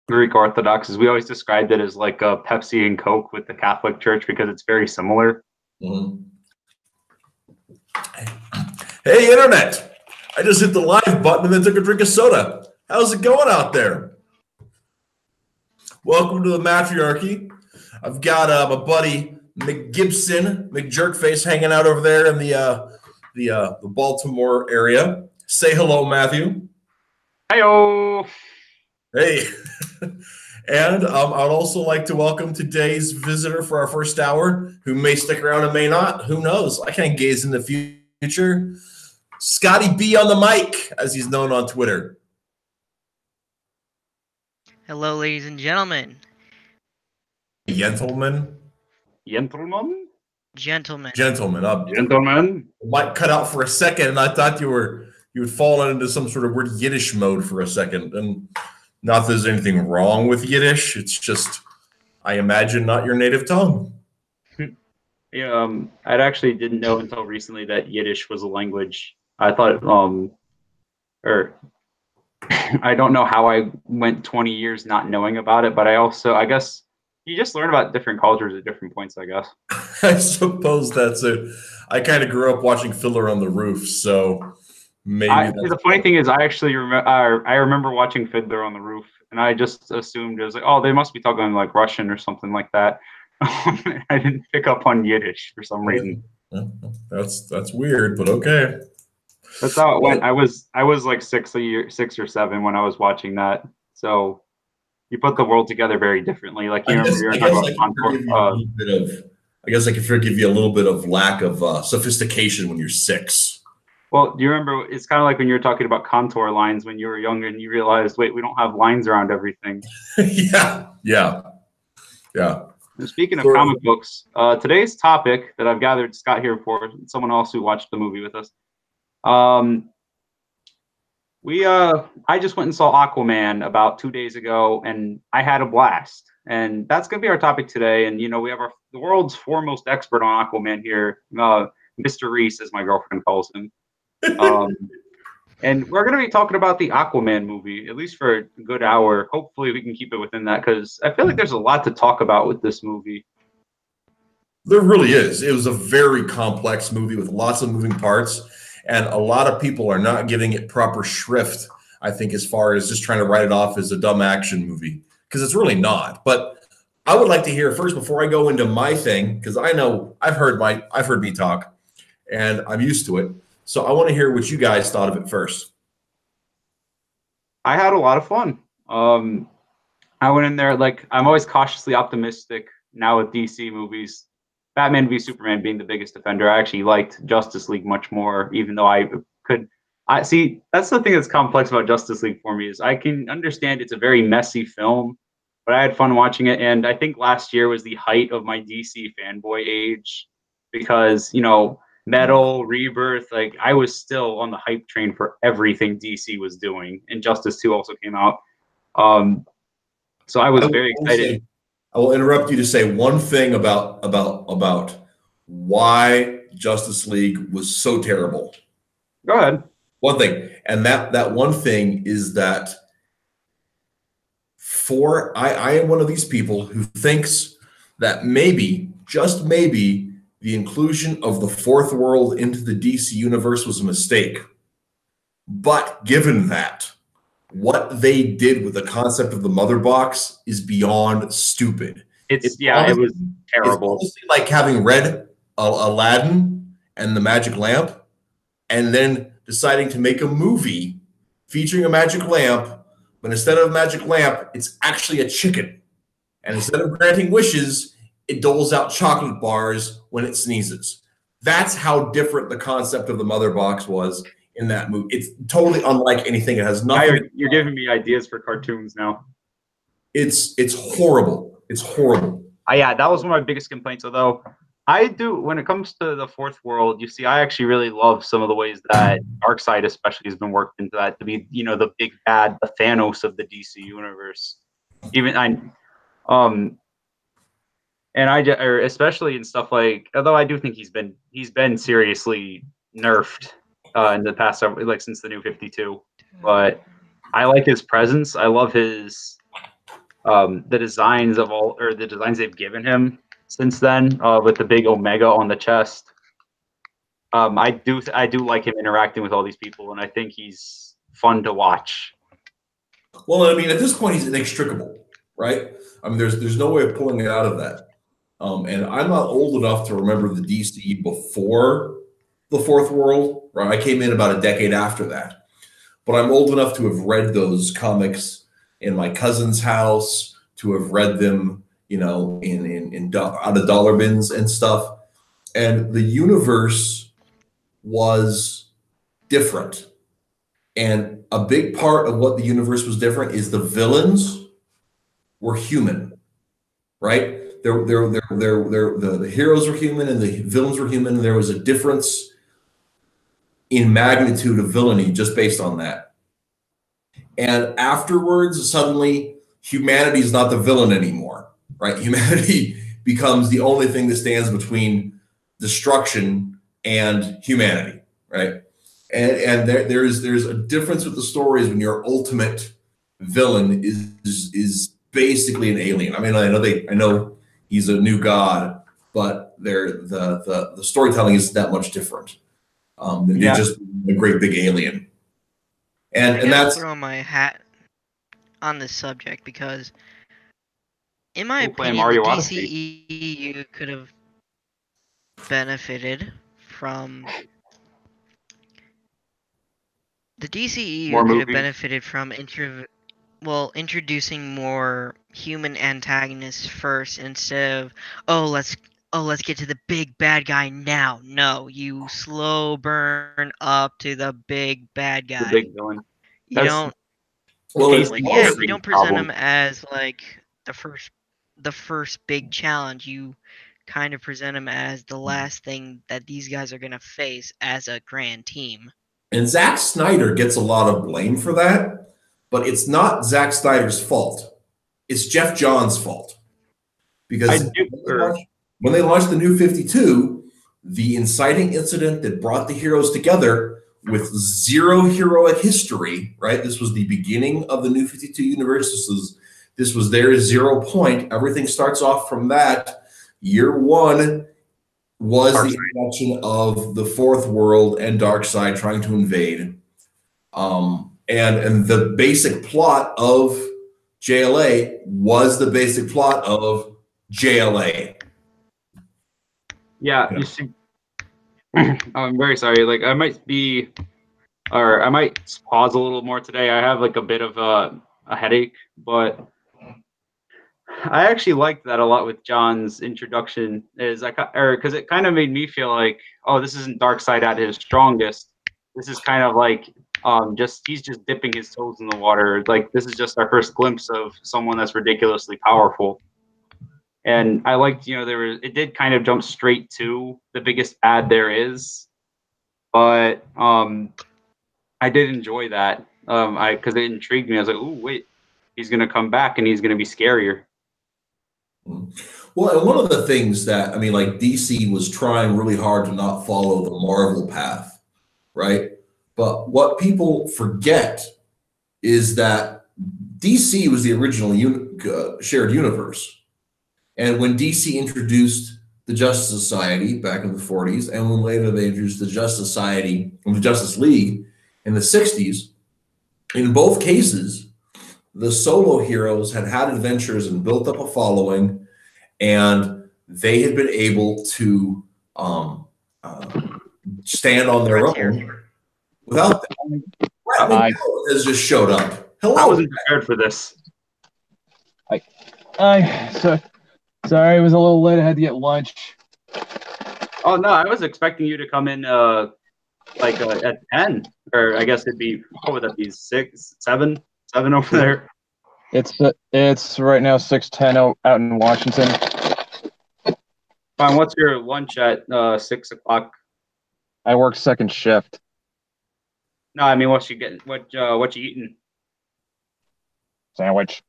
Greek Orthodox, as we always described it as like a Pepsi and Coke with the Catholic Church because it's very similar. Mhm. Hey, Internet! I just hit the live button and then took a drink of soda. How's it going out there? Welcome to the Mattriarchy. I've got my buddy McGibson, McJerkface, hanging out over there in the Baltimore area. Say hello, Matthew. Hi-yo! Hey. And I'd also like to welcome today's visitor for our first hour, who may stick around and may not. Who knows? I can't gaze in the future. Scotty B on the mic, as he's known on Twitter. Hello, ladies and gentlemen. Gentlemen. Gentlemen? Gentlemen. Gentlemen. Gentlemen? Mic cut out for a second, and I thought you had fallen into some sort of weird Yiddish mode for a second. And not that there's anything wrong with Yiddish. It's just, I imagine, not your native tongue. Yeah, I actually didn't know until recently that Yiddish was a language. I thought, I don't know how I went 20 years not knowing about it, but I guess you just learn about different cultures at different points, I guess. I suppose that's it. I kind of grew up watching Fiddler on the Roof, so maybe the funny thing is, I actually remember watching Fiddler on the Roof, and I just assumed it was like, oh, they must be talking like Russian or something like that. I didn't pick up on Yiddish for some reason. That's weird, but okay. That's how it went. I was like 6 or 7 when I was watching that. So you put the world together very differently. Like I guess I can forgive you a little bit of lack of sophistication when you're 6. Well, do you remember? It's kind of like when you were talking about contour lines when you were younger, and you realized, wait, we don't have lines around everything. Yeah. And speaking of comic books, today's topic that I've gathered Scott here for, someone else who watched the movie with us. I just went and saw Aquaman about 2 days ago, and I had a blast. And that's going to be our topic today. And we have the world's foremost expert on Aquaman here, Mr. Rhys, as my girlfriend calls him. And we're going to be talking about the Aquaman movie, at least for a good hour. Hopefully we can keep it within that, because I feel like there's a lot to talk about with this movie. There really is. It was a very complex movie with lots of moving parts, and a lot of people are not giving it proper shrift, I think, as far as just trying to write it off as a dumb action movie, because it's really not. But I would like to hear first, before I go into my thing, because I know I've heard me talk, and I'm used to it. So I want to hear what you guys thought of it first. I had a lot of fun. I went in there, like, I'm always cautiously optimistic now with DC movies. Batman v Superman being the biggest offender. I actually liked Justice League much more, even though I see, that's the thing that's complex about Justice League for me, is I can understand it's a very messy film, but I had fun watching it. And I think last year was the height of my DC fanboy age, because, Metal, Rebirth, like, I was still on the hype train for everything DC was doing, and Justice 2 also came out. So I was very excited. I will interrupt you to say one thing about why Justice League was so terrible. Go ahead. One thing, and that one thing is that I am one of these people who thinks that maybe, just maybe, the inclusion of the fourth world into the DC universe was a mistake. But given that, what they did with the concept of the mother box is beyond stupid. It was terrible. It's like having read Aladdin and the Magic Lamp, and then deciding to make a movie featuring a magic lamp, but instead of a magic lamp, it's actually a chicken. And instead of granting wishes, it doles out chocolate bars when it sneezes. That's how different the concept of the mother box was in that movie. It's totally unlike anything. It has nothing. You're giving me ideas for cartoons now. It's horrible. It's horrible. Yeah, that was one of my biggest complaints. Although when it comes to the fourth world, you see, I actually really love some of the ways that Darkseid especially has been worked into that to be, the big bad, the Thanos of the DC universe. Especially in stuff like, although I do think he's been seriously nerfed in the past several, like since the New 52. But I like his presence. I love his the designs of all, or the designs they've given him since then, with the big Omega on the chest. I do like him interacting with all these people, and I think he's fun to watch. Well, I mean, at this point, he's inextricable, right? I mean, there's no way of pulling it out of that. And I'm not old enough to remember the DC before the Fourth World, right? I came in about a decade after that. But I'm old enough to have read those comics in my cousin's house, to have read them, you know, out of dollar bins and stuff. And the universe was different. And a big part of what the universe was different is the villains were human, right? The heroes were human and the villains were human. And there was a difference in magnitude of villainy just based on that. And afterwards, suddenly, humanity is not the villain anymore, right? Humanity becomes the only thing that stands between destruction and humanity, right? And there's a difference with the stories when your ultimate villain is basically an alien. I mean, I know he's a new god, but the storytelling is that much different than just a great big alien. And that's throw my hat on this subject because, in my opinion, Mario the Odyssey. DCEU could have benefited from. The DCEU More could have movies. benefited from introducing more human antagonists first instead of let's get to the big bad guy now. No, you slow burn up to the big bad guy. The big villain. You don't. well, You don't present him as like the first big challenge. You kind of present him as the last thing that these guys are gonna face as a grand team. And Zack Snyder gets a lot of blame for that, but it's not Zack Snyder's fault. It's Jeff Johns' fault. Because when they launched the New 52, the inciting incident that brought the heroes together with zero heroic history, right? This was the beginning of the New 52 universe. This was their 0 point. Everything starts off from that. Year one was the introduction of the Fourth World and Darkseid trying to invade. And the basic plot of JLA was the basic plot of JLA. Yeah, you see, I'm very sorry. Like, I might pause a little more today. I have like a bit of a headache, but I actually liked that a lot with John's introduction. Because it kind of made me feel like, oh, this isn't Darkseid at his strongest. This is kind of like he's just dipping his toes in the water. Like, this is just our first glimpse of someone that's ridiculously powerful. And I liked, it did kind of jump straight to the biggest bad there is, but I did enjoy that because it intrigued me. I was like, "Ooh, wait, he's gonna come back and he's gonna be scarier." Well, and one of the things that, I mean, like DC was trying really hard to not follow the Marvel path, right? But what people forget is that DC was the original shared universe. And when DC introduced the Justice Society back in the 40s, and when later they introduced the Justice League in the 60s, in both cases, the solo heroes had adventures and built up a following, and they had been able to stand on their own without that. Brett McGowan has just showed up. Hello. I wasn't prepared for this. Sorry, I was a little late. I had to get lunch. Oh no, I was expecting you to come in at 10, or I guess it'd be, what would that be, 7 over there. It's right now 6:10 out in Washington. Fine. What's your lunch at 6 o'clock? I work second shift. No, I mean, what you eating? Sandwich.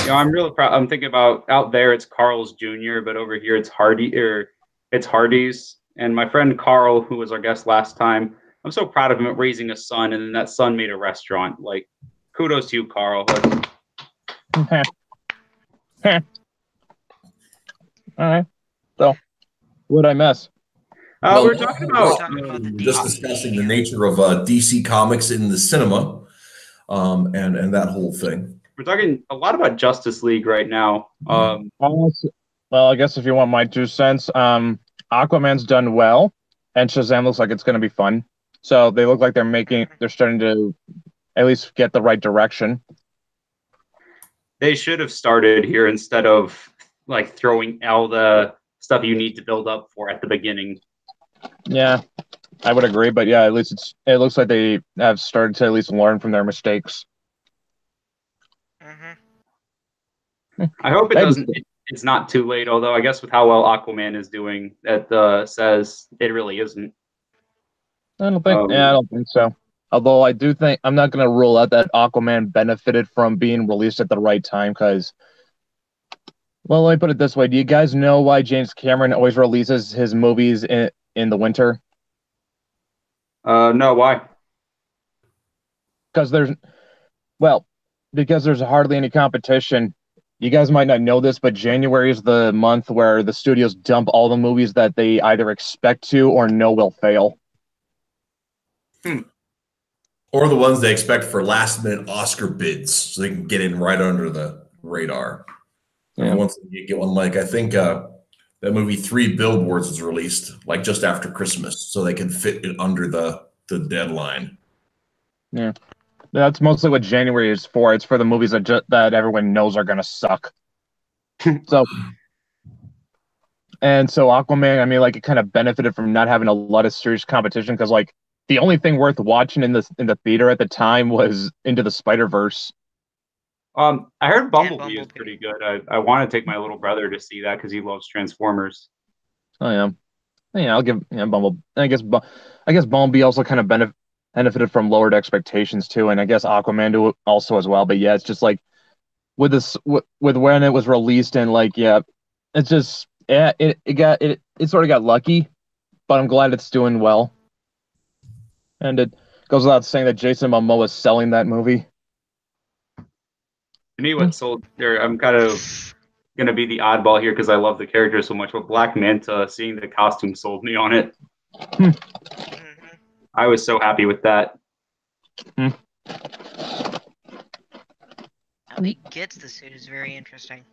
I'm really proud. I'm thinking about out there it's Carl's Jr., but over here it's Hardy's. And my friend Carl, who was our guest last time, I'm so proud of him at raising a son, and then that son made a restaurant. Like, kudos to you, Carl. All right. So, what'd I miss? Well, We're talking about just discussing the nature of DC Comics in the cinema, and that whole thing. we're talking a lot about Justice League right now. Well, I guess if you want my 2 cents, Aquaman's done well, and Shazam looks like it's going to be fun. So they look like they're starting to at least get the right direction. They should have started here instead of like throwing all the stuff you need to build up for at the beginning. Yeah, I would agree, but yeah, at least it looks like they have started to at least learn from their mistakes. I hope it doesn't. It's not too late. Although I guess with how well Aquaman is doing, that says it really isn't. I don't think so. Although I do think I'm not going to rule out that Aquaman benefited from being released at the right time because, well, let me put it this way. Do you guys know why James Cameron always releases his movies in the winter? No, why? Because there's hardly any competition. You guys might not know this, but January is the month where the studios dump all the movies that they either expect to or know will fail. Or the ones they expect for last-minute Oscar bids, so they can get in right under the radar. Yeah. Once you get one, like I think that movie 3 Billboards was released like just after Christmas, so they can fit it under the deadline. Yeah, that's mostly what January is for. It's for the movies that everyone knows are going to suck. So Aquaman, I mean, like, it kind of benefited from not having a lot of serious competition because, like, the only thing worth watching in the theater at the time was Into the Spider-Verse. I heard Bumblebee is pretty good. I want to take my little brother to see that because he loves Transformers. Oh yeah, I'll give Bumblebee. I guess Bumblebee also kind of benefited from lowered expectations too, and I guess Aquaman also as well. But yeah, it's just like with when it was released and like it's just it sort of got lucky, but I'm glad it's doing well. And it goes without saying that Jason Momoa is selling that movie. To me, what sold there, I'm kind of going to be the oddball here because I love the character so much, but Black Manta, seeing the costume sold me on it. I was so happy with that. How he gets the suit is very interesting.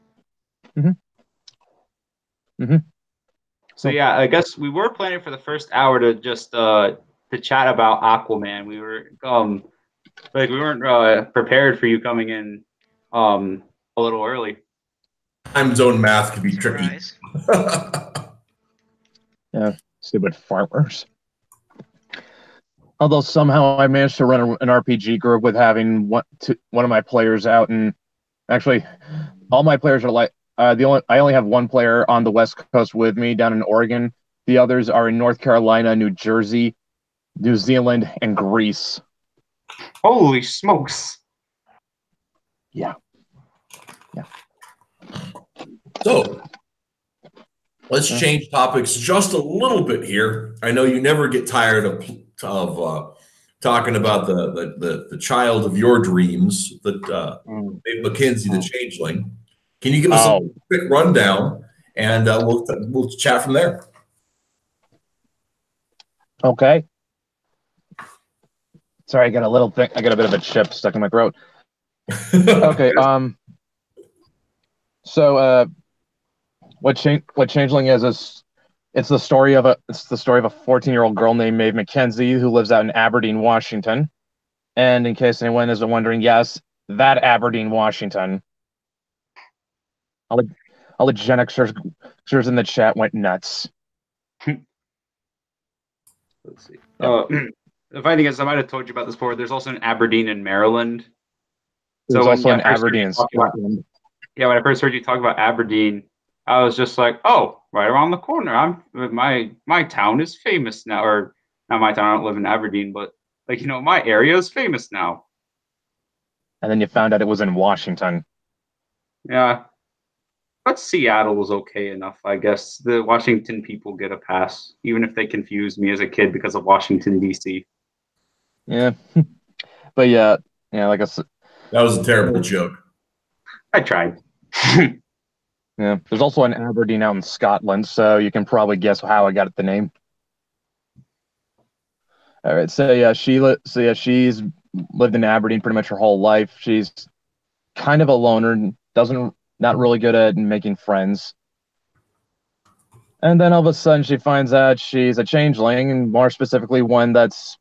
So yeah, I guess we were planning for the first hour to just to chat about Aquaman. We were we weren't prepared for you coming in a little early. Time zone math can be tricky. Yeah, stupid farmers. Although somehow I managed to run an RPG group with having one of my players out, and actually, all my players are like I only have one player on the West Coast with me down in Oregon. The others are in North Carolina, New Jersey, New Zealand, and Greece. Holy smokes! Yeah. So let's change topics just a little bit here. I know you never get tired of talking about the child of your dreams, Dave McKenzie, the Changeling. Can you give us a quick rundown, and we'll chat from there? Okay. Sorry, I got a bit of a chip stuck in my throat. Okay. So, what Changeling is it's the story of a 14-year-old girl named Maeve McKenzie who lives out in Aberdeen, Washington. And in case anyone isn't wondering, yes, that Aberdeen, Washington. All the Gen Xers in the chat went nuts. Let's see. The funny thing is, I might have told you about this before. There's also an Aberdeen in Maryland. There's also an Aberdeen in Scotland. Yeah, when I first heard you talk about Aberdeen, I was just like, oh, right around the corner. My town is famous now, or not my town. I don't live in Aberdeen, but my area is famous now. And then you found out it was in Washington. Yeah, but Seattle was okay enough, I guess. The Washington people get a pass, even if they confused me as a kid because of Washington D.C. Yeah, but yeah, like I said, That was a terrible joke. I tried. yeah. There's also an Aberdeen out in Scotland, so you can probably guess how I got the name. All right, so yeah, she's lived in Aberdeen pretty much her whole life. She's kind of a loner, doesn't not really good at making friends. And then all of a sudden she finds out she's a changeling, and more specifically one that's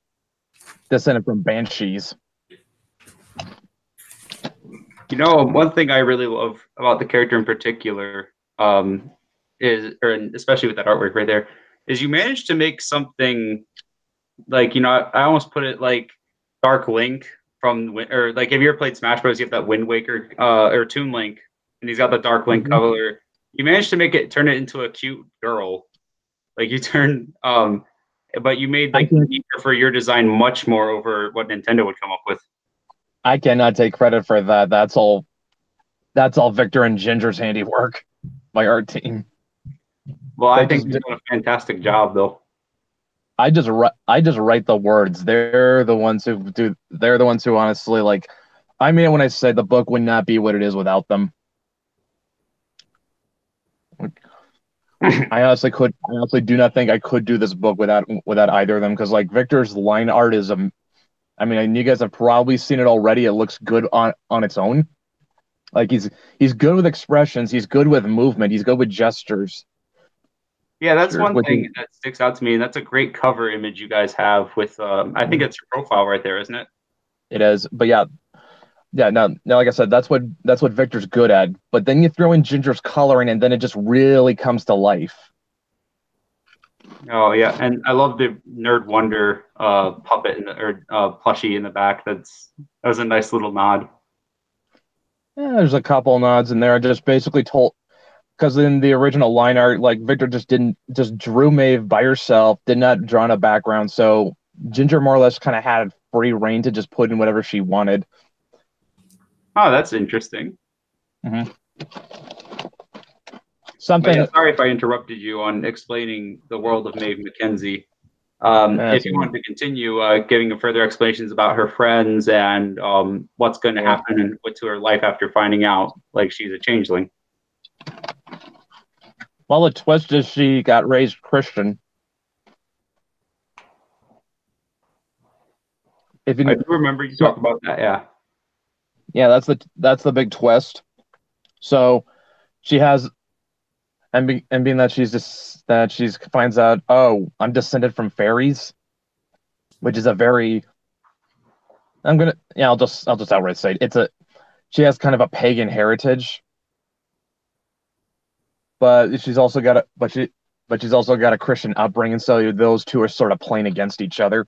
descended from banshees. One thing I really love about the character in particular is, or especially with that artwork right there, is you managed to make something like, I almost put it like Dark Link or like, have you ever played Smash Bros? You have that Wind Waker or Toon Link, and he's got the Dark Link color. You managed to turn it into a cute girl. Like but you made like for your design much more over what Nintendo would come up with. I cannot take credit for that. That's all Victor and Ginger's handiwork, my art team. Well, I think they're doing a fantastic job, though. I just write the words. They're the ones who do. They're the ones who honestly like. I mean, when I say the book would not be what it is without them. I honestly do not think I could do this book without either of them, because like Victor's line art is I mean, you guys have probably seen it already. It looks good on its own. Like he's good with expressions. He's good with movement. He's good with gestures. Yeah, that's one thing that sticks out to me, and that's a great cover image you guys have with. I think it's your profile right there, isn't it? It is, but yeah. No, like I said, that's what Victor's good at. But then you throw in Ginger's coloring, and then it just really comes to life. Oh yeah, and I love the Nerd Wonder puppet or plushie in the back. That was a nice little nod. Yeah, there's a couple nods in there. I just basically told, because in the original line art, like Victor just drew Maeve by herself, did not draw in a background, so Ginger more or less kind of had free reign to just put in whatever she wanted. Oh, that's interesting. Mm-hmm. Sorry if I interrupted you on explaining the world of Maeve Mackenzie. If you wanted to continue giving further explanations about her friends and what's going to happen to her life after finding out, like, she's a changeling. Well, the twist is she got raised Christian. I do remember you talk about that, yeah. Yeah, that's the big twist. So she has, and being that she finds out, oh, I'm descended from fairies, which is a very, I'll just outright say she has kind of a pagan heritage, but she's also got a Christian upbringing, so those two are sort of playing against each other.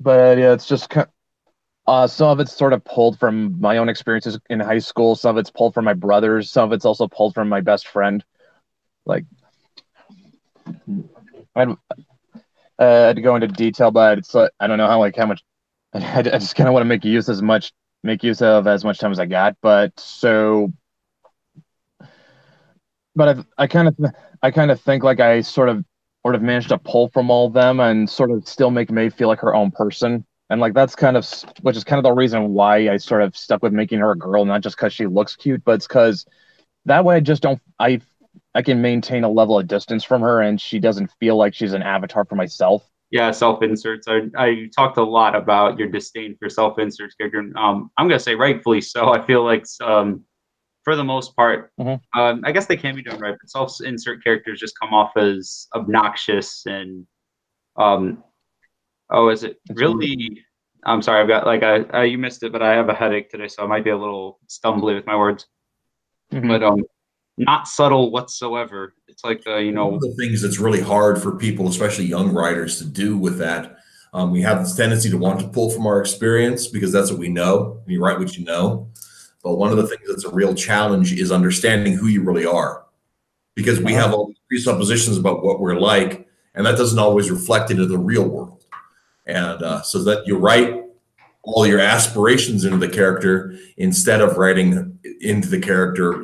But yeah, it's just some of it's sort of pulled from my own experiences in high school. Some of it's pulled from my brothers. Some of it's also pulled from my best friend. Like, I had to go into detail, but it's I don't know how much. I just kind of want to make use of as much time as I got. But I kind of think like I sort of managed to pull from all of them and sort of still make Maeve feel like her own person. And like which is kind of the reason why I sort of stuck with making her a girl, not just because she looks cute, but it's because that way I can maintain a level of distance from her, and she doesn't feel like she's an avatar for myself. Yeah, self-inserts. I talked a lot about your disdain for self-inserts, character. I'm gonna say rightfully so. I feel like for the most part, I guess they can be done right, but self-insert characters just come off as obnoxious and is it really? I'm sorry, I've got you missed it, but I have a headache today, so I might be a little stumbly with my words. But not subtle whatsoever. It's like one of the things that's really hard for people, especially young writers, to do with that. We have this tendency to want to pull from our experience because that's what we know. And you write what you know. But one of the things that's a real challenge is understanding who you really are, because we have all these presuppositions about what we're like, and that doesn't always reflect into the real world. And so that you write all your aspirations into the character instead of writing into the character,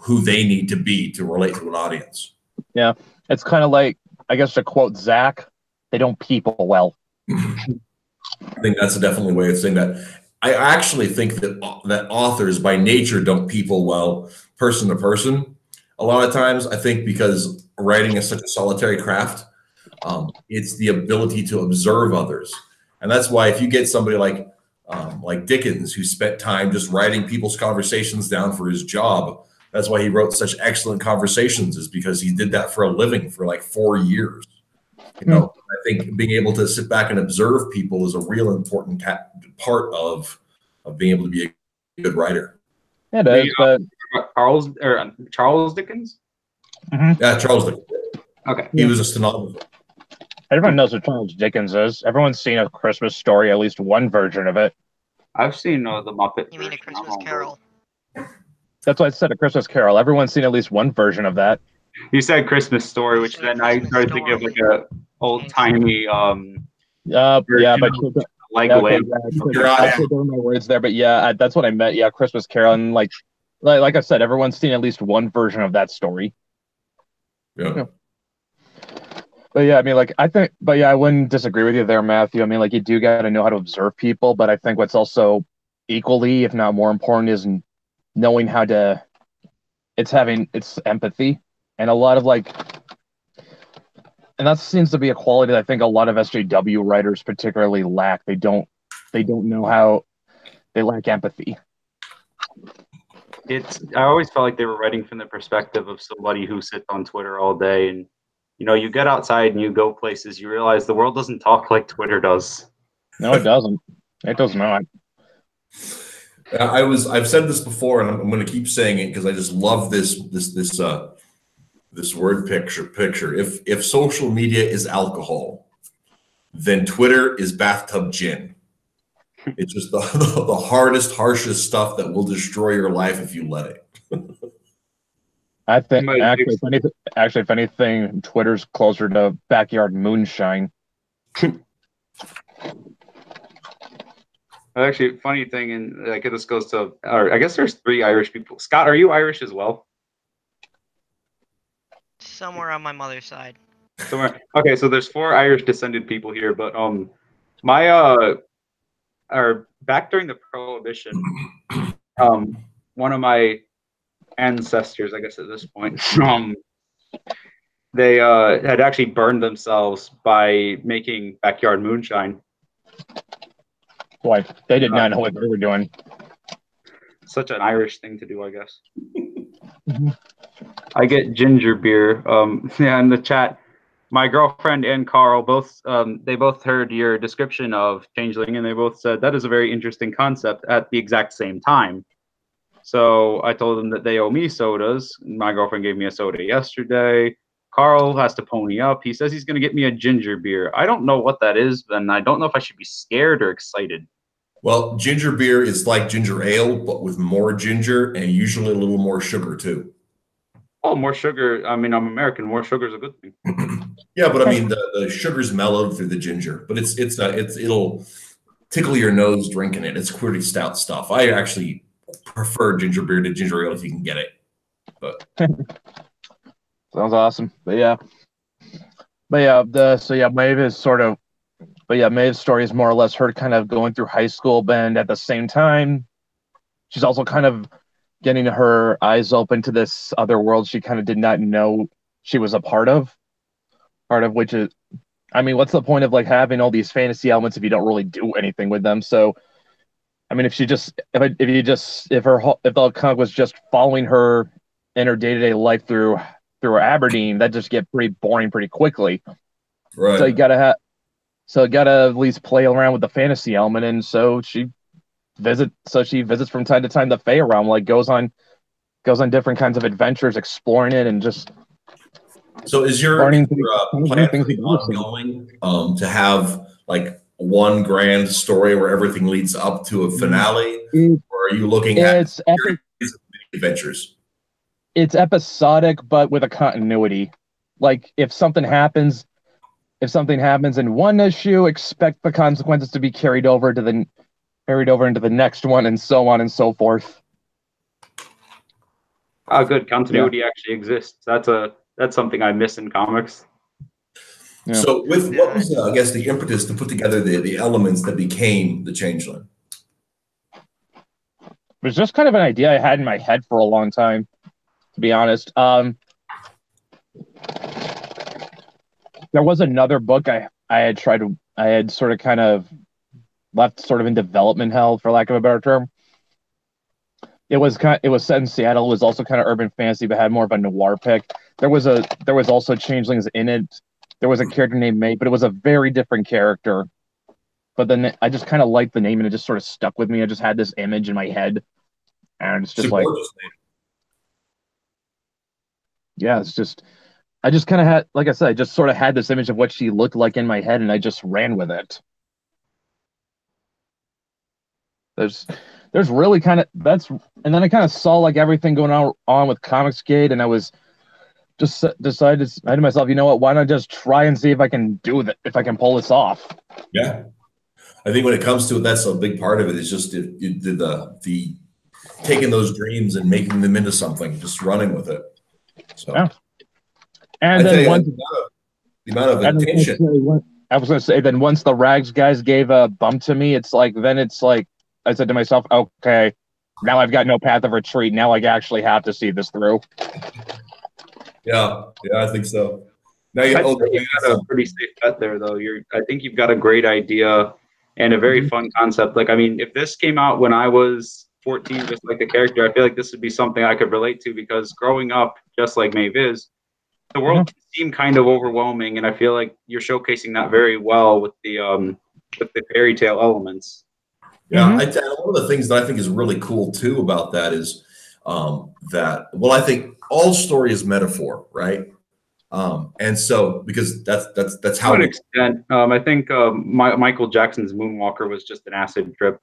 who they need to be to relate to an audience. Yeah, it's kind of like, I guess, to quote Zach, they don't people well. I think that's definitely a way of saying that. I actually think that authors by nature don't people well person to person. A lot of times, I think because writing is such a solitary craft, it's the ability to observe others, and that's why if you get somebody like Dickens, who spent time just writing people's conversations down for his job, that's why he wrote such excellent conversations, is because he did that for a living for like 4 years. You know, I think being able to sit back and observe people is a real important part of being able to be a good writer. It is, but Charles Dickens. Yeah, Charles Dickens. Okay, he was a stenographer. Everyone knows what Charles Dickens is. Everyone's seen A Christmas Story, at least one version of it. I've seen the Muppet. You mean A Christmas Carol? That's why I said A Christmas Carol. Everyone's seen at least one version of that. You said Christmas Story, which then I started thinking of like a old timey yeah, but like I put my words there, but yeah, that's what I meant. Yeah, Christmas Carol, and like I said, everyone's seen at least one version of that story. Yeah. But yeah, I mean, like, but yeah, I wouldn't disagree with you there, Matthew. I mean, like, you do got to know how to observe people, but I think what's also equally, if not more important, is knowing how to, it's empathy. And a lot of and that seems to be a quality that I think a lot of SJW writers particularly lack. They don't know how, they lack empathy. I always felt like they were writing from the perspective of somebody who sits on Twitter all day, and you get outside and you go places, you realize the world doesn't talk like Twitter does. No, it doesn't. It does not. I've said this before, and I'm going to keep saying it because I just love this word picture. If social media is alcohol, then Twitter is bathtub gin. It's just the hardest, harshest stuff that will destroy your life if you let it. I think actually, if anything, Twitter's closer to backyard moonshine. Actually, funny thing, and like this goes to, or I guess there's 3 Irish people. Scott, are you Irish as well? Somewhere on my mother's side. Somewhere. Okay, so there's 4 Irish descended people here, but back during the Prohibition, one of my ancestors, I guess at this point, they had actually burned themselves by making backyard moonshine. Boy, they did not know what they were doing. Such an Irish thing to do, I guess. I get ginger beer. Yeah, in the chat, my girlfriend and Carl both heard your description of Changeling, and they both said that is a very interesting concept at the exact same time. So I told them that they owe me sodas. My girlfriend gave me a soda yesterday. Carl has to pony up. He says he's going to get me a ginger beer. I don't know what that is, and I don't know if I should be scared or excited. Well, ginger beer is like ginger ale, but with more ginger and usually a little more sugar too. Oh, more sugar. I mean, I'm American. More sugar is a good thing. Yeah, but I mean, the sugar's mellowed through the ginger, but it'll tickle your nose drinking it. It's pretty stout stuff. I actually prefer ginger beer to ginger ale if you can get it. But sounds awesome. Maeve's story is more or less her kind of going through high school, but at the same time, she's also kind of getting her eyes open to this other world she kind of did not know she was a part of which is, I mean, what's the point of like having all these fantasy elements if you don't really do anything with them? So, I mean, if the comic was just following her in her day-to-day life through Aberdeen, that just get pretty boring pretty quickly. Right. So you gotta at least play around with the fantasy element, and so she visits from time to time the Fae realm, like goes on different kinds of adventures, exploring it, and just. So is your plan ongoing to have like one grand story where everything leads up to a finale, or are you looking at adventures? It's episodic, but with a continuity. Like if something happens in one issue, expect the consequences to be carried over into the next one, and so on and so forth. Oh, good. Continuity actually exists. That's something I miss in comics. Yeah. So, with what was, I guess, the impetus to put together the elements that became the Changeling? It was just kind of an idea I had in my head for a long time, to be honest. There was another book I had sort of kind of left sort of in development hell, for lack of a better term. It was set in Seattle. It was also kind of urban fantasy, but had more of a noir pick. There was also changelings in it. There was a character named May, but it was a very different character. But then I just kind of liked the name, and it just sort of stuck with me. I just had this image in my head, and it's just like, yeah, it's just, I just kind of had, like I said, I just sort of had this image of what she looked like in my head, and I just ran with it. There's really kind of and then I kind of saw like everything going on with Comicsgate, and I was just decided to myself, you know what? Why not just try and see if I can do that, if I can pull this off? Yeah, I think when it comes to it, that's a big part of it. Is just the taking those dreams and making them into something, just running with it. So, yeah. And then once the amount of attention. I was going to say, then once the Rags guys gave a bump to me, it's like I said to myself, okay, now I've got no path of retreat. Now I actually have to see this through. Yeah, I think so. Now you've got a pretty safe bet there, though. I think you've got a great idea and a very fun concept. Like, I mean, if this came out when I was 14, just like the character, I feel like this would be something I could relate to, because growing up, just like Maeve is, the world can seem kind of overwhelming, and I feel like you're showcasing that very well with the fairy tale elements. Yeah, one of the things that I think is really cool too about that is I think all story is metaphor, right? And so because that's how. To an extent, I think Michael Jackson's Moonwalker was just an acid trip.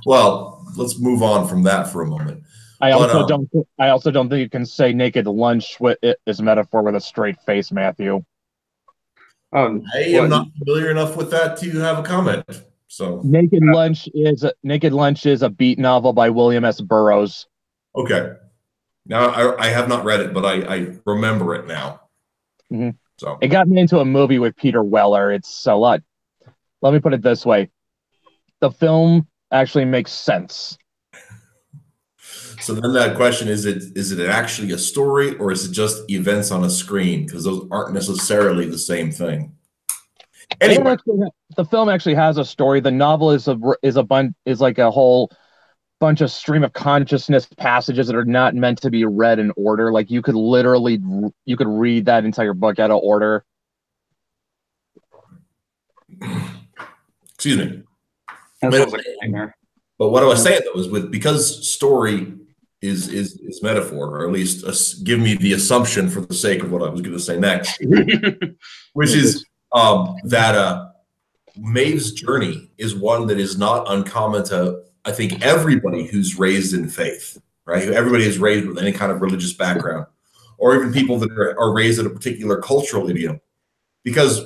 Well, let's move on from that for a moment. I also don't think you can say Naked Lunch is metaphor with a straight face, Matthew. I am not familiar enough with that to have a comment. So Naked Lunch is a beat novel by William S. Burroughs. Okay. Now I have not read it, but I remember it now. Mm-hmm. So it got me into a movie with Peter Weller. It's a lot. Let me put it this way: the film actually makes sense. So then that question is it actually a story, or is it just events on a screen? Because those aren't necessarily the same thing. Anyway, the film actually has a story. The novel is like a whole bunch of stream of consciousness passages that are not meant to be read in order. Like you could read that entire book out of order. Excuse me. But what I was saying though is because story is metaphor, or at least give me the assumption for the sake of what I was going to say next, which is that Maeve's journey is one that is not uncommon to, I think, everybody who's raised in faith, right? Everybody is raised with any kind of religious background, or even people that are raised in a particular cultural idiom, because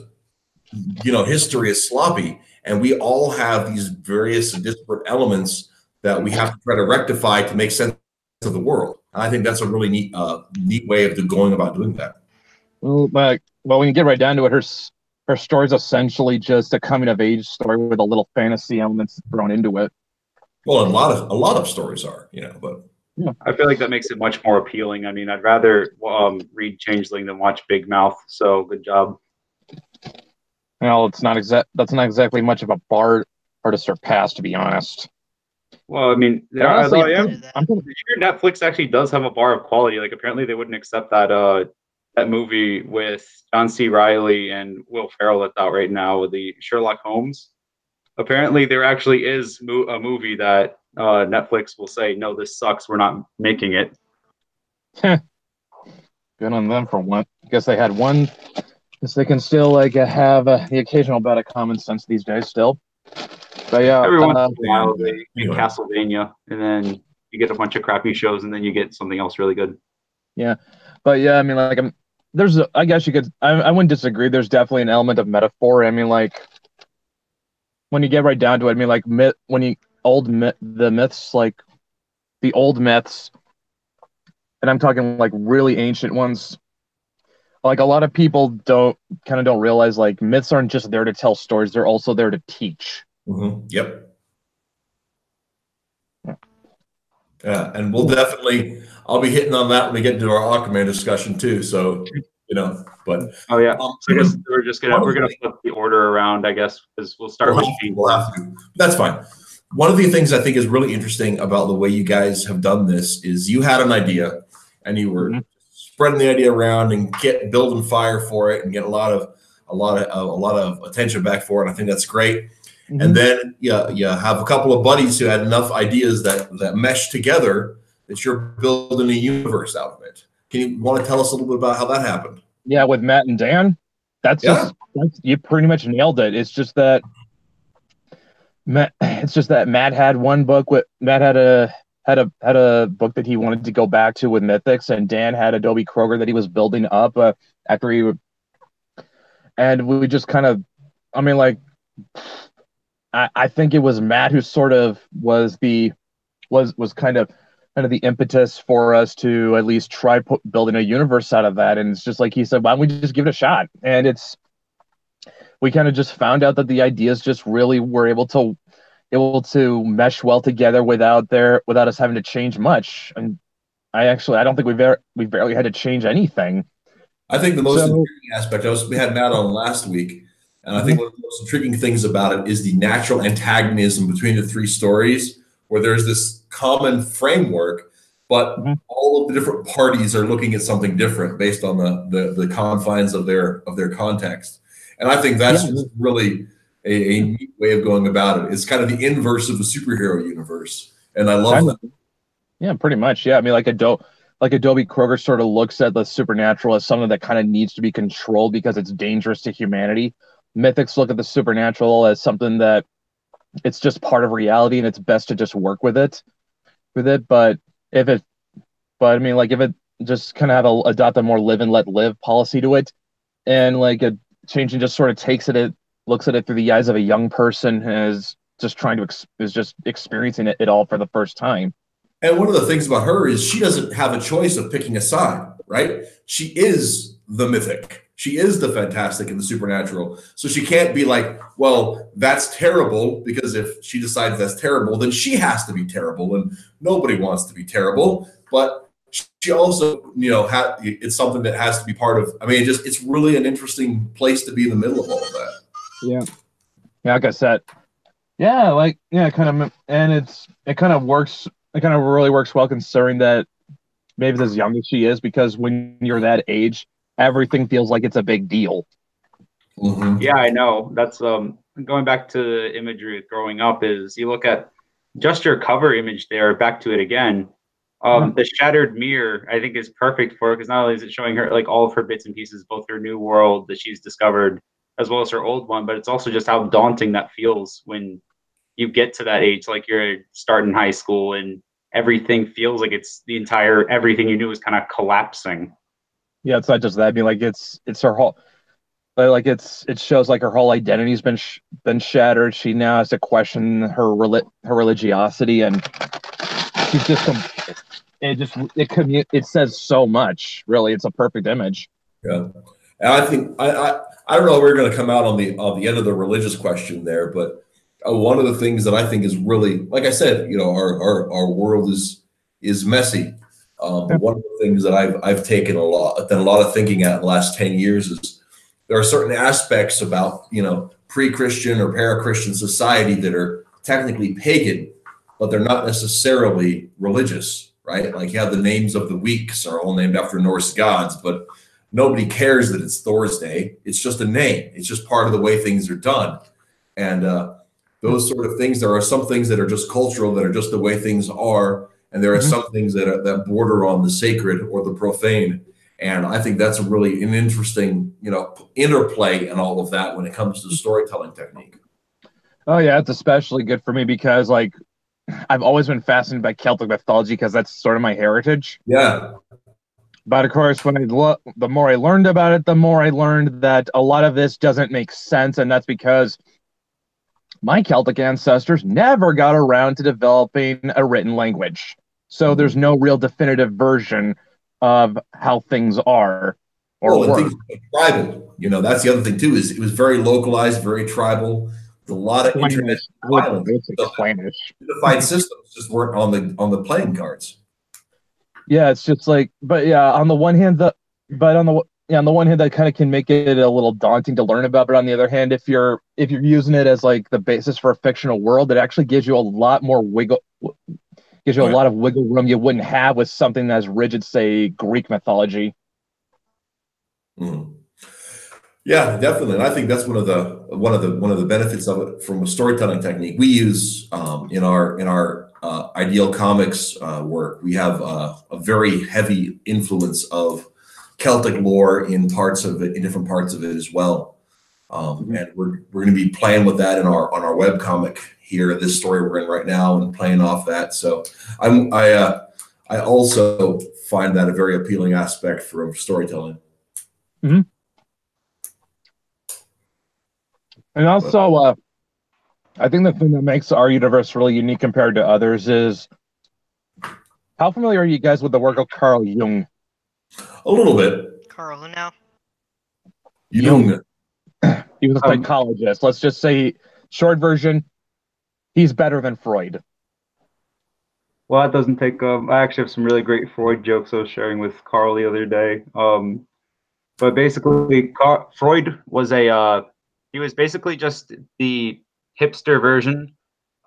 history is sloppy, and we all have these various disparate elements that we have to try to rectify to make sense of the world. And I think that's a really neat way of going about doing that. Well, when you get right down to it, her story is essentially just a coming of age story with a little fantasy elements thrown into it. Well, a lot of stories are, but yeah. I feel like that makes it much more appealing. I mean, I'd rather read Changeling than watch Big Mouth. So good job. Well, that's not exactly much of a bar to surpass, to be honest. Well, I mean, honestly, Netflix actually does have a bar of quality. Like, apparently, they wouldn't accept that movie with John C. Reilly and Will Ferrell that's out right now with the Sherlock Holmes. Apparently, there actually is a movie that Netflix will say, no, this sucks, we're not making it. Good on them for one. I guess they had one. Guess they can still have the occasional bit of common sense these days still. But yeah, every once in a while they make Castlevania, and then you get a bunch of crappy shows, and then you get something else really good. Yeah, but yeah, I mean, like, I guess you could. I wouldn't disagree. There's definitely an element of metaphor. I mean, like, when you get right down to it, I mean, like, the myths, like the old myths, and I'm talking like really ancient ones. like a lot of people don't realize like myths aren't just there to tell stories; they're also there to teach. Yep. Yeah, and we'll definitely. I'll be hitting on that when we get into our Aquaman discussion too. So but oh yeah, so I guess we're gonna flip the order around, I guess, because we'll start with Shane. We'll have to. That's fine. One of the things I think is really interesting about the way you guys have done this is you had an idea and you were spreading the idea around and building fire for it and get a lot of attention back for it. I think that's great. And then you have a couple of buddies who had enough ideas that mesh together that you're building a universe out of it. Can you want to tell us a little bit about how that happened? Yeah, with Matt and Dan, you pretty much nailed it. It's just that Matt had one book with Matt had a book that he wanted to go back to with Mythics, and Dan had Adobe Kroger that he was building up and we just kind of, I mean, like, I think it was Matt who sort of was kind of the impetus for us to at least try building a universe out of that. And it's just like he said, why don't we just give it a shot? And we kind of just found out that the ideas just really were able to mesh well together without us having to change much. And I don't think we barely had to change anything. I think the most intriguing aspect, we had Matt on last week, and I think one of the most intriguing things about it is the natural antagonism between the three stories, where there's this common framework, but all of the different parties are looking at something different based on the confines of their context. And I think that's just really a neat way of going about it. It's kind of the inverse of the superhero universe, and I love that. Yeah, pretty much. Yeah, I mean, like Adobe Kroger sort of looks at the supernatural as something that kind of needs to be controlled because it's dangerous to humanity. Mythics look at the supernatural as something that it's just part of reality and it's best to just work with it. But if it just kind of adopt a more live and let live policy to it, and like a change and just sort of looks at it through the eyes of a young person is just experiencing it all for the first time. And one of the things about her is she doesn't have a choice of picking a side, right? She is the mythic. She is the fantastic and the supernatural. So she can't be like, well, that's terrible, because if she decides that's terrible, then she has to be terrible, and nobody wants to be terrible. But she also, it's something that has to be part of. I mean, it's really an interesting place to be in the middle of all of that. Yeah. Yeah, like I said, it kind of works. It kind of really works well, considering that maybe as young as she is, because when you're that age, everything feels like it's a big deal. Yeah, I know. That's going back to the imagery of growing up, is you look at just your cover image there, back to it again. The shattered mirror, I think, is perfect for it, because not only is it showing her like all of her bits and pieces, both her new world that she's discovered as well as her old one, but it's also just how daunting that feels when you get to that age, like you're starting high school and everything feels like it's everything you knew is kind of collapsing. Yeah, it's not just that. I mean, like it's her whole, like it shows like her whole identity's been shattered. She now has to question her religiosity, and she's it says so much. Really, it's a perfect image. Yeah, and I think I don't know if we're going to come out on the end of the religious question there, but one of the things that I think is really, like I said, our world is messy. But one of the things that I've done a lot of thinking at in the last 10 years is there are certain aspects about pre-Christian or para-Christian society that are technically pagan, but they're not necessarily religious, right? Like you have the names of the weeks are all named after Norse gods, but nobody cares that it's Thor's Day. It's just a name. It's just part of the way things are done, and those sort of things. There are some things that are just cultural, that are just the way things are. And there are some things that border on the sacred or the profane. And I think that's really an interesting, interplay and all of that when it comes to storytelling technique. Oh yeah, it's especially good for me because like I've always been fascinated by Celtic mythology because that's sort of my heritage. Yeah. But of course, the more I learned about it, the more I learned that a lot of this doesn't make sense, and that's because my Celtic ancestors never got around to developing a written language. So there's no real definitive version of how things are. or and were. things like tribal. You know, that's the other thing too. Is it was very localized, very tribal. With a lot of internet violence. So unified systems just weren't on the playing cards. Yeah, it's just like, but yeah, on the one hand, on the one hand, that kind of can make it a little daunting to learn about. But on the other hand, if you're using it as like the basis for a fictional world, it actually gives you a lot more a lot of wiggle room you wouldn't have with something as rigid, say, Greek mythology. Mm. Yeah, definitely. And I think that's one of the benefits of it from a storytelling technique we use in our Ideal Comics work. We have a very heavy influence of Celtic lore in different parts of it as well. And we're going to be playing with that on our webcomic here, this story we're in right now, and playing off that. So I also find that a very appealing aspect for storytelling. Mm-hmm. And also, I think the thing that makes our universe really unique compared to others is how familiar are you guys with the work of Carl Jung? A little bit. Carl, who now? Jung. He was a psychologist. Let's just say, short version, he's better than Freud. Well, that doesn't take. I actually have some really great Freud jokes I was sharing with Carl the other day. But basically, Freud was he was basically just the hipster version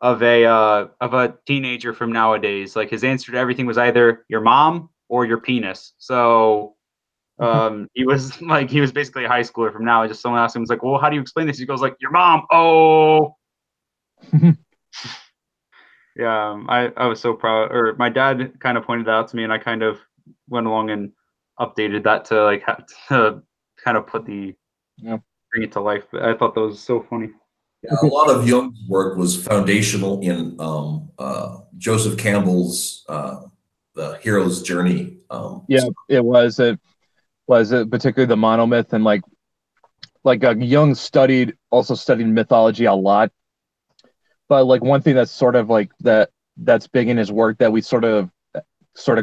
of a teenager from nowadays. Like, his answer to everything was either your mom or your penis. So he was basically a high schooler from now. Just someone asked him, was like, well, how do you explain this? He goes like, your mom. Oh. Yeah, I was so proud. Or my dad kind of pointed that out to me, and I kind of went along and updated that to like to kind of put bring it to life. I thought that was so funny. Yeah, a lot of Jung's work was foundational in Joseph Campbell's The Hero's Journey. It was. It was particularly the monomyth, and like Jung also studied mythology a lot. But like one thing that's sort of like that's big in his work that we sort of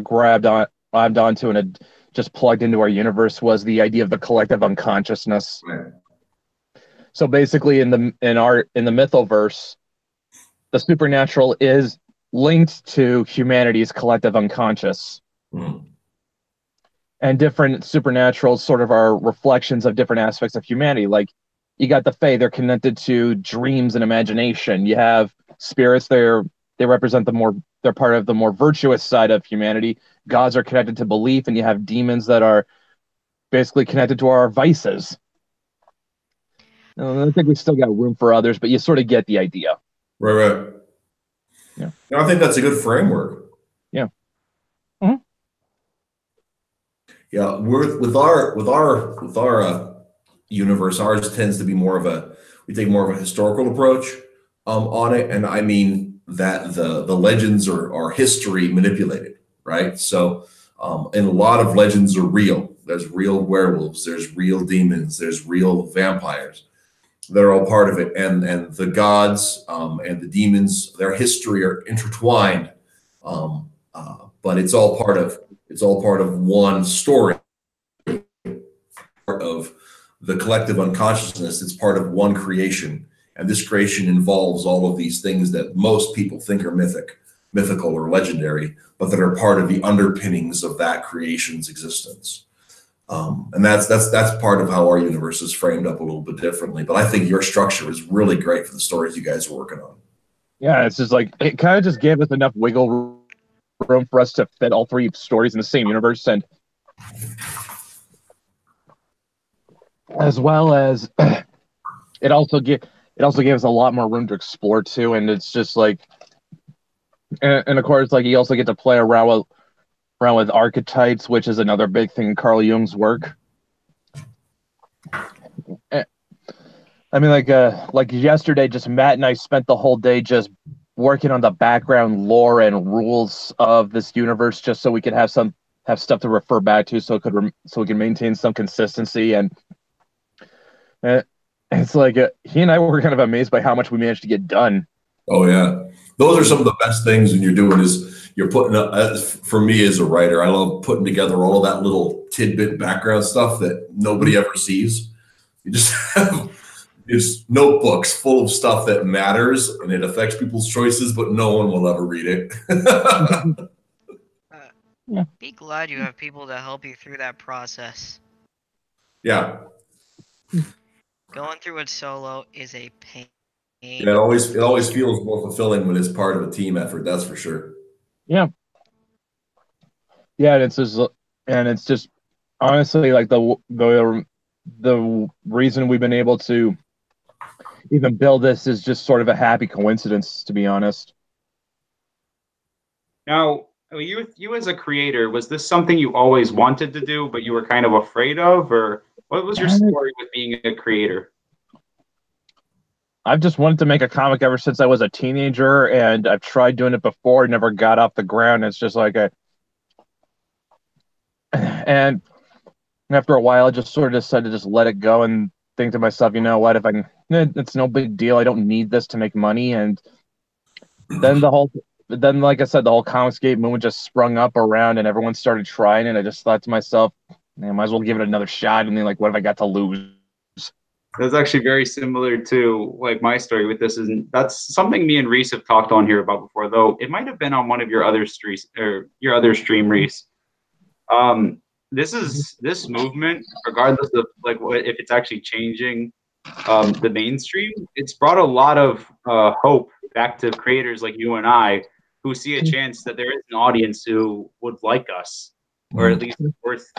grabbed onto and had just plugged into our universe was the idea of the collective unconsciousness. Right. So basically, in the mythoverse, the supernatural is linked to humanity's collective unconscious. Mm. And different supernaturals sort of are reflections of different aspects of humanity. Like, you got the Fae, they're connected to dreams and imagination. You have spirits, they represent they're part of the more virtuous side of humanity. Gods are connected to belief, and you have demons that are basically connected to our vices. I think we still got room for others, but you sort of get the idea. Right. Yeah. I think that's a good framework. Yeah. Mm-hmm. Yeah, with our universe, ours tends to be we take more of a historical approach on it, and I mean that the legends are history manipulated, right? So, and a lot of legends are real. There's real werewolves, there's real demons, there's real vampires. They're all part of it, and the gods and the demons, their history are intertwined, but it's all part of one story, part of the collective unconsciousness. It's part of one creation, and this creation involves all of these things that most people think are mythical or legendary, but that are part of the underpinnings of that creation's existence. And that's part of how our universe is framed up a little bit differently. But I think your structure is really great for the stories you guys are working on. Yeah, it's just like it kind of just gave us enough wiggle room for us to fit all three stories in the same universe, and as well as it also gave us a lot more room to explore too. And it's just like, and of course, like you also get to play around with archetypes, which is another big thing in Carl Jung's work. I mean, like yesterday, just Matt and I spent the whole day just working on the background lore and rules of this universe, just so we could have stuff to refer back to, so we can maintain some consistency. And it's like he and I were kind of amazed by how much we managed to get done. Oh yeah, Those are some of the best things when you're doing is you're putting up, for me as a writer, I love putting together all of that little tidbit background stuff that nobody ever sees. You just have these notebooks full of stuff that matters and it affects people's choices, but no one will ever read it. Be glad you have people to help you through that process. Yeah. Going through it solo is a pain. Yeah, it always feels more fulfilling when it's part of a team effort. That's for sure. Yeah. Yeah, and it's just honestly like the reason we've been able to even build this is just sort of a happy coincidence, to be honest. Now, you as a creator, was this something you always wanted to do, but you were kind of afraid of, or what was your story with being a creator? I've just wanted to make a comic ever since I was a teenager, and I've tried doing it before, never got off the ground. It's just like and after a while, I just sort of decided to just let it go and think to myself, you know what, it's no big deal. I don't need this to make money. And then like I said, the whole Comicsgate movement just sprung up around and everyone started trying it. I just thought to myself, I might as well give it another shot. And then like, what have I got to lose? That's actually very similar to like my story with this. That's something me and Rhys have talked on here about before, though it might have been on one of your other streams or your other stream, Rhys. This movement, regardless of like if it's actually changing the mainstream, it's brought a lot of hope back to creators like you and I, who see a chance that there is an audience who would like us, or at least worth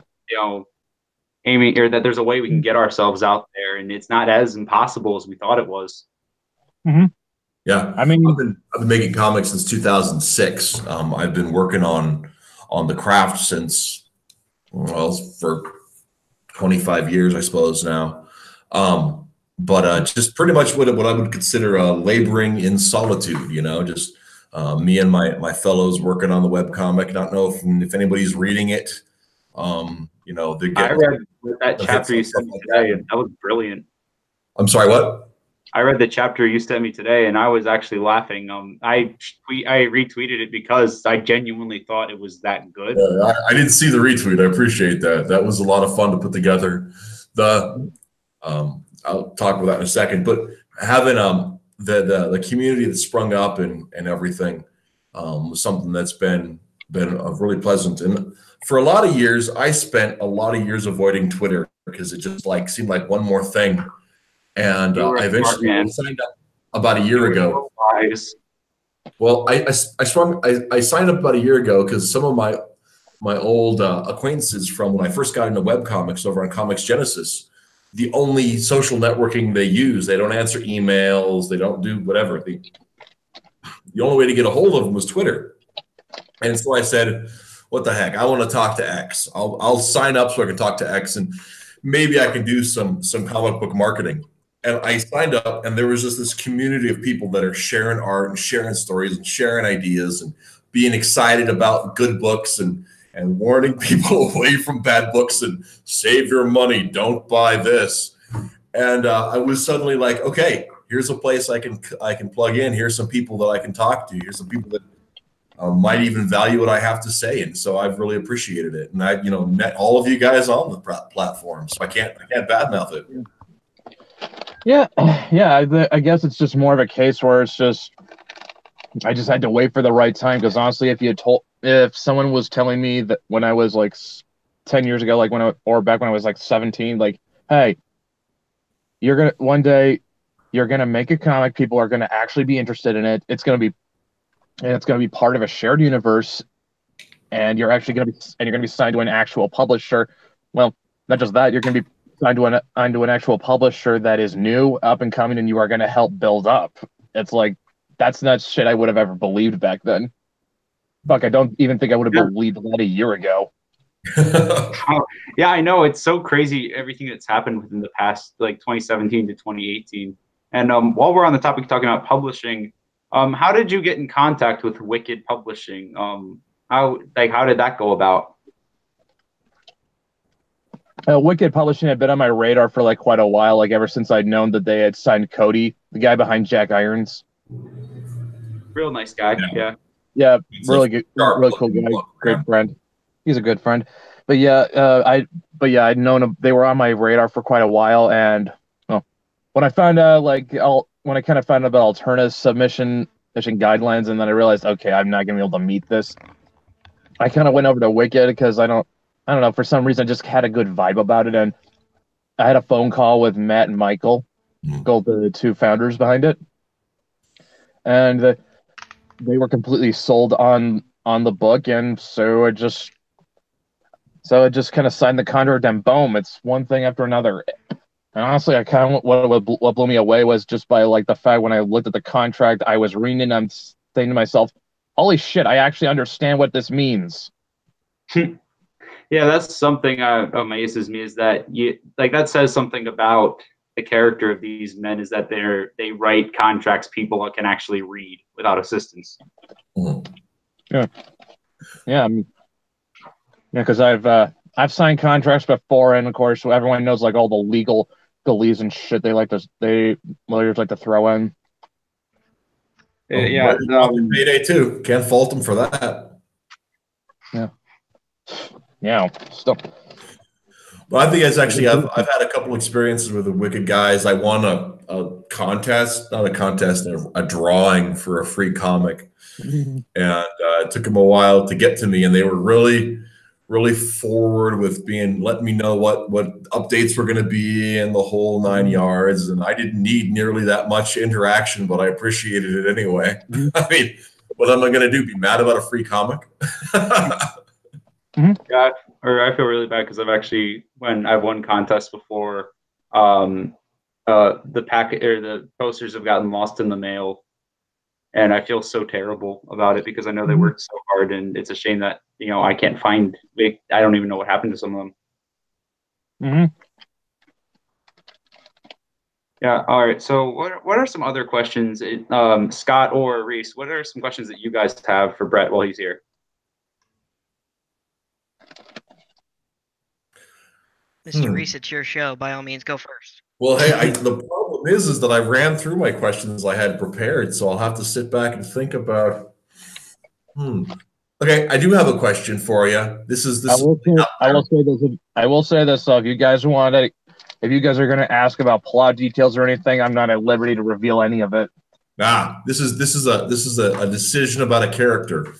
aiming, or that there's a way we can get ourselves out there, and it's not as impossible as we thought it was. Mm-hmm. Yeah, I mean, I've been making comics since 2006. I've been working on the craft since for 25 years, I suppose now. But just pretty much what I would consider laboring in solitude. Just me and my fellows working on the webcomic. Not know if anybody's reading it. I read that chapter you sent me today, and that was brilliant. I'm sorry, what? I read the chapter you sent me today, and I was actually laughing. I retweeted it because I genuinely thought it was that good. I didn't see the retweet. I appreciate that. That was a lot of fun to put together. I'll talk about that in a second. But having the community that sprung up and everything was something that's been really pleasant. And for a lot of years, I spent a lot of years avoiding Twitter because it just seemed like one more thing. And I eventually signed up about a year ago. Well, I signed up about a year ago because some of my old acquaintances from when I first got into webcomics over on Comics Genesis, the only social networking they use, they don't answer emails, they don't do whatever. The only way to get a hold of them was Twitter. And so I said, what the heck? I want to talk to X. I'll sign up so I can talk to X, and maybe I can do some comic book marketing. And I signed up, and there was just this community of people that are sharing art and sharing stories and sharing ideas and being excited about good books and warning people away from bad books and save your money, don't buy this. And I was suddenly like, okay, here's a place I can plug in. Here's some people that I can talk to. Here's some people that might even value what I have to say. And so I've really appreciated it. And I, met all of you guys on the platform, so I can't badmouth it. Yeah. I guess it's just more of a case where it's just I just had to wait for the right time. Because honestly, if someone was telling me that when I was like 10 years ago, or back when I was like 17, like, hey, one day you're gonna make a comic, people are gonna actually be interested in it. It's gonna be part of a shared universe, and you're gonna be signed to an actual publisher. Well, not just that, you're gonna be signed to an actual publisher that is new, up and coming, and you are gonna help build up. It's like that's not shit I would have ever believed back then. Fuck, I don't even think I would have believed that a year ago. Yeah, I know. It's so crazy, everything that's happened within the past, like 2017 to 2018. And while we're on the topic talking about publishing, how did you get in contact with Wicked Publishing? How did that go about? Wicked Publishing had been on my radar for like quite a while, like ever since I'd known that they had signed Cody, the guy behind Jack Irons. Real nice guy. Yeah. Yeah, It's really a good, sharp really cool looking guy, book, great yeah. friend. He's a good friend. But yeah, I'd known him. They were on my radar for quite a while, and well, when I found out when I kind of found out about alternative submission guidelines, and then I realized, okay, I'm not gonna be able to meet this. I kind of went over to Wicked because I don't know, for some reason I just had a good vibe about it, and I had a phone call with Matt and Michael, the two founders behind it, and they were completely sold on the book, and so I just kind of signed the contract, and boom, it's one thing after another. And honestly, I kind of what blew me away was just by like the fact when I looked at the contract, I was reading it, I'm saying to myself, "Holy shit! I actually understand what this means." Yeah, that's something amazes me is that that says something about the character of these men is that they write contracts people can actually read without assistance. Yeah, yeah, because I've signed contracts before, and of course everyone knows like all the legal legalese and shit lawyers like to throw in. Yeah, payday too. Can't fault them for that. Yeah, still. Well, I think it's actually I've had a couple experiences with the Wicked guys. I won a contest, not a contest, a drawing for a free comic, and it took them a while to get to me, and they were really forward with letting me know what updates were going to be and the whole 9 yards. And I didn't need nearly that much interaction, but I appreciated it anyway. I mean, what am I going to do? Be mad about a free comic? Yeah, or I feel really bad because when I've won contests before, the packet or the posters have gotten lost in the mail, and I feel so terrible about it because I know they worked so hard, and it's a shame that I can't find. I don't even know what happened to some of them. Yeah. All right. So, what are some other questions, Scott or Rhys? What are some questions that you guys have for Brett while he's here? Mr. Rhys, it's your show. By all means, go first. Well, hey, the problem is that I ran through my questions I had prepared, so I'll have to sit back and think about. Okay, I do have a question for you. I will say this. So if you guys are going to ask about plot details or anything, I'm not at liberty to reveal any of it. This is a decision about a character.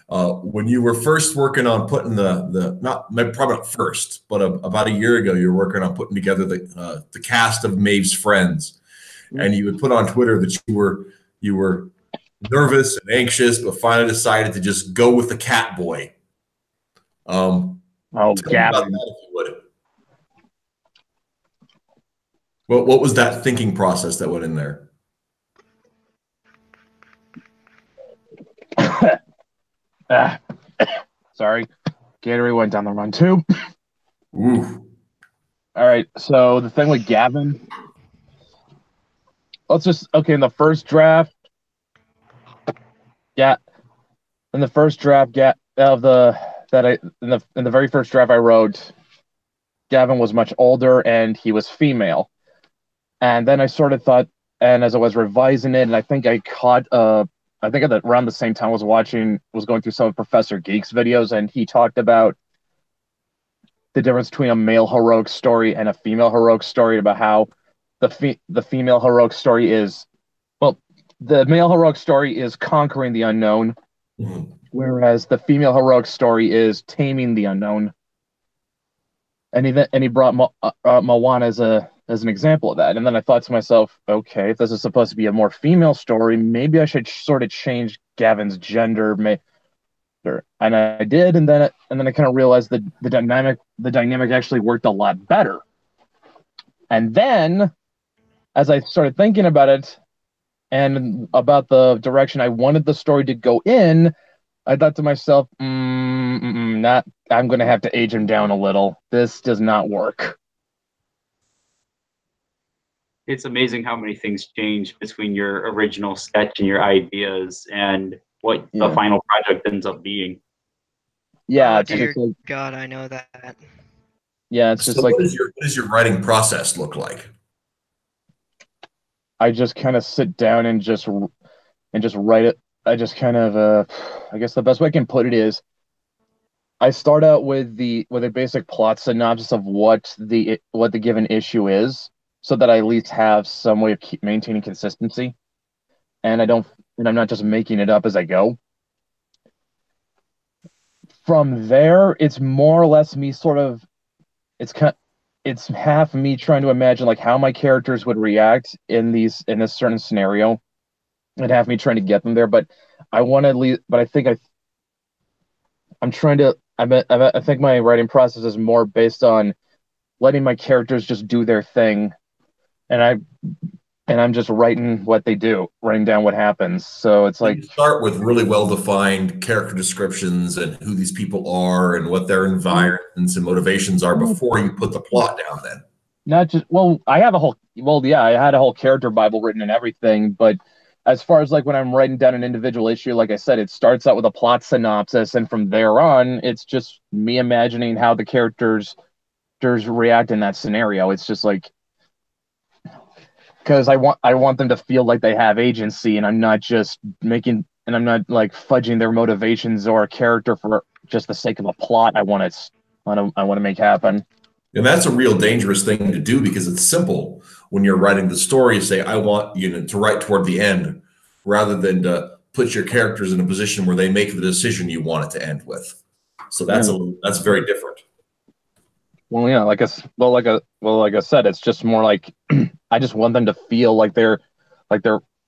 When you were first working on putting probably not first, but about a year ago, you were working on putting together the cast of Maeve's friends, and you would put on Twitter that you were nervous and anxious, but finally decided to just go with the cat boy. Tell me about that, if you would. What was that thinking process that went in there? Sorry, Gatorade went down the run too. Ooh. All right, so the thing with Gavin, in the first draft, in the very first draft I wrote, Gavin was much older and he was female, and then I sort of thought, and as I was revising it, and I think I caught I think at around the same time I was going through some of Professor Geek's videos, and he talked about the difference between a male heroic story and a female heroic story, about how the female heroic story is, the male heroic story is conquering the unknown, whereas the female heroic story is taming the unknown. And he brought Moana as an example of that. And then I thought to myself, okay, if this is supposed to be a more female story, maybe I should sort of change Gavin's gender. And I did, and then I kind of realized that the dynamic actually worked a lot better. And then, as I started thinking about it and about the direction I wanted the story to go in, I thought to myself, I'm going to have to age him down a little. This does not work. It's amazing how many things change between your original sketch and your ideas and what the final project ends up being. Yeah, dear God, I know that. Yeah, it's just what does your writing process look like? I just kind of sit down and just write it. kind of I guess the best way I can put it is I start out with a basic plot synopsis of what the given issue is, so that I at least have some way of maintaining consistency, and I'm not just making it up as I go. From there, it's more or less me sort of it's half me trying to imagine like how my characters would react in this certain scenario, and half me trying to get them there. But I want to leave. But I think I'm trying to. I think my writing process is more based on letting my characters just do their thing, and I'm just writing what they do, writing down what happens. So it's like you start with really well-defined character descriptions and who these people are and what their environments and motivations are before you put the plot down. Then, not just I had a whole character Bible written and everything, but as far as like when I'm writing down an individual issue, like I said, it starts out with a plot synopsis, and from there on, it's just me imagining how the characters react in that scenario. It's just like, because I want them to feel like they have agency, and I'm not like fudging their motivations or a character for just the sake of a plot. I want to make happen. And that's a real dangerous thing to do, because it's simple when you're writing the story. Say, I want you to write toward the end, rather than to put your characters in a position where they make the decision you want it to end with. So that's very different. Well, yeah, like I said, it's just more like I just want them to feel like they're. I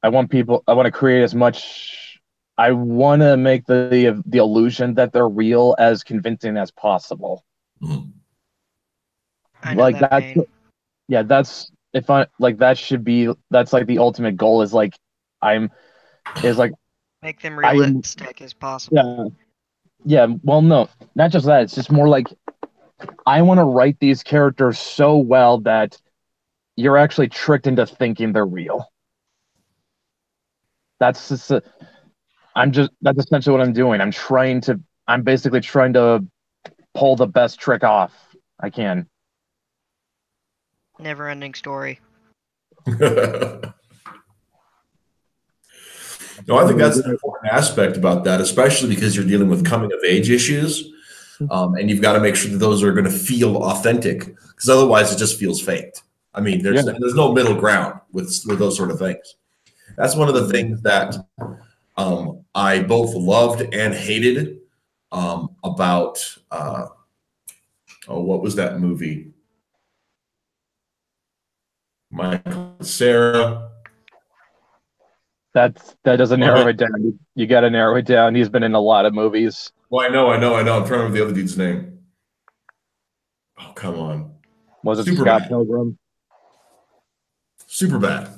want to create as much. I want to make the illusion that they're real as convincing as possible. Mm-hmm. Like that. Yeah, that's if I like that should be. That's like the ultimate goal is like make them realistic as possible. Yeah. Well, no, not just that. It's just more like I want to write these characters so well that you're actually tricked into thinking they're real. That's essentially what I'm doing. I'm basically trying to pull the best trick off I can. Never ending story. No, I think that's an important aspect about that, especially because you're dealing with coming of age issues. And you've got to make sure that those are going to feel authentic, because otherwise it just feels faked. I mean, there's no middle ground with those sort of things. That's one of the things that I both loved and hated about what was that movie? Michael Cera. That doesn't narrow it down. You got to narrow it down. He's been in a lot of movies. Well, I know. I'm trying to remember the other dude's name. Oh, come on. Was it Scott Pilgrim? Superbad.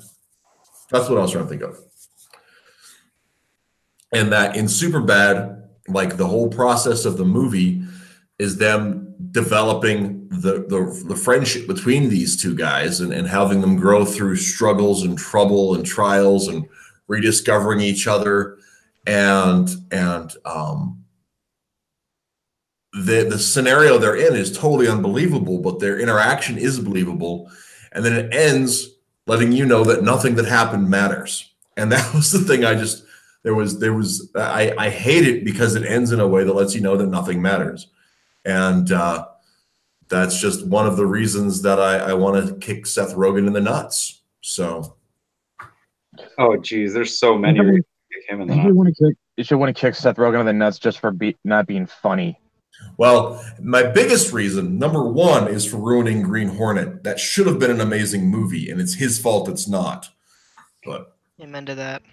That's what I was trying to think of. And that in Superbad, like the whole process of the movie is them developing the friendship between these two guys and having them grow through struggles and trouble and trials and rediscovering each other. And the scenario they're in is totally unbelievable, but their interaction is believable. And then it ends letting you know that nothing that happened matters. And that was the thing I hate it, because it ends in a way that lets you know that nothing matters. And that's just one of the reasons that I want to kick Seth Rogen in the nuts. So. Oh, geez, there's so many reasons to kick him in the nuts. You should want to kick Seth Rogen in the nuts just for not being funny. Well, my biggest reason, number one, is for ruining Green Hornet. That should have been an amazing movie, and it's his fault it's not. But Amen to that.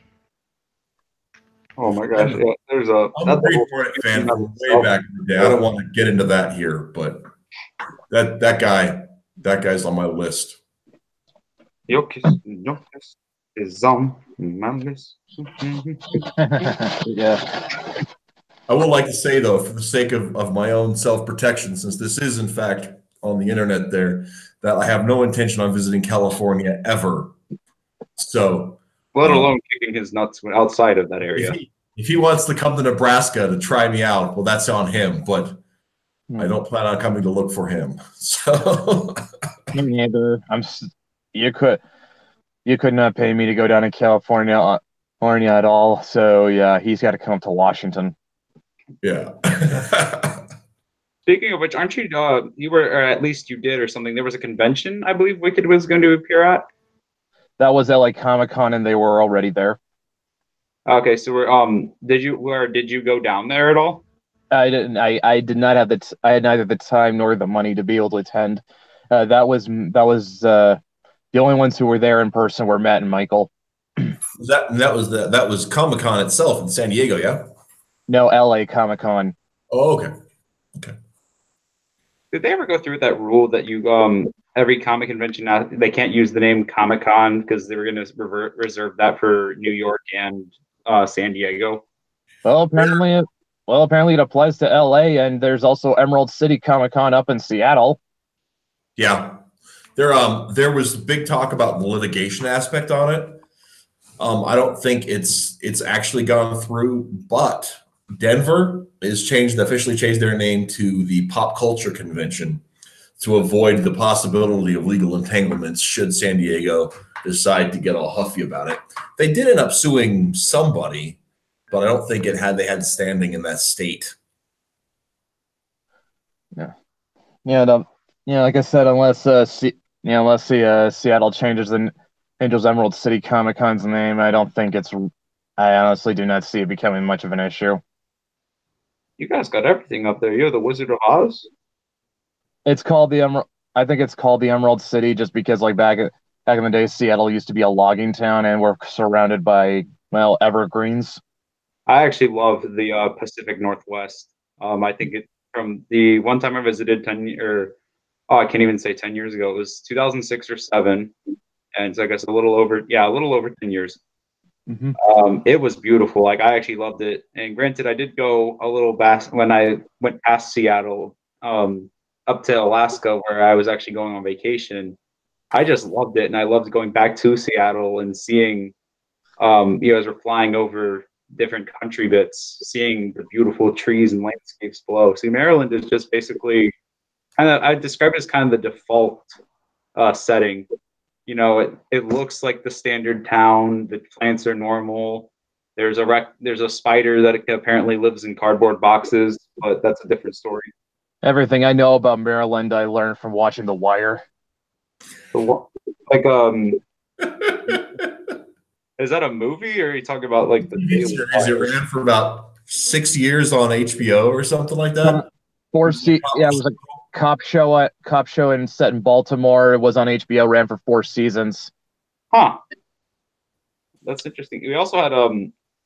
Oh my gosh, yeah, there's I'm a Green Hornet fan from way back in the day. I don't want to get into that here, but that guy's on my list. Your kiss is on my list. Yeah. I would like to say, though, for the sake of my own self-protection, since this is, in fact, on the internet there, that I have no intention on visiting California ever. So, let alone kicking his nuts outside of that area. If he wants to come to Nebraska to try me out, well, that's on him. But I don't plan on coming to look for him. So, me neither. You could not pay me to go down to California Narnia at all. So yeah, he's got to come up to Washington. Yeah. Speaking of which, aren't you? You were, or at least you did, or something. There was a convention, I believe, Wicked was going to appear at. That was at like Comic-Con, and they were already there. Okay, so did you go down there at all? I didn't. I did not have I had neither the time nor the money to be able to attend. That was the only ones who were there in person were Matt and Michael. That was Comic-Con itself in San Diego, yeah? No, LA Comic-Con. Oh, okay. Okay. Did they ever go through that rule that you every comic convention now they can't use the name Comic Con because they were going to reserve that for New York and San Diego? Well, apparently it applies to LA, and there's also Emerald City Comic-Con up in Seattle. Yeah. There was big talk about the litigation aspect on it. I don't think it's actually gone through, but Denver is officially changed their name to the Pop Culture Convention to avoid the possibility of legal entanglements should San Diego decide to get all huffy about it. They did end up suing somebody, but I don't think they had standing in that state. Yeah. Like I said, unless Seattle changes the Angels Emerald City Comic-Con's name, I honestly do not see it becoming much of an issue. You guys got everything up there. You're the Wizard of Oz. It's called the Emerald. I think it's called the Emerald City just because, like back in the day, Seattle used to be a logging town, and we're surrounded by evergreens. I actually love the Pacific Northwest. I think from the one time I visited I can't even say 10 years ago. It was 2006 or 7, and so I guess a little over 10 years. Mm-hmm. It was beautiful. Like I actually loved it. And granted, I did go a little when I went past Seattle, up to Alaska, where I was actually going on vacation. I just loved it, and I loved going back to Seattle and seeing, as we're flying over different country bits, seeing the beautiful trees and landscapes below. See, Maryland is just basically I describe it as kind of the default setting. It looks like the standard town. The plants are normal. There's a spider that apparently lives in cardboard boxes, but that's a different story. Everything I know about Maryland, I learned from watching The Wire. Like is that a movie, or are you talking about like the TV series? It ran for about 6 years on HBO or something like that. It was a cop show and set in Baltimore. It was on HBO, ran for 4 seasons. Huh. That's interesting. We also had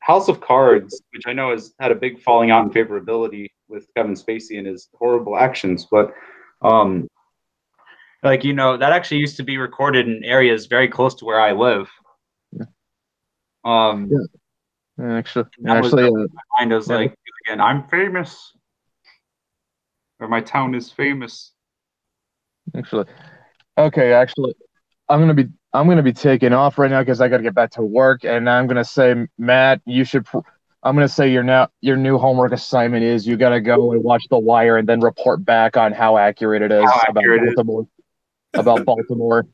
House of Cards, which I know has had a big falling out in favorability with Kevin Spacey and his horrible actions, but that actually used to be recorded in areas very close to where I live. Actually, my mind was like, again, I'm famous, or my town is famous. Actually, I'm gonna be taking off right now because I gotta get back to work, and I'm gonna say, Matt, I'm gonna say your new homework assignment is you gotta go and watch The Wire and then report back on how accurate it is about Baltimore.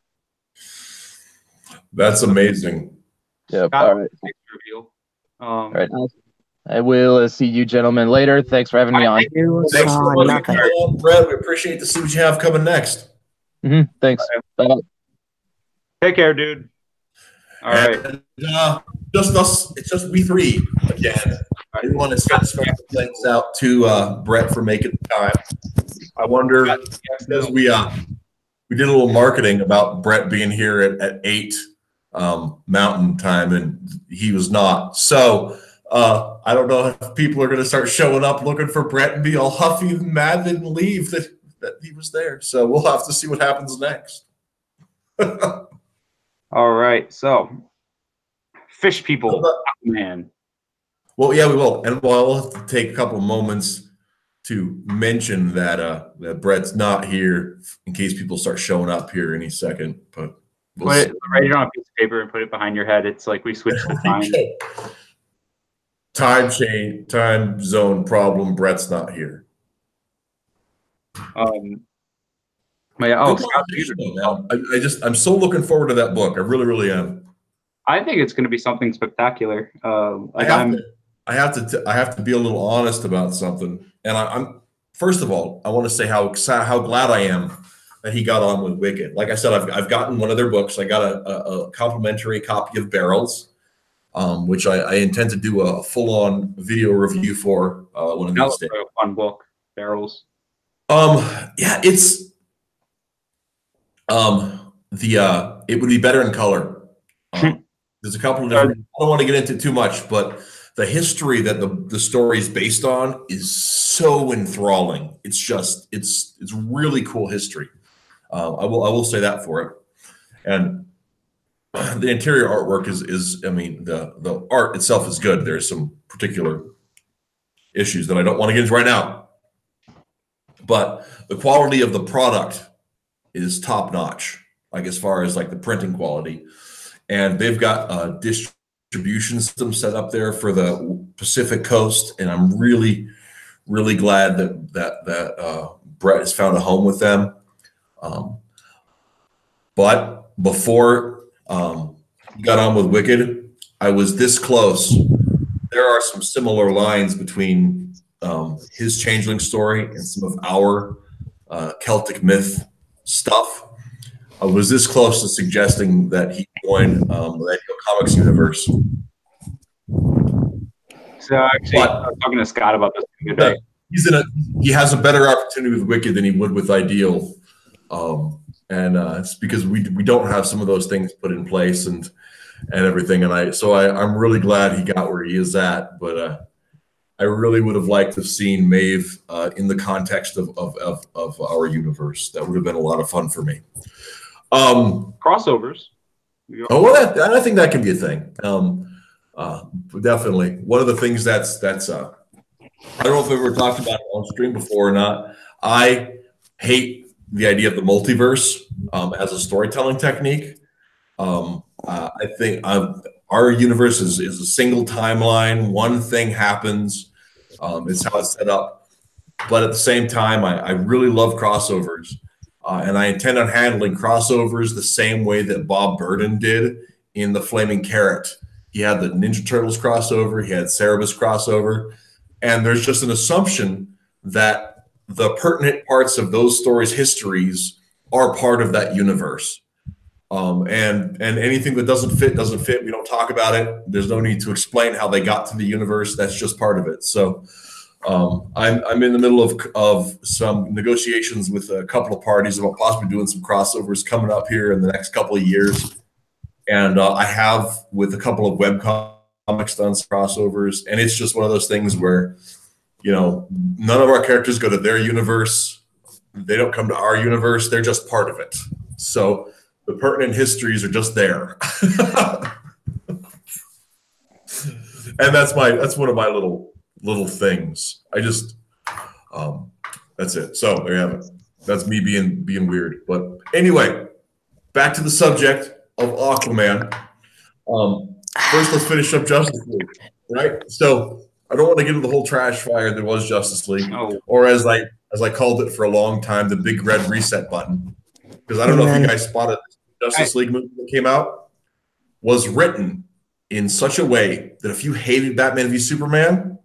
That's amazing. Yep. All right. All right. I will see you gentlemen later. Thanks for having me on. Thanks for coming on, Brett. We appreciate to see what you have coming next. Mm-hmm. Thanks. Bye. Take care, dude. All right. It's just we three again. I want to send special thanks out to Brett for making the time. I wonder, because we did a little marketing about Brett being here at 8 Mountain Time, and he was not. So I don't know if people are going to start showing up looking for Brett and be all huffy and mad and leave that he was there. So we'll have to see what happens next. All right. So, fish people, man. Well, yeah, we will. And we'll have to take a couple of moments to mention that Brett's not here in case people start showing up here any second. But write it on a piece of paper and put it behind your head. It's like we switched the time. Time zone problem. Brett's not here. I'm so looking forward to that book. I really, really am. I think it's going to be something spectacular. I have to be a little honest about something. And I'm first of all, I want to say how glad I am that he got on with Wicked. Like I said, I've gotten one of their books. I got a complimentary copy of Barrels, which I intend to do a full-on video review for one of these days. A fun book, Barrels. Yeah, it's it would be better in color. There's a couple of different. I don't want to get into too much, but the history that the story is based on is so enthralling. It's really cool history. I will say that for it. And the interior artwork is I mean, the art itself is good. There's some particular issues that I don't want to get into right now, but the quality of the product is top notch, like as far as like the printing quality. And they've got a distribution system set up there for the Pacific Coast, and I'm really, really glad that Brett has found a home with them. But before he got on with Wicked, I was this close. There are some similar lines between his Changeling story and some of our Celtic myth stuff. I was this close to suggesting that he join the Ideal Comics universe. So actually, I was talking to Scott about this the other day. He has a better opportunity with Wicked than he would with Ideal, and it's because we don't have some of those things put in place and everything. And I'm really glad he got where he is at. But I really would have liked to have seen Maeve in the context of our universe. That would have been a lot of fun for me. Crossovers. Oh, well, I think that can be a thing. Definitely. One of the things that's I don't know if we've ever talked about it on stream before or not. I hate the idea of the multiverse as a storytelling technique. I think our universe is a single timeline. One thing happens. It's how it's set up. But at the same time, I really love crossovers. And I intend on handling crossovers the same way that Bob Burden did in The Flaming Carrot. He had the Ninja Turtles crossover. He had Cerebus crossover. And there's just an assumption that the pertinent parts of those stories' histories are part of that universe. And anything that doesn't fit, doesn't fit. We don't talk about it. There's no need to explain how they got to the universe. That's just part of it. So I'm in the middle of some negotiations with a couple of parties about possibly doing some crossovers coming up here in the next couple of years. And I have with a couple of webcomics done some crossovers. And it's just one of those things where, none of our characters go to their universe. They don't come to our universe. They're just part of it. So the pertinent histories are just there. And that's one of my little things. I just that's it. So there you have it. That's me being weird. But anyway, back to the subject of Aquaman. First, let's finish up Justice League, right? So I don't want to get into the whole trash fire that was Justice League, or as I called it for a long time, the big red reset button. Because I don't know if you guys spotted Justice League movie that came out was written in such a way that if you hated Batman v Superman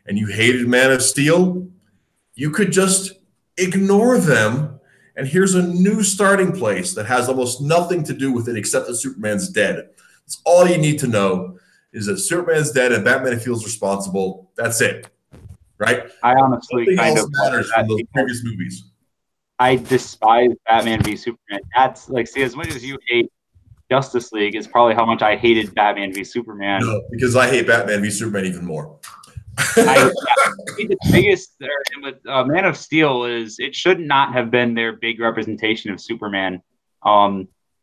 and you hated Man of Steel, you could just ignore them. And here's a new starting place that has almost nothing to do with it except that Superman's dead. That's all you need to know is that Superman's dead and Batman feels responsible. That's it, right? I honestly kind of matters from those previous movies. I despise Batman v Superman. That's like, see, as much as you hate Justice League, is probably how much I hated Batman v Superman. No, because I hate Batman v Superman even more. The biggest with Man of Steel is it should not have been their big representation of Superman.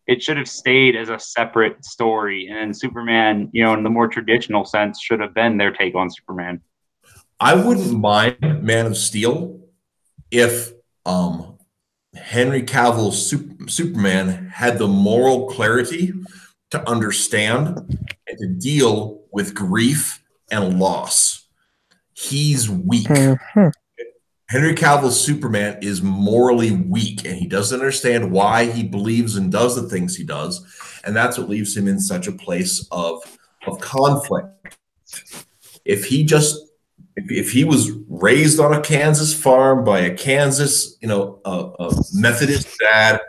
It should have stayed as a separate story, and Superman, in the more traditional sense, should have been their take on Superman. I wouldn't mind Man of Steel if Henry Cavill's Superman had the moral clarity to understand and to deal with grief and loss. He's weak. Mm-hmm. Henry Cavill's Superman is morally weak, and he doesn't understand why he believes and does the things he does. and that's what leaves him in such a place of conflict. If he was raised on a Kansas farm by a Kansas, a Methodist dad,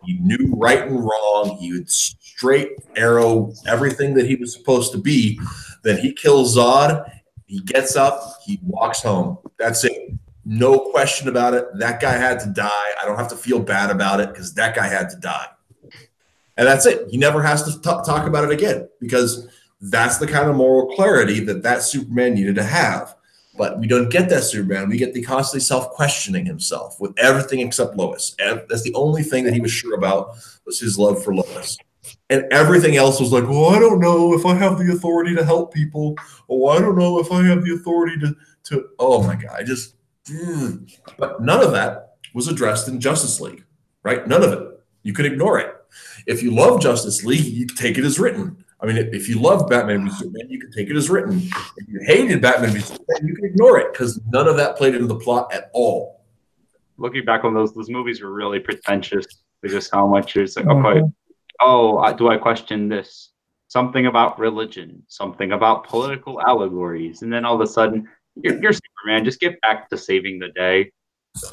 he knew right and wrong. He would straight arrow everything that he was supposed to be. Then he kills Zod. He gets up. He walks home. That's it. No question about it. That guy had to die. I don't have to feel bad about it because that guy had to die. And that's it. He never has to talk about it again because that's the kind of moral clarity that Superman needed to have. But we don't get that Superman. We get the constantly self-questioning himself with everything except Lois. And that's the only thing that he was sure about was his love for Lois. And everything else was like, well, I don't know if I have the authority to help people. Oh, I don't know if I have the authority to oh my God, But none of that was addressed in Justice League, right? None of it. You could ignore it. If you love Justice League, you take it as written. I mean, if you love Batman v Superman, you can take it as written. If you hated Batman v Superman, you can ignore it because none of that played into the plot at all. Looking back on those movies were really pretentious. Just how much it's like, okay, do I question this? Something about religion, something about political allegories, and then all of a sudden, you're Superman. Just get back to saving the day.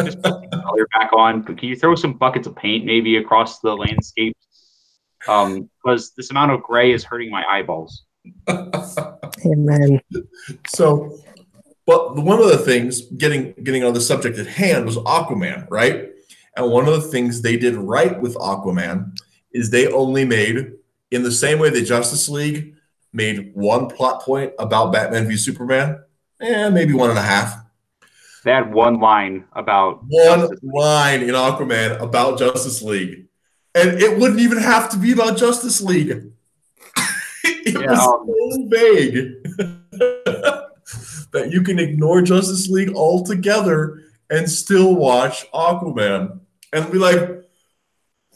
Just put the color back on. But can you throw some buckets of paint maybe across the landscape? Because this amount of gray is hurting my eyeballs. Amen. So, but one of the things, getting on the subject at hand, was Aquaman, right? And one of the things they did right with Aquaman is they only made, in the same way that Justice League made one plot point about Batman v Superman, maybe 1.5. They had one line about line in Aquaman about Justice League. And it wouldn't even have to be about Justice League. It was so vague that you can ignore Justice League altogether and still watch Aquaman and be like,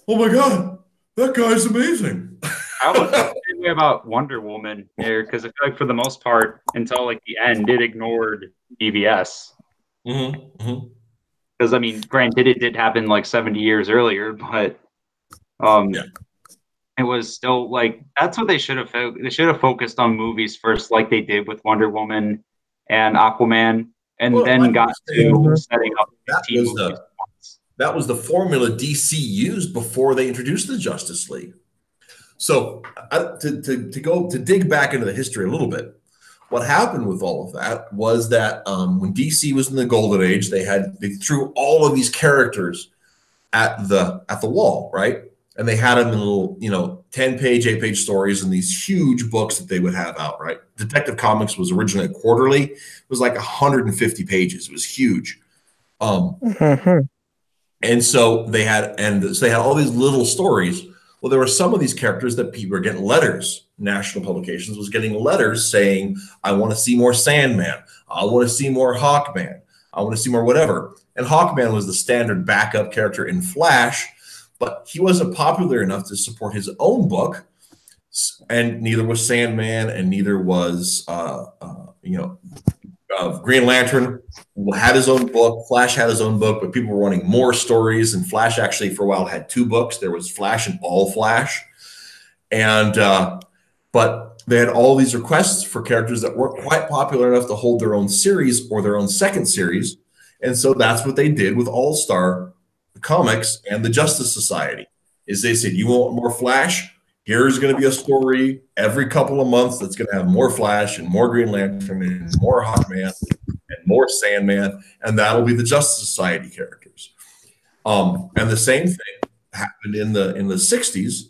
oh my God, that guy's amazing. I was thinking about Wonder Woman here because I feel like for the most part, until like the end, it ignored BVS. Because I mean, granted, it did happen like 70 years earlier, but it was still like that's what they should have. They should have focused on movies first, like they did with Wonder Woman and Aquaman, and then got to setting up that was the formula DC used before they introduced the Justice League. So to dig back into the history a little bit, what happened with all of that was that when DC was in the golden age, they threw all of these characters at the wall, right? And they had them in little, 10-page, 8-page stories in these huge books that they would have out, right? Detective Comics was originally quarterly. It was like 150 pages. It was huge. And so they had all these little stories. Well, there were some of these characters that people were getting letters. National Publications was getting letters saying, I want to see more Sandman. I want to see more Hawkman. I want to see more whatever. And Hawkman was the standard backup character in Flash, but he wasn't popular enough to support his own book. And neither was Sandman, and neither was, Green Lantern had his own book. Flash had his own book, but people were wanting more stories. And Flash actually, for a while, had 2 books. There was Flash and All Flash. And, but they had all these requests for characters that weren't quite popular enough to hold their own series or their own second series. And so that's what they did with All-Star Comics and the Justice Society, is they said, you want more Flash? Here's going to be a story every couple of months that's going to have more Flash and more Green Lantern and more Hawkman and more Sandman, and that'll be the Justice Society characters. And the same thing happened in the 60s,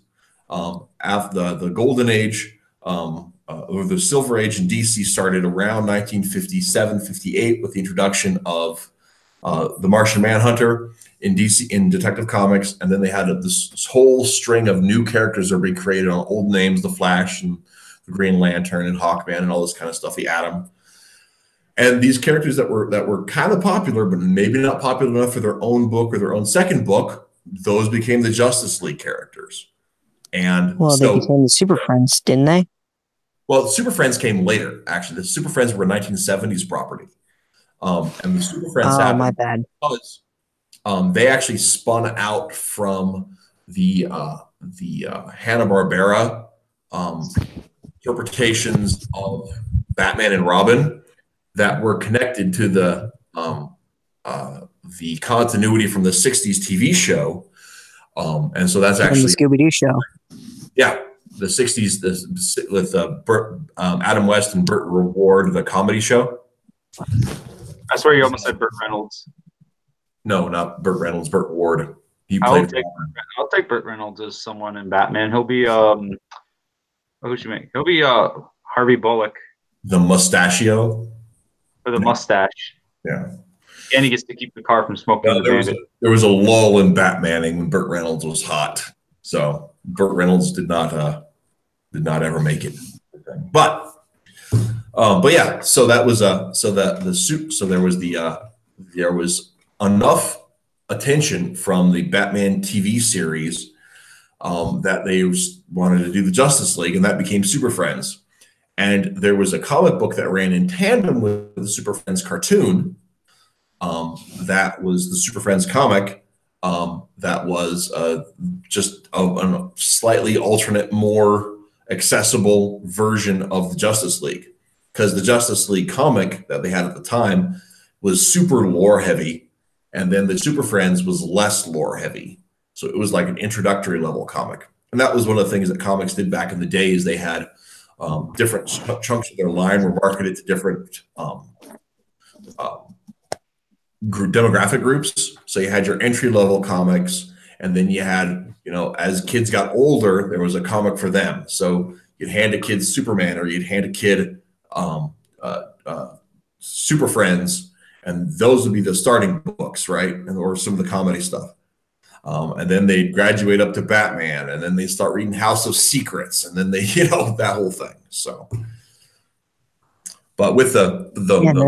after the Golden Age or the Silver Age in DC started around 1957, 58 with the introduction of the Martian Manhunter in DC, in Detective Comics, and then they had this whole string of new characters that were being created on old names, the Flash and the Green Lantern and Hawkman and all this kind of stuff, the Atom. And these characters that were kind of popular, but maybe not popular enough for their own book or their own second book, those became the Justice League characters. And they became the Super Friends, didn't they? Well, Super Friends came later, actually. The Super Friends were a 1970s property. And the Super Friends happened my bad. Because they actually spun out from the Hanna-Barbera interpretations of Batman and Robin that were connected to the continuity from the '60s TV show, and so that's From the actually Scooby Doo show. yeah, the '60s with Adam West and Burt Ward, the comedy show. I swear you almost said Burt Reynolds. No, not Burt Reynolds, Burt Ward. He I'll played. take Burt Reynolds as someone in Batman. He'll be who should make? He'll be Harvey Bullock The Mustachio. for the mustache, Yeah. and he gets to keep the car from smoking. There was a lull in Batmaning when Burt Reynolds was hot, so Burt Reynolds did not ever make it. But yeah, so that was there was enough attention from the Batman TV series that they wanted to do the Justice League, and that became Super Friends. And there was a comic book that ran in tandem with the Super Friends cartoon. That was the Super Friends comic. That was just a slightly alternate, more accessible version of the Justice League, because the Justice League comic that they had at the time was super lore heavy, and then the Super Friends was less lore heavy. So it was like an introductory level comic. And that was one of the things that comics did back in the day, is they had different chunks of their line were marketed to different demographic groups. So you had your entry level comics, and then you had, as kids got older, there was a comic for them. So you'd hand a kid Superman, or you'd hand a kid Super Friends, and those would be the starting books, right? Or some of the comedy stuff. And then they graduate up to Batman, and then they start reading House of Secrets, and then they, that whole thing. So, but with then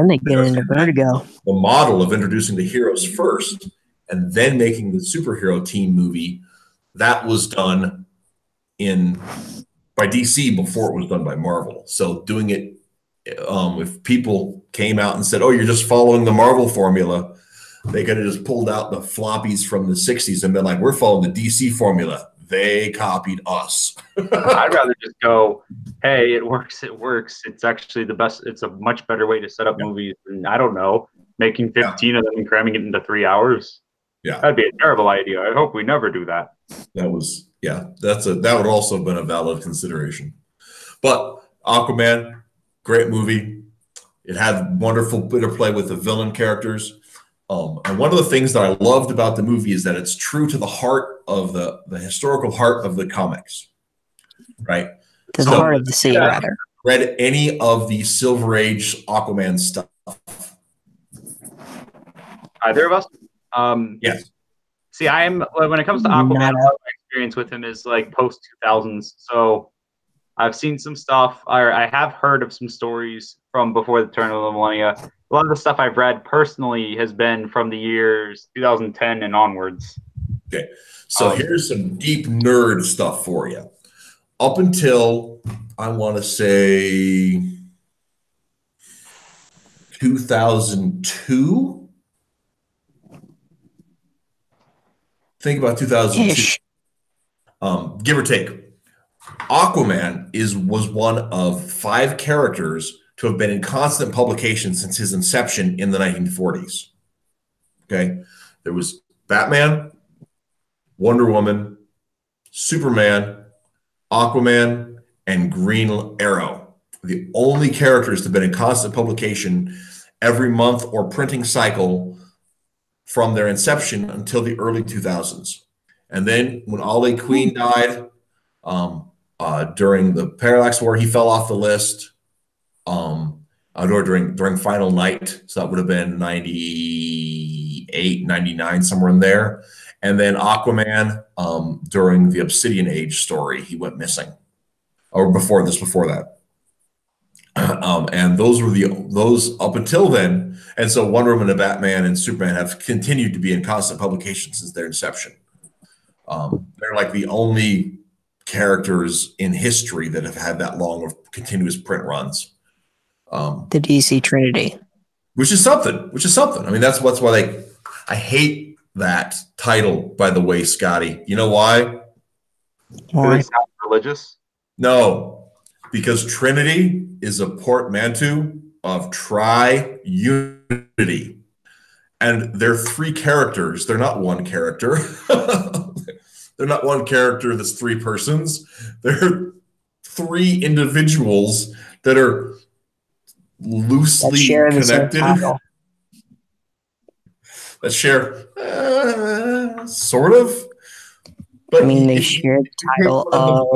they get into Vertigo. The model of introducing the heroes first, and then making the superhero team movie, that was done by DC before it was done by Marvel. So doing it, if people came out and said, "Oh, you're just following the Marvel formula," they could have just pulled out the floppies from the '60s and been like, "We're following the DC formula. They copied us." I'd rather just go, "Hey, it works. It works. It's actually the best. It's a much better way to set up movies." And I don't know, making 15 of them and cramming it into 3 hours. Yeah, that'd be a terrible idea. I hope we never do that. That would also have been a valid consideration. But Aquaman, great movie. It had wonderful interplay with the villain characters. And one of the things that I loved about the movie is that it's true to the heart of the historical heart of the comics, right? To the heart of the sea, rather. Read any of the Silver Age Aquaman stuff? Either of us? Yes. See, when it comes to Aquaman, my experience with him is like post 2000s. So I've seen some stuff, or I have heard of some stories from before the turn of the millennia. A lot of the stuff I've read personally has been from the years 2010 and onwards. Okay, so here's some deep nerd stuff for you. Up until, I want to say, 2002. Think about 2002. Give or take. Aquaman was one of 5 characters to have been in constant publication since his inception in the 1940s. Okay, there was Batman, Wonder Woman, Superman, Aquaman, and Green Arrow. The only characters to have been in constant publication every month or printing cycle from their inception until the early 2000s. And then when Ollie Queen died during the Parallax War, he fell off the list. Or during Final Night, so that would have been 98, 99, somewhere in there. And then Aquaman during the Obsidian Age story, he went missing, or before that. And those were those up until then. And so Wonder Woman and Batman and Superman have continued to be in constant publication since their inception. They're like the only characters in history that have had that long of continuous print runs. The DC Trinity, which is something. I mean, that's why I hate that title, by the way, Scotty. You know why? Does it sound religious? No, because Trinity is a portmanteau of tri-unity. And they're three characters. They're not one character. They're not one character that's three persons. They're three individuals that are loosely share the same connected. title. That share, sort of. But I mean, they share the title of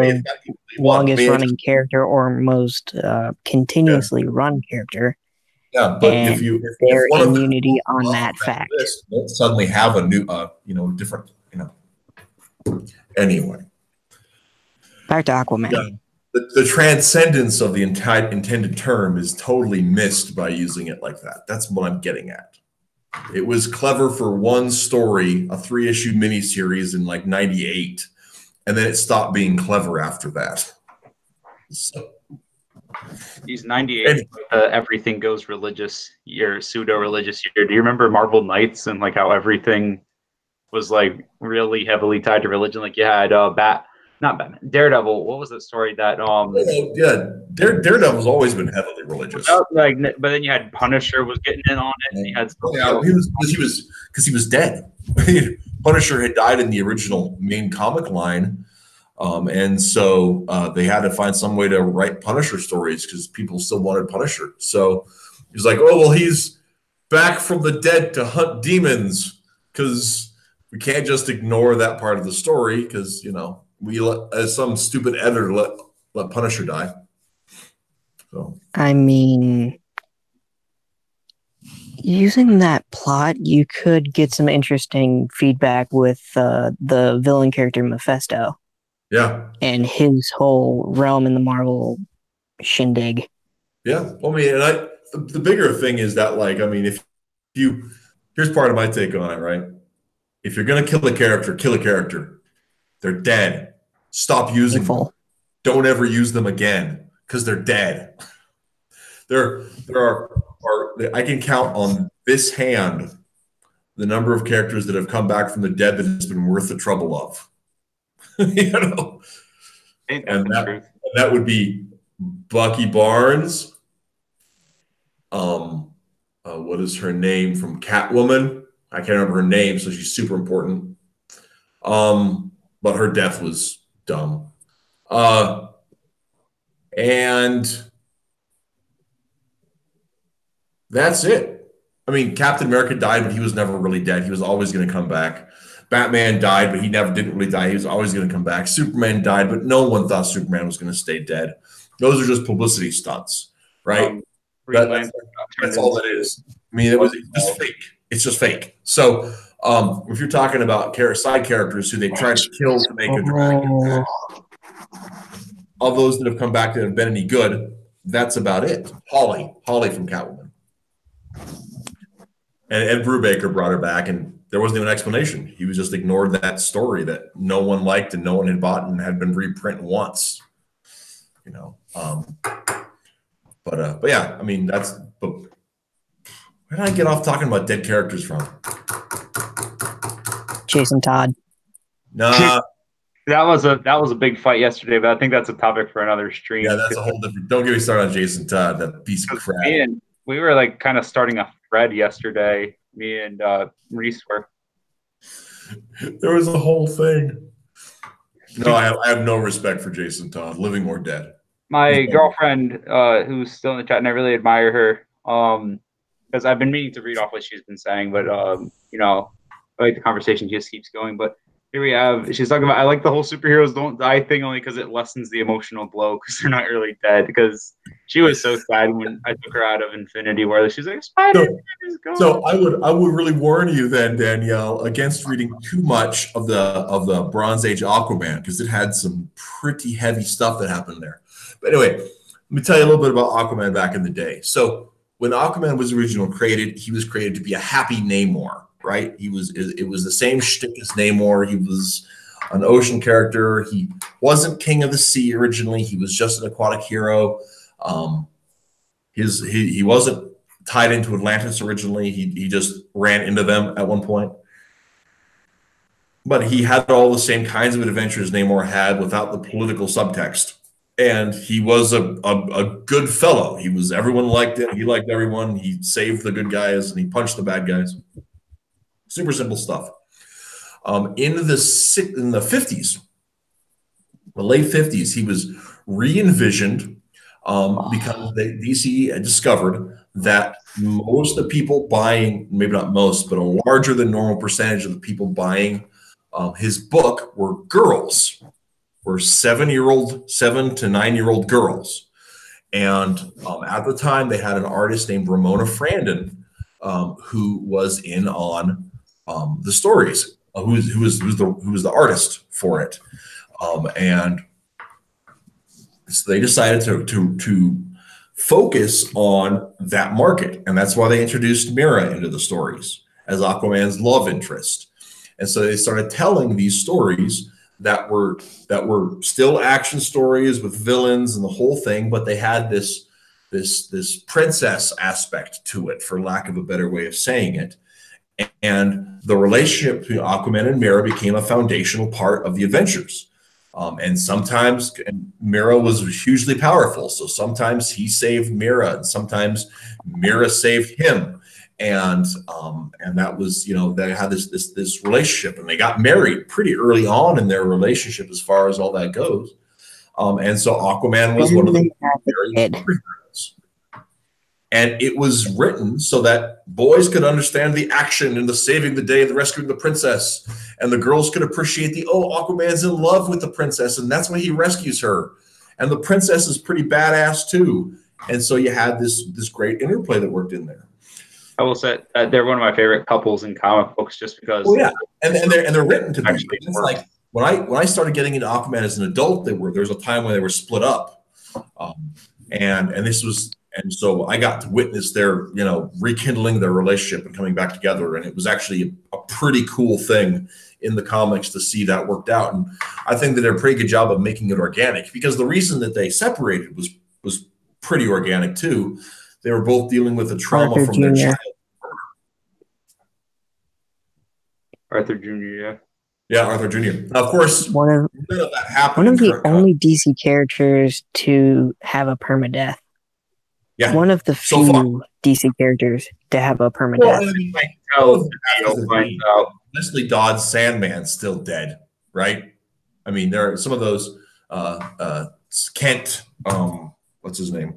longest running character or most continuously run character. Yeah, but and if they're one in of unity on that fact. List, they'll suddenly have a new, different, Anyway, back to Aquaman. Yeah. The transcendence of the intended term is totally missed by using it like that. That's what I'm getting at. It was clever for one story, a 3-issue miniseries in like '98, and then it stopped being clever after that. So. He's 98. Everything goes religious year, pseudo-religious year. Do you remember Marvel Knights and like how everything was like really heavily tied to religion? Like you had not Batman, Daredevil. What was that story that Daredevil's always been heavily religious. But then you had Punisher was getting in on it, and he had he was dead. Punisher had died in the original main comic line. And so they had to find some way to write Punisher stories because people still wanted Punisher. So he was like, oh, well, he's back from the dead to hunt demons because we can't just ignore that part of the story because, we as some stupid editor let Punisher die. So I mean, using that plot, you could get some interesting feedback with the villain character Mephisto. Yeah. And his whole realm in the Marvel shindig. Yeah. I mean, and the bigger thing is that, here's part of my take on it, right? If you're going to kill a character. They're dead. Stop using them. Don't ever use them again because they're dead. There are I can count on this hand the number of characters that have come back from the dead that it's been worth the trouble of. And that would be Bucky Barnes. What is her name from Catwoman? I can't remember her name, so she's super important. But her death was dumb. And that's it. I mean, Captain America died, but he was never really dead. He was always going to come back. Batman died, but he didn't really die. He was always going to come back. Superman died, but no one thought Superman was going to stay dead. Those are just publicity stunts, right? That's all that is. I mean, it was just fake. It's just fake. So if you're talking about side characters who they try to kill to make a dramatic impact, of those that have come back that have been any good, that's about it. Holly from Catwoman. And Ed Brubaker brought her back, and there wasn't even an explanation. He was just ignored that story that no one liked and no one had bought and had been reprint once. But yeah, I mean but where did I get off talking about dead characters from? Jason Todd. Nah. That was a big fight yesterday, but I think that's a topic for another stream. Yeah, that's a whole different. Don't get me started on Jason Todd, that piece of crap. And we were like kind of starting a thread yesterday. Me and Rhys were. There was a whole thing. No, I have no respect for Jason Todd, living or dead. My girlfriend, who's still in the chat, and I really admire her, because I've been meaning to read off what she's been saying, but I like the conversation just keeps going. But here she's talking about, I like the whole superheroes don't die thing only because it lessens the emotional blow because they're not really dead. Because she was so sad when I took her out of Infinity War. She's like, Spider-Man is gone. So I would really warn you then, Danielle, against reading too much of the Bronze Age Aquaman because it had some pretty heavy stuff that happened there. But anyway, let me tell you a little bit about Aquaman back in the day. So when Aquaman was originally created, he was created to be a happy Namor. Right? It was the same shtick as Namor. He was an ocean character. He wasn't king of the sea originally. He was just an aquatic hero. He wasn't tied into Atlantis originally. He just ran into them at one point. but he had all the same kinds of adventures Namor had without the political subtext. And he was a good fellow. Everyone liked him. He liked everyone. He saved the good guys and he punched the bad guys. Super simple stuff. In the 50s, the late 50s, he was re-envisioned because DC had discovered that most of the people buying, maybe not most, but a larger than normal percentage of the people buying his book were girls, were 7 to 9-year-old girls. And at the time, they had an artist named Ramona Frandon who was in on the stories, who was the artist for it. And so they decided to focus on that market. And that's why they introduced Mera into the stories as Aquaman's love interest. And so they started telling these stories that were still action stories with villains and the whole thing, but they had this princess aspect to it, for lack of a better way of saying it. And the relationship between Aquaman and Mera became a foundational part of the adventures. And sometimes Mera was hugely powerful. So sometimes he saved Mera, and sometimes Mera saved him. And that was, they had this relationship, and they got married pretty early on in their relationship as far as all that goes. And so Aquaman was one of the superheroes. And it was written so that boys could understand the action and the saving the day and the rescuing the princess. And the girls could appreciate Aquaman's in love with the princess, and that's why he rescues her. And the princess is pretty badass too. And so you had this great interplay that worked in there. I will say they're one of my favorite couples in comic books, just because. Oh yeah, and they're written to be. It's like when I started getting into Aquaman as an adult, there was a time when they were split up, and so I got to witness their rekindling their relationship and coming back together, and it was actually a pretty cool thing in the comics to see that worked out. And I think they did a pretty good job of making it organic, because the reason that they separated was pretty organic too. They were both dealing with the trauma from their child. Arthur Jr., yeah. Yeah, Arthur Jr. Now, of course, one of the only DC characters to have a permadeath. Yeah. One of the few DC characters to have a permadeath. Leslie Dodd's Sandman's still dead, right? I mean, there are some of those Kent, what's his name?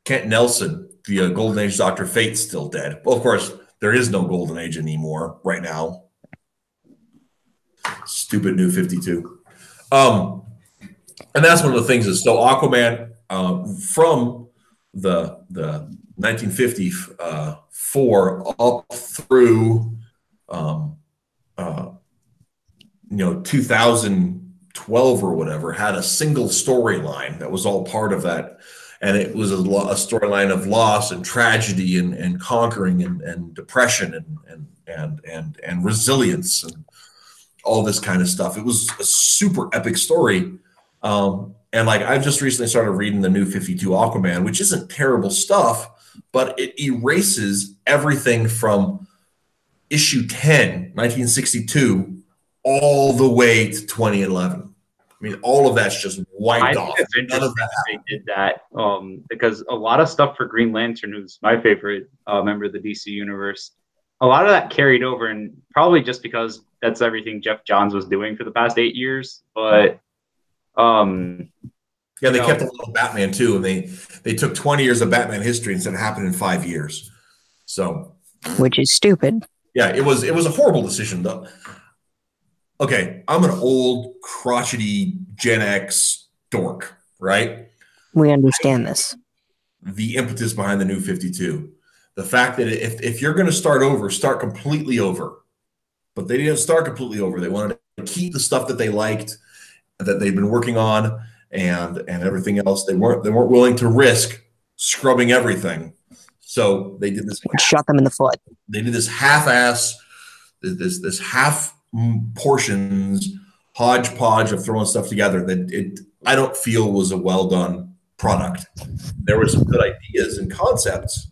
Kent Nelson, the Golden Age Dr. Fate's still dead. Well, of course, there is no Golden Age anymore right now. Stupid New 52. And that's one of the things is, so Aquaman from the 1954 up through 2012 or whatever had a single storyline that was all part of that. And it was a storyline of loss and tragedy and conquering and depression and resilience and all this kind of stuff. It was a super epic story. And like, I've just recently started reading the New 52 Aquaman, which isn't terrible stuff, but it erases everything from issue 10, 1962, all the way to 2011. I mean, all of that's just wiped off. It's interesting they did that because a lot of stuff for Green Lantern, who's my favorite member of the DC universe, a lot of that carried over, and probably just because that's everything Jeff Johns was doing for the past 8 years. But yeah, they kept a little Batman too, and they took 20 years of Batman history and said it happened in 5 years. So, which is stupid. Yeah, it was a horrible decision though. Okay, I'm an old, crotchety Gen X dork, right? We understand this. The impetus behind the New 52. The fact that if you're going to start over, start completely over. But they didn't start completely over. They wanted to keep the stuff that they liked, that they'd been working on, and everything else. They weren't willing to risk scrubbing everything. So they did this. Shot them in the foot. They did this half-ass, this half portions, hodgepodge of throwing stuff together that I don't feel was a well-done product. There were some good ideas and concepts,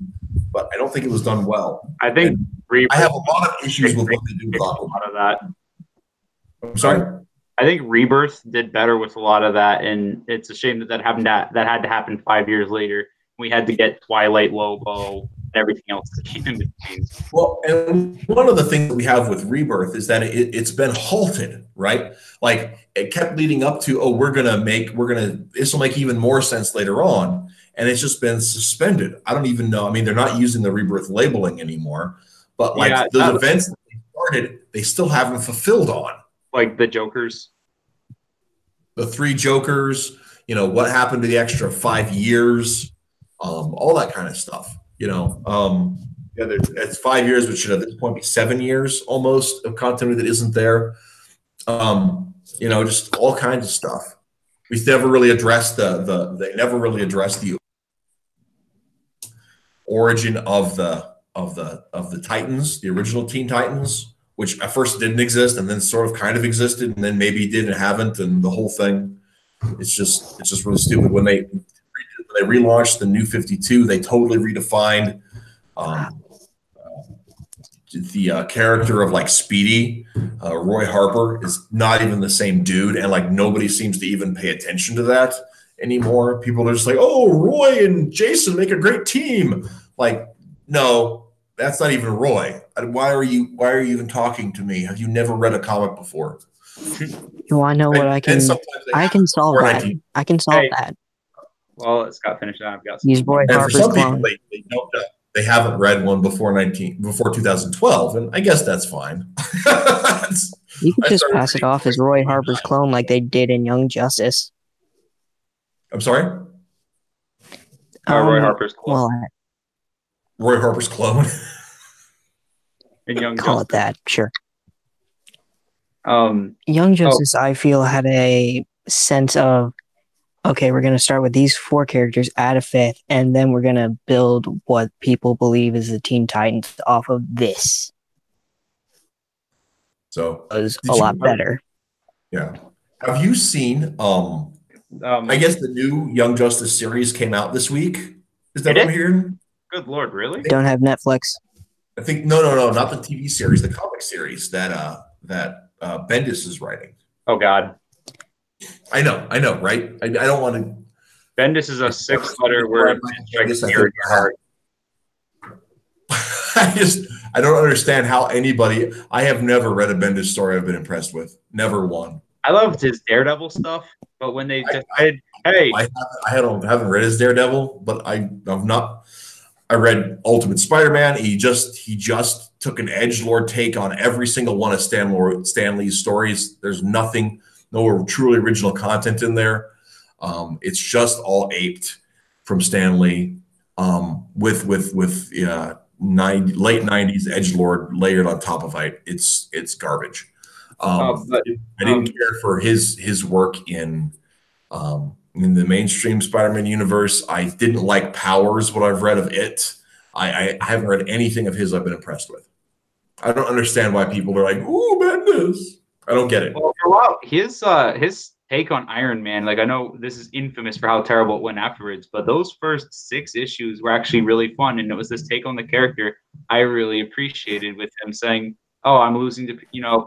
but I don't think it was done well. I think Rebirth, I have a lot of issues with what they do with a Aquaman. lot of that. I'm sorry. I think Rebirth did better with a lot of that, and it's a shame that that had to happen 5 years later. We had to get Twilight Lobo and everything else that came in between. Well, and one of the things that we have with Rebirth is that it's been halted, right? Like it kept leading up to, this will make even more sense later on. And it's just been suspended. I don't even know. I mean, they're not using the Rebirth labeling anymore, but like those events that they started, they still haven't fulfilled on. Like the Jokers. The 3 Jokers, what happened to the extra 5 years, all that kind of stuff, it's 5 years, which should at this point be 7 years almost of continuity that isn't there. Just all kinds of stuff. We never really addressed they never really addressed the origin of the Titans, the original Teen Titans, which at first didn't exist and then sort of kind of existed and then maybe did and haven't, and the whole thing. It's just really stupid. When they relaunched the New 52, they totally redefined the character of like Speedy. Roy Harper is not even the same dude, and like nobody seems to even pay attention to that anymore. People are just like, oh, Roy and Jason make a great team. Like, no, that's not even Roy. Why are you even talking to me? Have you never read a comic before? You want to know what I can solve that. I can solve that. Well, Scott finished that. I've got some. Use Roy Harper's for some clone. people, they haven't read one before 2012, and I guess that's fine. You can just pass it off as Roy Harper's clone like they did in Young Justice. I'm sorry? Roy Harper's clone. Well, Roy Harper's clone. In Young call Justice. it that, sure. Young Justice, I feel, had a sense of, okay, we're going to start with these 4 characters, add a 5th, and then we're going to build what people believe is the Teen Titans off of this. So it was a lot better. Yeah. Have you seen, I guess the new Young Justice series came out this week? Is that what I'm hearing? Good Lord, really? Don't have Netflix. I think, no, not the TV series, the comic series that Bendis is writing. Oh, God. I know, right? I don't want to. Bendis is a 6-letter word. I don't understand how anybody. I have never read a Bendis story I've been impressed with. Never one. I loved his Daredevil stuff, but when they decided, I haven't read his Daredevil, but I've not. I read Ultimate Spider-Man. He just took an edgelord take on every single one of Stan Lee's stories. There's no truly original content in there. It's just all aped from Stan Lee, with late 90s edgelord layered on top of it. It's garbage. I didn't care for his work in the mainstream Spider-Man universe. I didn't like Powers, what I've read of it. I haven't read anything of his I've been impressed with. I don't understand why people are like, ooh, Bendis. I don't get it. Well, for a while, his take on Iron Man, like I know this is infamous for how terrible it went afterwards, but those first 6 issues were actually really fun, and it was this take on the character I really appreciated, with him saying, oh, I'm losing to,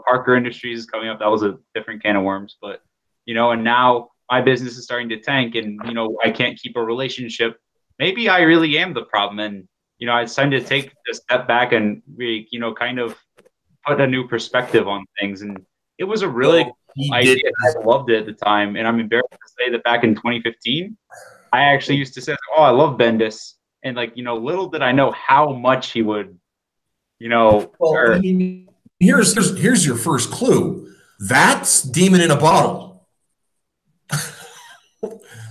Parker Industries is coming up. That was a different can of worms, but, and now my business is starting to tank, and, I can't keep a relationship. Maybe I really am the problem. And, it's time to take a step back and, kind of put a new perspective on things. And it was a really cool idea. I loved it at the time. And I'm embarrassed to say that back in 2015, I actually used to say, oh, I love Bendis. And little did I know how much he would, Well, here's your first clue. That's Demon in a Bottle.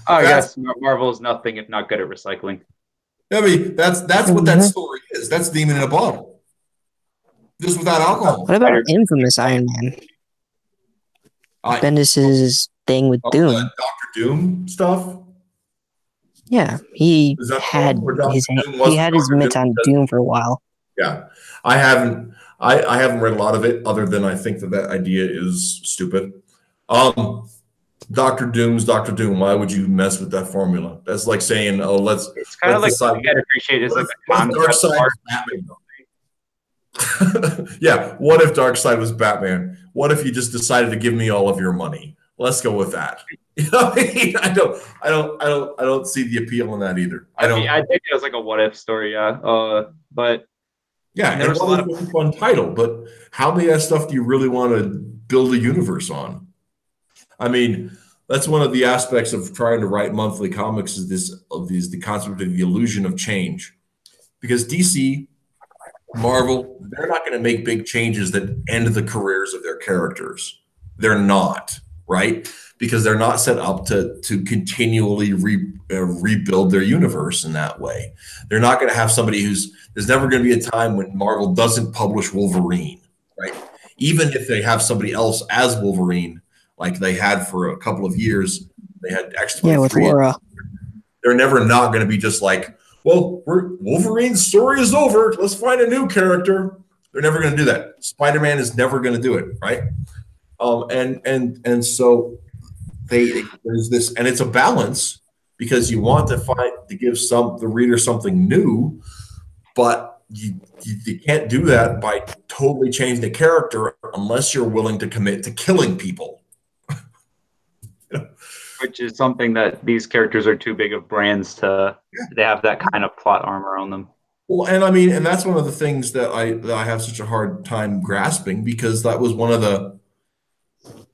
I guess Marvel is nothing if not good at recycling. I mean, that's what that story is. That's Demon in a Bottle, just without alcohol. What about infamous Iron Man? Bendis' thing with Doom. Dr. Doom stuff. Yeah, he had his mitts on Doom for a while. Yeah, I haven't read a lot of it, other than I think that idea is stupid. Dr. Doom's Dr. Doom. Why would you mess with that formula? That's like saying, oh, let's. It's kind of like you gotta appreciate is like the concept art. Yeah. What if Darkseid was Batman? What if you just decided to give me all of your money? Let's go with that. You know what I mean? I don't see the appeal in that either. I don't. I think it was like a what if story, yeah. But Yeah, there and was a what lot if it's a fun title, but how many of that stuff do you really want to build a universe on? I mean, that's one of the aspects of trying to write monthly comics is the concept of the illusion of change. Because DC, Marvel, they're not going to make big changes that end the careers of their characters. They're not, right? Because they're not set up to continually rebuild their universe in that way. They're not going to have somebody there's never going to be a time when Marvel doesn't publish Wolverine, right? Even if they have somebody else as Wolverine, like they had for a couple of years, they had X-23. Yeah, with Laura. They're never not going to be just like, well, Wolverine's story is over. Let's find a new character. They're never going to do that. Spider-Man is never going to do it, right? And so there's this, and it's a balance because you want to give the reader something new, but you can't do that by totally changing the character unless you're willing to commit to killing people. which is something that these characters are too big of brands to they have that kind of plot armor on them. Well, and I mean, and that's one of the things that I have such a hard time grasping because that was one of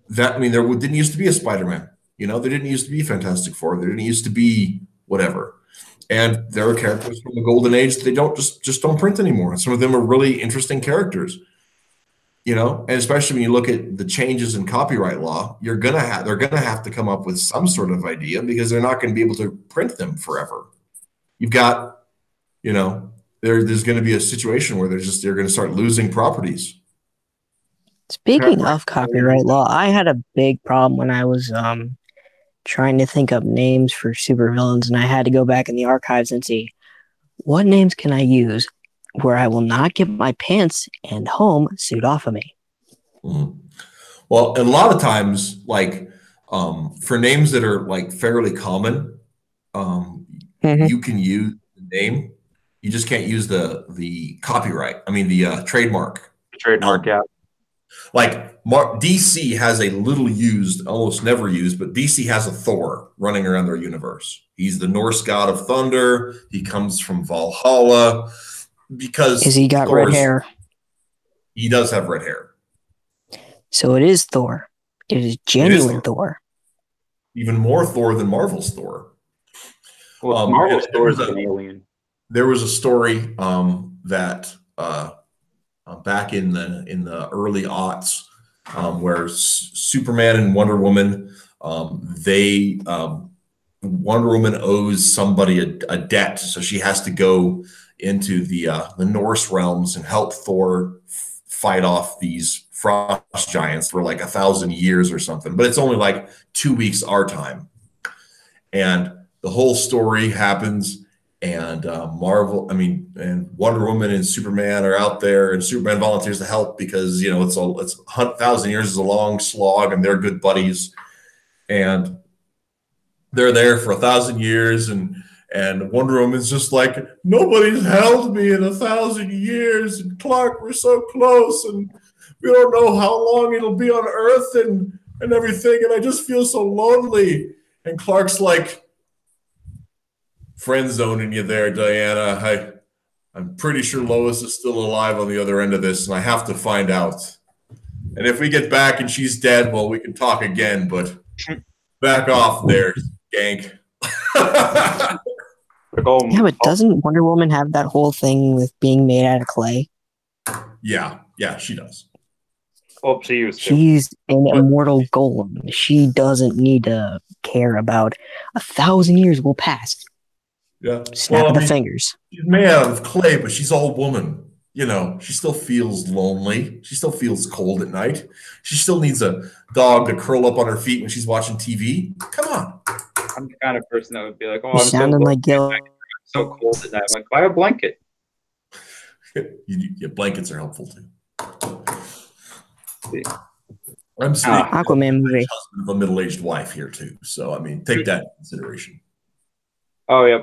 there didn't used to be a Spider-Man, there didn't used to be Fantastic Four, there didn't used to be whatever, and there are characters from the Golden Age that they don't just don't print anymore. And some of them are really interesting characters, and especially when you look at the changes in copyright law, they're gonna have to come up with some sort of idea because they're not going to be able to print them forever. You've got, there's going to be a situation where they're going to start losing properties. Speaking of copyright law, I had a big problem when I was trying to think up names for supervillains, and I had to go back in the archives and see what names can I use where I will not get my pants and home suit off of me. Mm-hmm. Well, and a lot of times, like for names that are like fairly common, you can use the name. You just can't use the copyright. I mean, the trademark. Trademark, yeah. Like DC has a little used, almost never used, but DC has a Thor running around their universe. He's the Norse god of thunder. He comes from Valhalla because he got red hair. He does have red hair. So it is Thor. It is genuine Thor. Even more Thor than Marvel's Thor. Well, Marvel's Thor is an alien. There was a story that back in the early aughts where Superman and Wonder Woman, Wonder Woman owes somebody a debt, so she has to go into the Norse realms and help Thor fight off these frost giants for like 1,000 years or something. But it's only like 2 weeks our time, and the whole story happens. And and Wonder Woman and Superman are out there, and Superman volunteers to help because it's 1,000 years is a long slog, and they're good buddies, and they're there for 1,000 years, and Wonder Woman's just like, nobody's held me in 1,000 years, and Clark, we're so close, and we don't know how long it'll be on Earth and everything, and I just feel so lonely. And Clark's like, friend zoning you there, Diana. I'm pretty sure Lois is still alive on the other end of this, and I have to find out. And if we get back and she's dead, well, we can talk again, but back off there, gank. Yeah, but doesn't Wonder Woman have that whole thing with being made out of clay? Yeah, she does. Well, she's an immortal golem. She doesn't need to care about 1,000 years will pass. Yeah. Snap of the fingers. She's made out of clay, but she's all woman. She still feels lonely. She still feels cold at night. She still needs a dog to curl up on her feet when she's watching TV. Come on. I'm the kind of person that would be like, I'm sounding like Gil. I'm so cold at night. I'm like, buy a blanket. Blankets are helpful too. I'm saying Aquaman movie. Husband of a middle-aged wife here too. So take that into consideration. Oh yeah.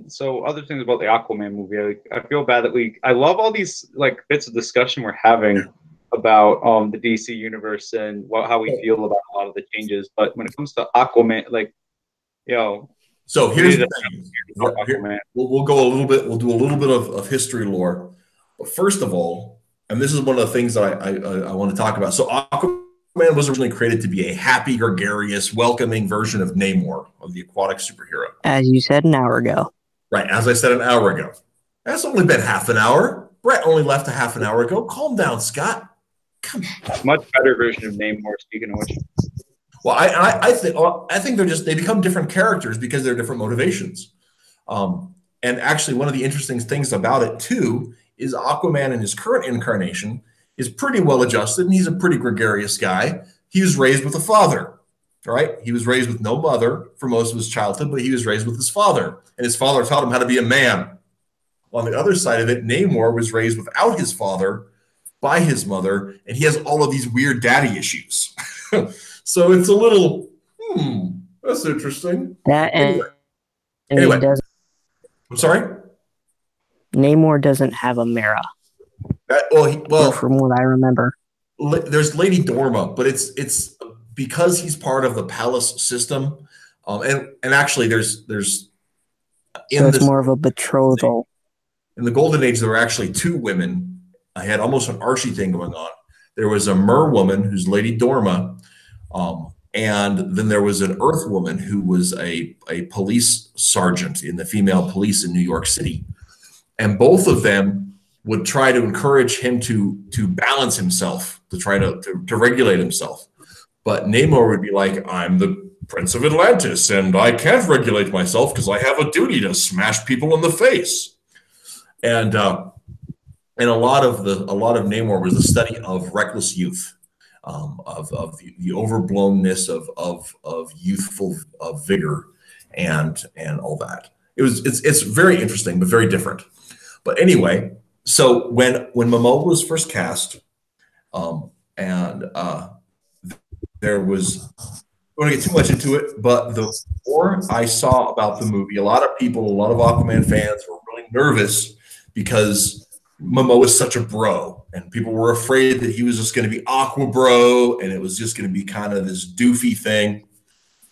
So other things about the Aquaman movie, I feel bad that I love all these like bits of discussion we're having about the DC universe and how we feel about a lot of the changes. But when it comes to Aquaman, like, you know, So we here's need the to thing. talk Aquaman. We'll go a little bit. We'll do a little bit of history lore. But first of all, and this is one of the things that I want to talk about. So Aquaman was originally created to be a happy, gregarious, welcoming version of Namor, of the aquatic superhero. As you said an hour ago. Right, as I said an hour ago. That's only been half an hour. Brett only left a half an hour ago. Calm down, Scott. Come on. Much better version of Namor, speaking of which. Well, I think they become different characters because they're different motivations. And actually, one of the interesting things about it too is Aquaman in his current incarnation is pretty well adjusted, and he's a pretty gregarious guy. He was raised with a father, right? He was raised with no mother for most of his childhood, but he was raised with his father, and his father taught him how to be a man. On the other side of it, Namor was raised without his father, by his mother, and he has all of these weird daddy issues. So it's a little, that's interesting. That and Anyway. he doesn't. I'm sorry? Namor doesn't have a Mera. From what I remember. There's Lady Dorma, but it's because he's part of the palace system. And actually there's so it's more of a betrothal. In the Golden Age, there were actually two women. I had almost an Archie thing going on. There was a Mer woman who's Lady Dorma, and then there was an Earth woman who was a police sergeant in the female police in New York City. And both of them would try to encourage him to balance himself, to try to regulate himself. But Namor would be like, I'm the Prince of Atlantis, and I can't regulate myself because I have a duty to smash people in the face. And a lot of Namor was the study of reckless youth, of the overblownness of youthful vigor and all that. It's very interesting, but very different. But anyway, so when Momoa was first cast, there was, I don't want to get too much into it, but the more I saw about the movie, a lot of Aquaman fans were really nervous because Momoa is such a bro, and people were afraid that he was just going to be Aqua Bro, and it was just going to be kind of this doofy thing.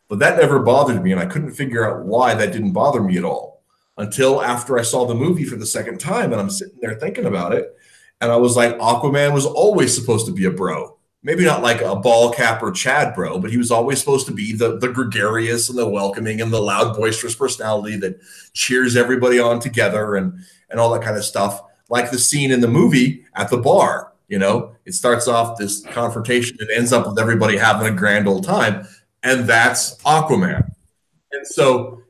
But that never bothered me, and I couldn't figure out why that didn't bother me at all until after I saw the movie for the second time, and I'm sitting there thinking about it, and I was like, Aquaman was always supposed to be a bro. Maybe not like a ball cap or Chad bro, but he was always supposed to be the gregarious and the welcoming and the loud, boisterous personality that cheers everybody on together and all that kind of stuff. Like the scene in the movie at the bar, it starts off this confrontation and ends up with everybody having a grand old time. And that's Aquaman. And so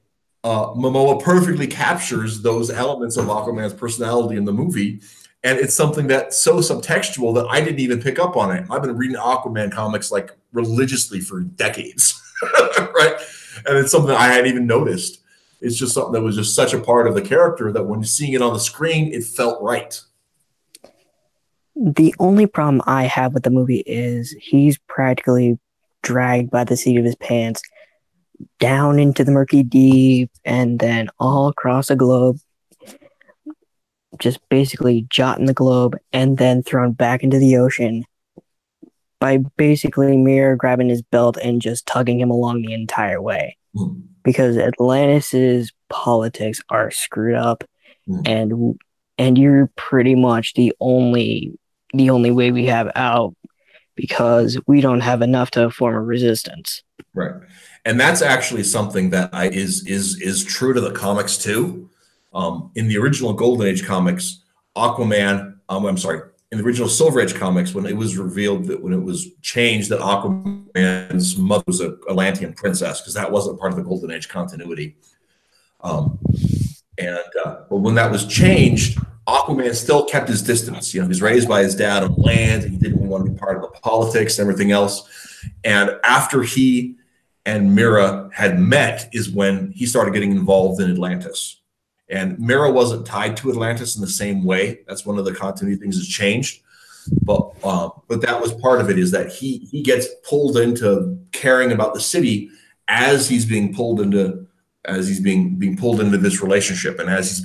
Momoa perfectly captures those elements of Aquaman's personality in the movie. And it's something that's so subtextual that I didn't even pick up on it. I've been reading Aquaman comics like religiously for decades, right? And it's something I hadn't even noticed. It's just something that was just such a part of the character that when you're seeing it on the screen, it felt right. The only problem I have with the movie is he's practically dragged by the seat of his pants down into the murky deep and then all across the globe, just basically jotting the globe and then thrown back into the ocean by basically Mera grabbing his belt and just tugging him along the entire way. Because Atlantis's politics are screwed up, and you're pretty much the only way we have out because we don't have enough to form a resistance. Right, and that's actually something that is true to the comics too. In the original Golden Age comics, Aquaman, in the original Silver Age comics, when it was revealed when it was changed that Aquaman's mother was an Atlantean princess, because that wasn't part of the Golden Age continuity. But when that was changed, Aquaman still kept his distance. He was raised by his dad on land, and he didn't really want to be part of the politics and everything else. And after he and Mera had met is when he started getting involved in Atlantis. And Mera wasn't tied to Atlantis in the same way. That's one of the continuity things that's changed. But that was part of it, is that he gets pulled into caring about the city as he's being pulled into as he's being pulled into this relationship, and as he's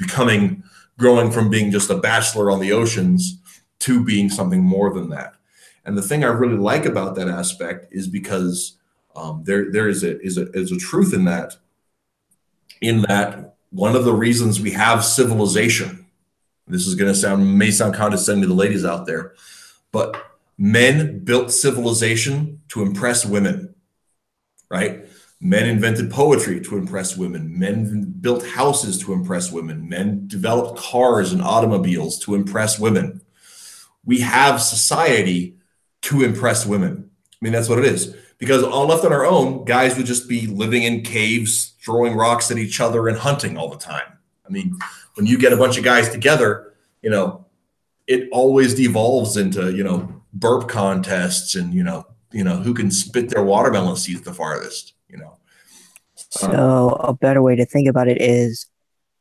growing from being just a bachelor on the oceans to being something more than that. And the thing I really like about that aspect is because there is a truth in that one of the reasons we have civilization, this is going to may sound condescending to the ladies out there, but men built civilization to impress women, right? Men invented poetry to impress women. Men built houses to impress women. Men developed cars and automobiles to impress women. We have society to impress women. I mean, that's what it is. Because all left on our own, guys would just be living in caves, throwing rocks at each other and hunting all the time. I mean, when you get a bunch of guys together, you know, it always devolves into, you know, burp contests and, you know, who can spit their watermelon seeds the farthest, you know. So a better way to think about it is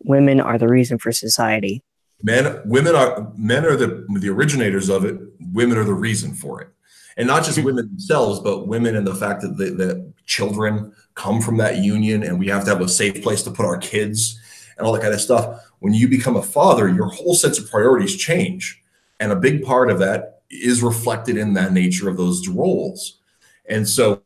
women are the reason for society. Men are the originators of it. Women are the reason for it. And not just women themselves, but women and the fact that the children come from that union, and we have to have a safe place to put our kids and all that kind of stuff. When you become a father, your whole sense of priorities change. And a big part of that is reflected in that nature of those roles. And so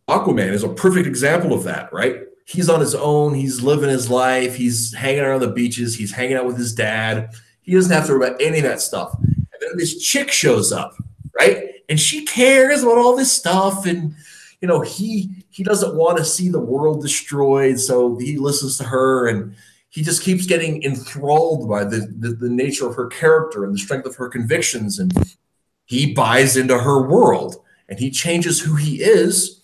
Aquaman is a perfect example of that, right? He's on his own. He's living his life. He's hanging out on the beaches. He's hanging out with his dad. He doesn't have to worry about any of that stuff. And then this chick shows up, right? And she cares about all this stuff. And, you know, he doesn't want to see the world destroyed. So he listens to her, and he just keeps getting enthralled by the nature of her character and the strength of her convictions. And he buys into her world, and he changes who he is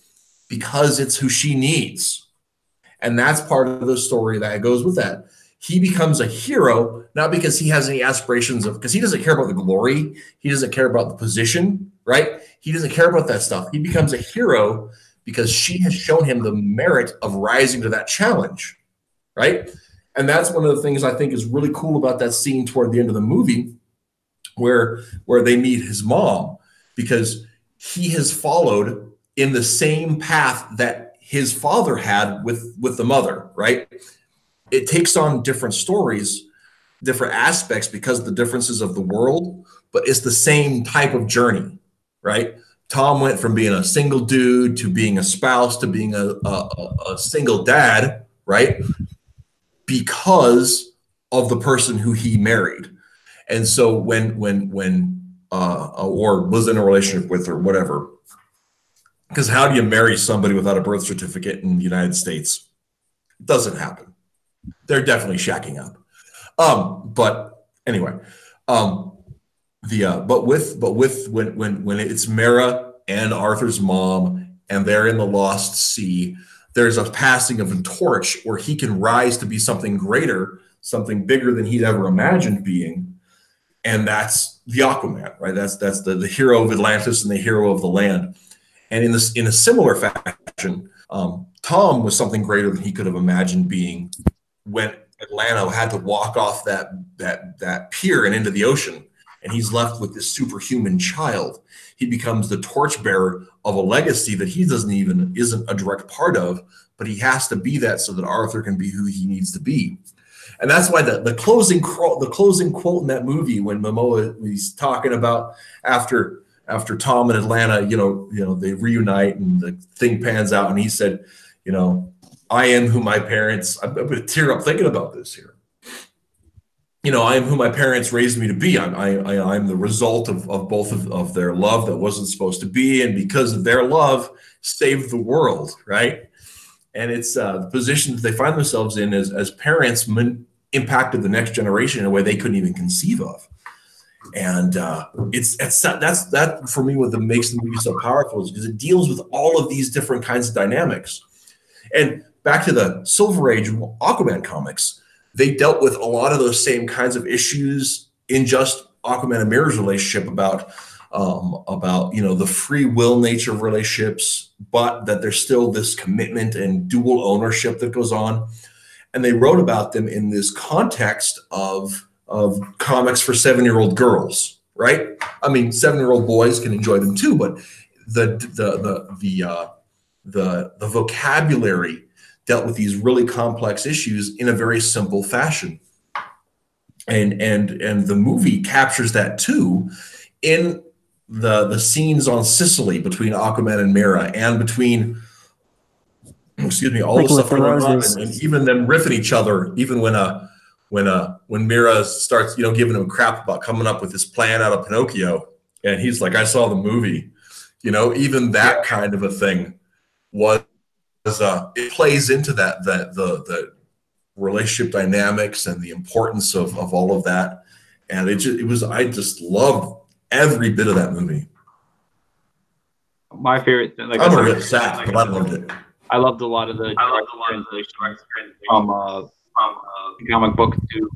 because it's who she needs. And that's part of the story that goes with that. He becomes a hero, not because he has any aspirations because he doesn't care about the glory. He doesn't care about the position, right? He doesn't care about that stuff. He becomes a hero because she has shown him the merit of rising to that challenge, right? And that's one of the things I think is really cool about that scene toward the end of the movie where they meet his mom, because he has followed in the same path that his father had with the mother, right? It takes on different stories, different aspects because of the differences of the world, but it's the same type of journey, right? Tom went from being a single dude to being a spouse to being a single dad, right? Because of the person who he married. And so when or was in a relationship with or whatever, because how do you marry somebody without a birth certificate in the United States? It doesn't happen. They're definitely shacking up. But anyway, but with when it's Mara and Arthur's mom and they're in the lost sea, there's a passing of a torch where he can rise to be something greater, something bigger than he'd ever imagined being. And that's the Aquaman, right? That's the hero of Atlantis and the hero of the land. And in a similar fashion, Tom was something greater than he could have imagined being when Atlanta had to walk off that pier and into the ocean, and he's left with this superhuman child. He becomes the torchbearer of a legacy that he isn't a direct part of, but he has to be that so that Arthur can be who he needs to be. And that's why the closing quote in that movie, when Momoa is talking about after Tom and Atlanta, you know, they reunite and the thing pans out, and he said, you know, I am who my parents, I'm going to tear up thinking about this here. You know, I am who my parents raised me to be. I'm the result of both of their love that wasn't supposed to be, and because of their love, saved the world, right? And it's the position that they find themselves in as parents impacted the next generation in a way they couldn't even conceive of. And that's for me what makes the movie so powerful, is because it deals with all of these different kinds of dynamics. And back to the Silver Age Aquaman comics, they dealt with a lot of those same kinds of issues in just Aquaman and Mira's relationship about you know, the free will nature of relationships, but that there's still this commitment and dual ownership that goes on. And they wrote about them in this context of comics for 7-year-old girls, right? I mean, 7-year-old boys can enjoy them too, but the vocabulary dealt with these really complex issues in a very simple fashion. And the movie captures that too in the scenes on Sicily between Aquaman and Mera, and between, excuse me, all Like the with stuff the going on, roses. and even them riffing each other, even when Mera starts, you know, giving him crap about coming up with this plan out of Pinocchio, and he's like, I saw the movie, you know, even that kind of a thing was it plays into that the relationship dynamics and the importance of all of that. And I just loved every bit of that movie. My favorite, like I'm I a said, real sap, but I loved it. I loved a lot of the translations from comic book to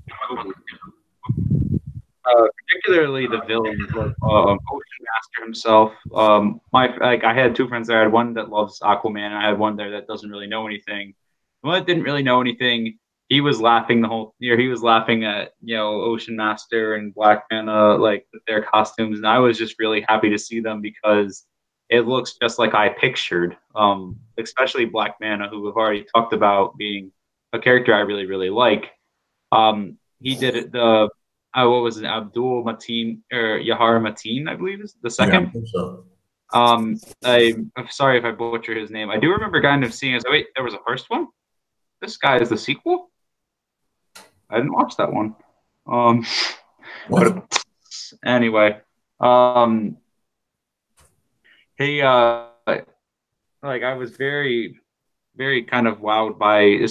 particularly the villains, like Ocean Master himself. I had two friends there. I had one that loves Aquaman, and I had one there that doesn't really know anything. The one that didn't really know anything, he was laughing the whole year. He was laughing at, you know, Ocean Master and Black Manta, like their costumes, and I was just really happy to see them because it looks just like I pictured. Especially Black Manta, who we've already talked about being a character I really, really like. He did it. What was it? Abdul Mateen or Yahar Mateen, I believe is the second. Yeah, I think so. I'm sorry if I butcher his name. I do remember kind of seeing. Wait, there was a first one. This guy is the sequel. I didn't watch that one. What? But anyway, he like I was very, very kind of wowed by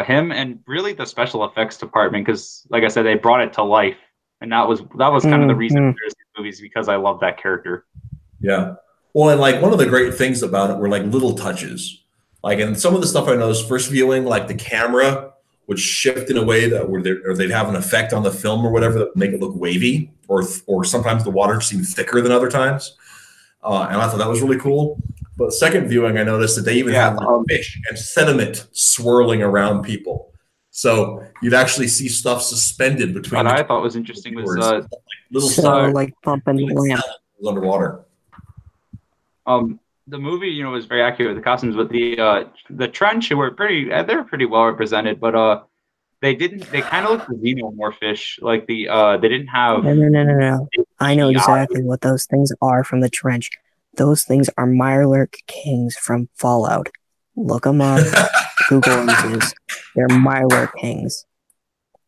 him and really the special effects department, because like I said, they brought it to life, and that was kind of the reason for these movies, because I love that character. Yeah. Well, and like one of the great things about it were like little touches. Like in some of the stuff I noticed first viewing, like the camera would shift in a way that or they'd have an effect on the film or whatever that would make it look wavy, or sometimes the water seemed thicker than other times. And I thought that was really cool. But second viewing, I noticed that they even had like fish and sediment swirling around people. So you'd actually see stuff suspended between. What I thought was interesting was like little So like pumping the lamp. underwater. The movie, you know, was very accurate with the costumes, but the trench were they were pretty well represented, but they kind of looked xenomorphish, like they didn't have. No. I know exactly what those things are from the trench. Those things are Mirelurk Kings from Fallout. Look them up. Google images. They're Mirelurk Kings.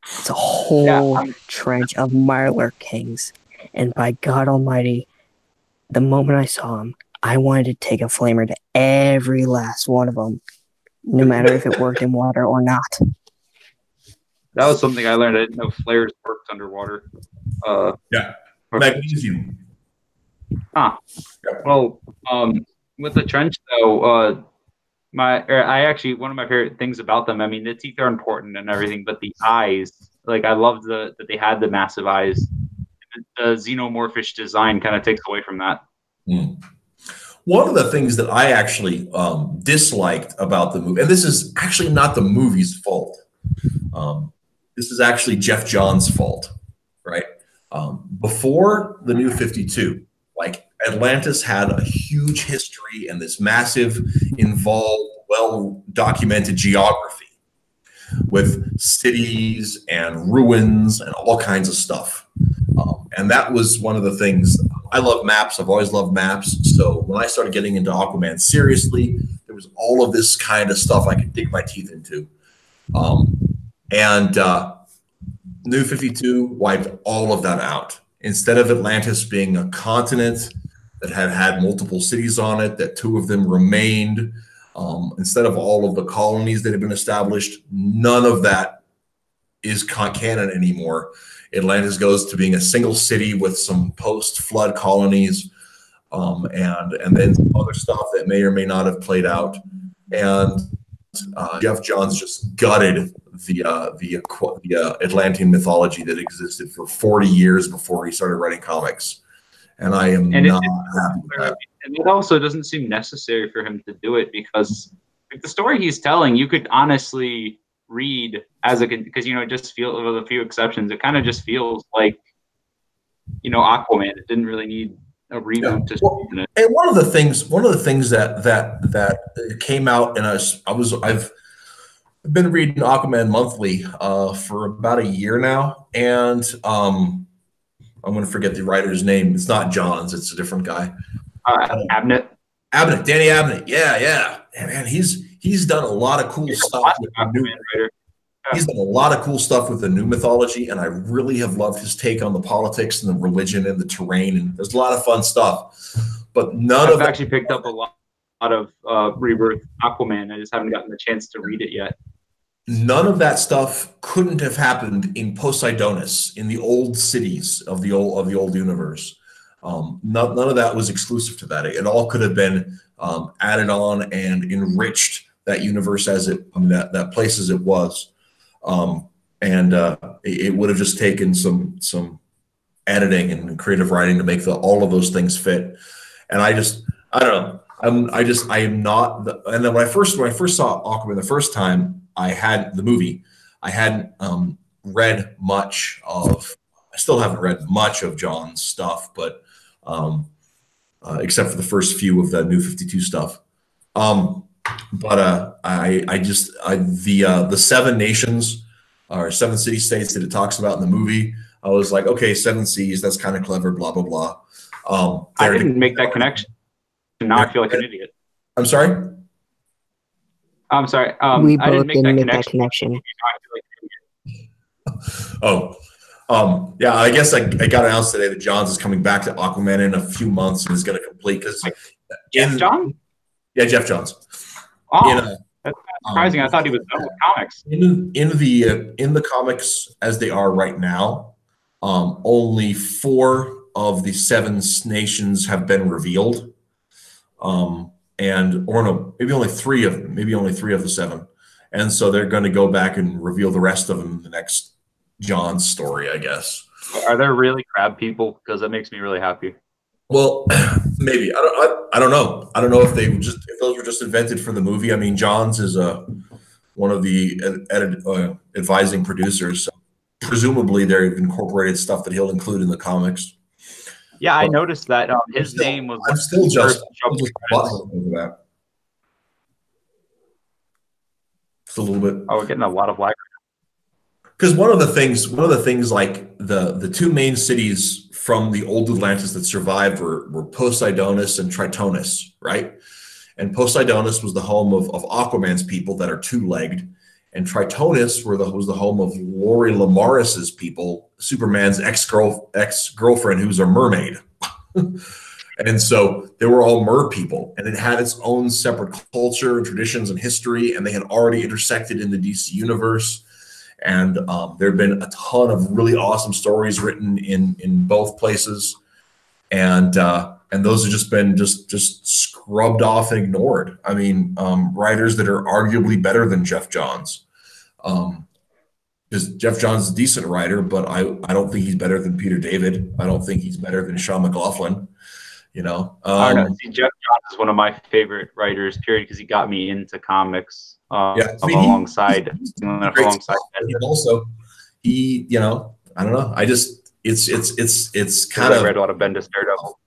It's a whole trench of Mirelurk Kings. And by God Almighty, the moment I saw them, I wanted to take a flamer to every last one of them, no matter if it worked in water or not. That was something I learned. I didn't know flares worked underwater. Magnesium. Well, with the trench though, one of my favorite things about them, I mean, the teeth are important and everything, but the eyes, like I loved that they had the massive eyes. The xenomorphish design kind of takes away from that. One of the things that I actually disliked about the movie, and this is actually not the movie's fault. This is actually Jeff Johns' fault, right? Before the New 52, like Atlantis had a huge history and this massive, involved, well-documented geography with cities and ruins and all kinds of stuff. And that was one of the things. I love maps. I've always loved maps. So when I started getting into Aquaman seriously, there was all of this kind of stuff I could dig my teeth into. New 52 wiped all of that out. Instead of Atlantis being a continent that had multiple cities on it, that two of them remained, instead of all of the colonies that had been established, none of that is canon anymore. Atlantis goes to being a single city with some post-flood colonies, and then some other stuff that may or may not have played out. And Jeff Johns just gutted the Atlantean mythology that existed for 40 years before he started writing comics. And I am not happy with that. And it also doesn't seem necessary for him to do it, because like, the story he's telling, you could honestly read because, you know, it just feels, with a few exceptions, it kind of just feels like, you know, Aquaman. It didn't really need a reboot to in it. And one of the things that came out, and I've been reading Aquaman monthly for about a year now, and I'm going to forget the writer's name. It's not Johns. It's a different guy. Abnett. Abnett, Danny Abnett. Yeah. And man, he's done a lot of cool stuff with the new. He's done a lot of cool stuff with the new mythology, and I really have loved his take on the politics and the religion and the terrain. And there's a lot of fun stuff. But I've actually picked up a lot of Rebirth Aquaman. I just haven't gotten the chance to read it yet. None of that stuff couldn't have happened in Poseidonis, in the old cities of the old universe. None of that was exclusive to that. It all could have been added on and enriched that universe that place as it was. It would have just taken some editing and creative writing to make all of those things fit. And I don't know. I am not. And then when I first saw Aquaman the first time, I hadn't read much of. I still haven't read much of John's stuff, but except for the first few of the New 52 stuff. The seven nations or seven city states that it talks about in the movie, I was like, okay, seven seas, that's kind of clever, blah blah blah. I didn't make that connection. Now I feel like an idiot. I'm sorry. We both didn't make that connection. Yeah, I guess I got announced today that Johns is coming back to Aquaman in a few months and is going to complete because Jeff Johns? Yeah, Jeff Johns. Oh, that's surprising. I thought he was done with comics. In the comics as they are right now, only 4 of the 7 nations have been revealed. Maybe only 3 of the 7. And so they're going to go back and reveal the rest of them in the next John's story, I guess. Are there really crab people? Because that makes me really happy. Well, maybe. I don't know. I don't know if those were just invented for the movie. I mean, Johns is one of the advising producers. So presumably they've incorporated stuff that he'll include in the comics. Yeah, I noticed that his name was. I'm still just butthurt over that. Just a little bit. Oh, we're getting a lot of lag. Because one of the things like the 2 main cities from the old Atlantis that survived were Poseidonis and Tritonis, right? And Poseidonis was the home of Aquaman's people that are 2-legged, and Tritonis was the home of Lori Lamaris's people, Superman's ex-girlfriend, who's a mermaid. And so they were all mer people, and it had its own separate culture and traditions and history, and they had already intersected in the DC universe. And there have been a ton of really awesome stories written in both places, and those have just been just scrubbed off and ignored. I mean, writers that are arguably better than Jeff Johns, because Jeff Johns is a decent writer, but I don't think he's better than Peter David. I don't think he's better than Sean McLaughlin. You know, I don't know. See, Jeff Johns is one of my favorite writers, period, because he got me into comics. Alongside. He also, you know, I don't know. I just it's kind of. I read a lot of Bendis Daredevil.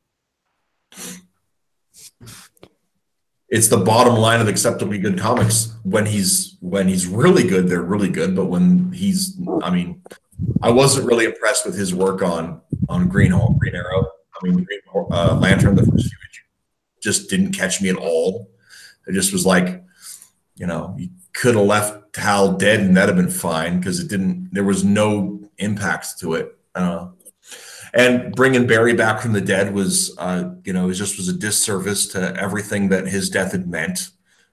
It's the bottom line of acceptably good comics. When he's really good, they're really good. But when I mean, I wasn't really impressed with his work on Green Arrow. I mean, Green Lantern. The first few just didn't catch me at all. It just was like, you know, you could have left Hal dead and that'd have been fine because there was no impact to it. And bringing Barry back from the dead was, it just was a disservice to everything that his death had meant.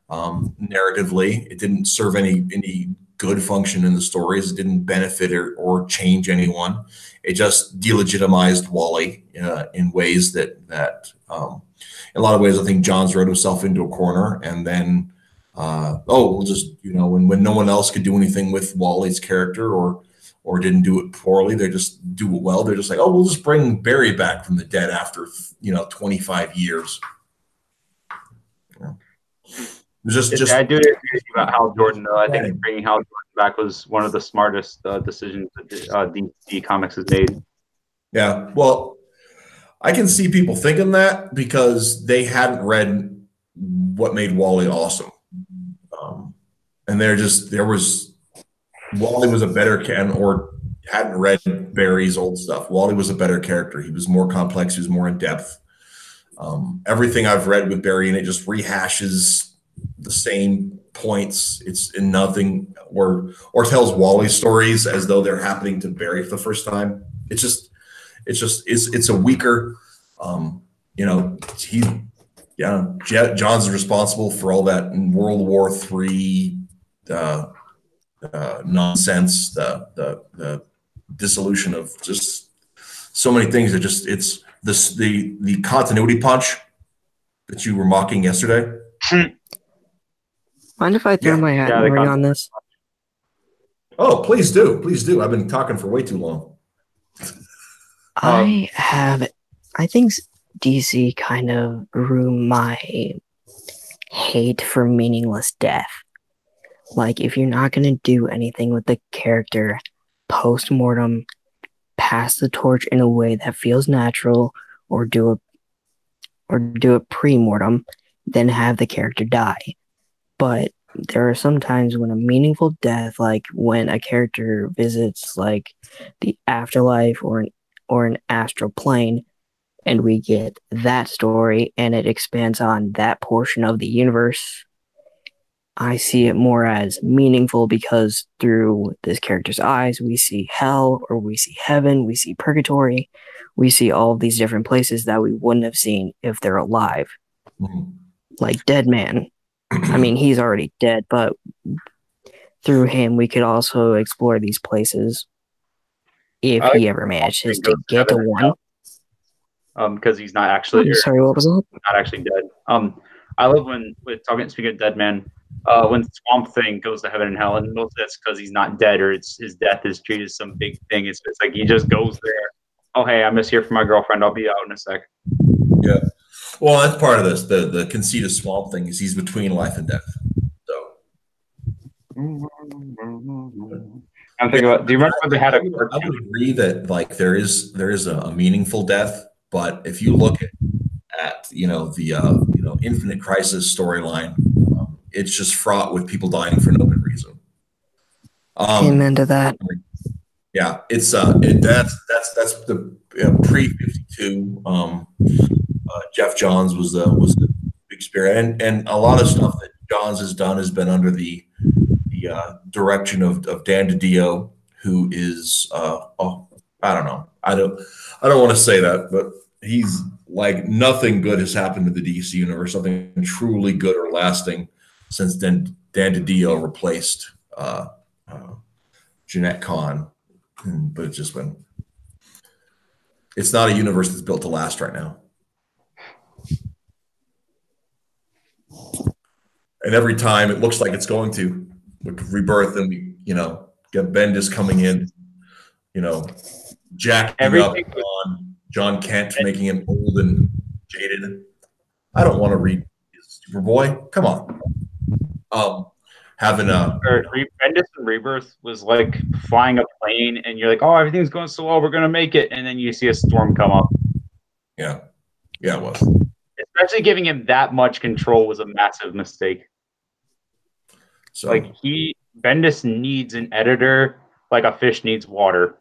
Narratively, it didn't serve any good function in the stories. It didn't benefit or change anyone. It just delegitimized Wally in ways that in a lot of ways, I think Johns wrote himself into a corner, and then we'll just, when no one else could do anything with Wally's character or didn't do it poorly, they just do it well. They're just like, oh, we'll just bring Barry back from the dead after 25 years. I do agree with you about Hal Jordan, though. I think bringing Hal Jordan back was one of the smartest decisions that DC Comics has made. Yeah, well, I can see people thinking that because they hadn't read what made Wally awesome. and there was Wally was a better or hadn't read Barry's old stuff. Wally was a better character. He was more complex. He was more in depth. Everything I've read with Barry and it just rehashes the same points. It's in nothing or tells Wally stories as though they're happening to Barry for the first time. It's a weaker, John's responsible for all that in World War III nonsense, the dissolution of just so many things. It's the continuity punch that you were mocking yesterday. Mind if I throw my hat in the ring on this? Oh, please do. I've been talking for way too long. I think DC kind of ruined my hate for meaningless death. Like, if you're not going to do anything with the character post-mortem, pass the torch in a way that feels natural, or do it pre-mortem, then have the character die. But there are some times when a meaningful death, like when a character visits like the afterlife or an astral plane, and we get that story and it expands on that portion of the universe, I see it more as meaningful because through this character's eyes, we see hell, or we see heaven, we see purgatory, we see all of these different places that we wouldn't have seen if they're alive. Mm-hmm. Like Dead Man. I mean, he's already dead, but through him, we could also explore these places if he ever manages to get to one. Because he's not actually. Sorry, what was that? Not actually dead. I love speaking of Dead Man, when Swamp Thing goes to heaven and hell, and most of that's because he's not dead, or his death is treated as some big thing. It's like he just goes there. Oh, hey, I'm just here for my girlfriend. I'll be out in a sec. Yeah. Well, that's part of this. The conceit of Swamp Thing is he's between life and death. So. I'm thinking about. Do you remember when they had a? I would agree that like there is a meaningful death, but if you look at the Infinite Crisis storyline, it's just fraught with people dying for no good reason. Amen to that. Yeah, it's that's the pre-52. Jeff Johns was the big spirit, and a lot of stuff that Johns has done has been under the direction of Dan DiDio, who is I don't know, I don't want to say that, but he's like nothing good has happened to the DC universe, something truly good or lasting since Dan DiDio replaced Jeanette Kahn. But it's not a universe that's built to last right now. And every time it looks like it's going to, with Rebirth, and we, get Bendis coming in, jacking up on John Kent, making him old and jaded. I don't want to read Superboy. Come on. Having Bendis and Rebirth was like flying a plane, and you're like, oh, everything's going so well, we're gonna make it, and then you see a storm come up. Yeah, it was. Especially giving him that much control was a massive mistake. So like Bendis needs an editor like a fish needs water.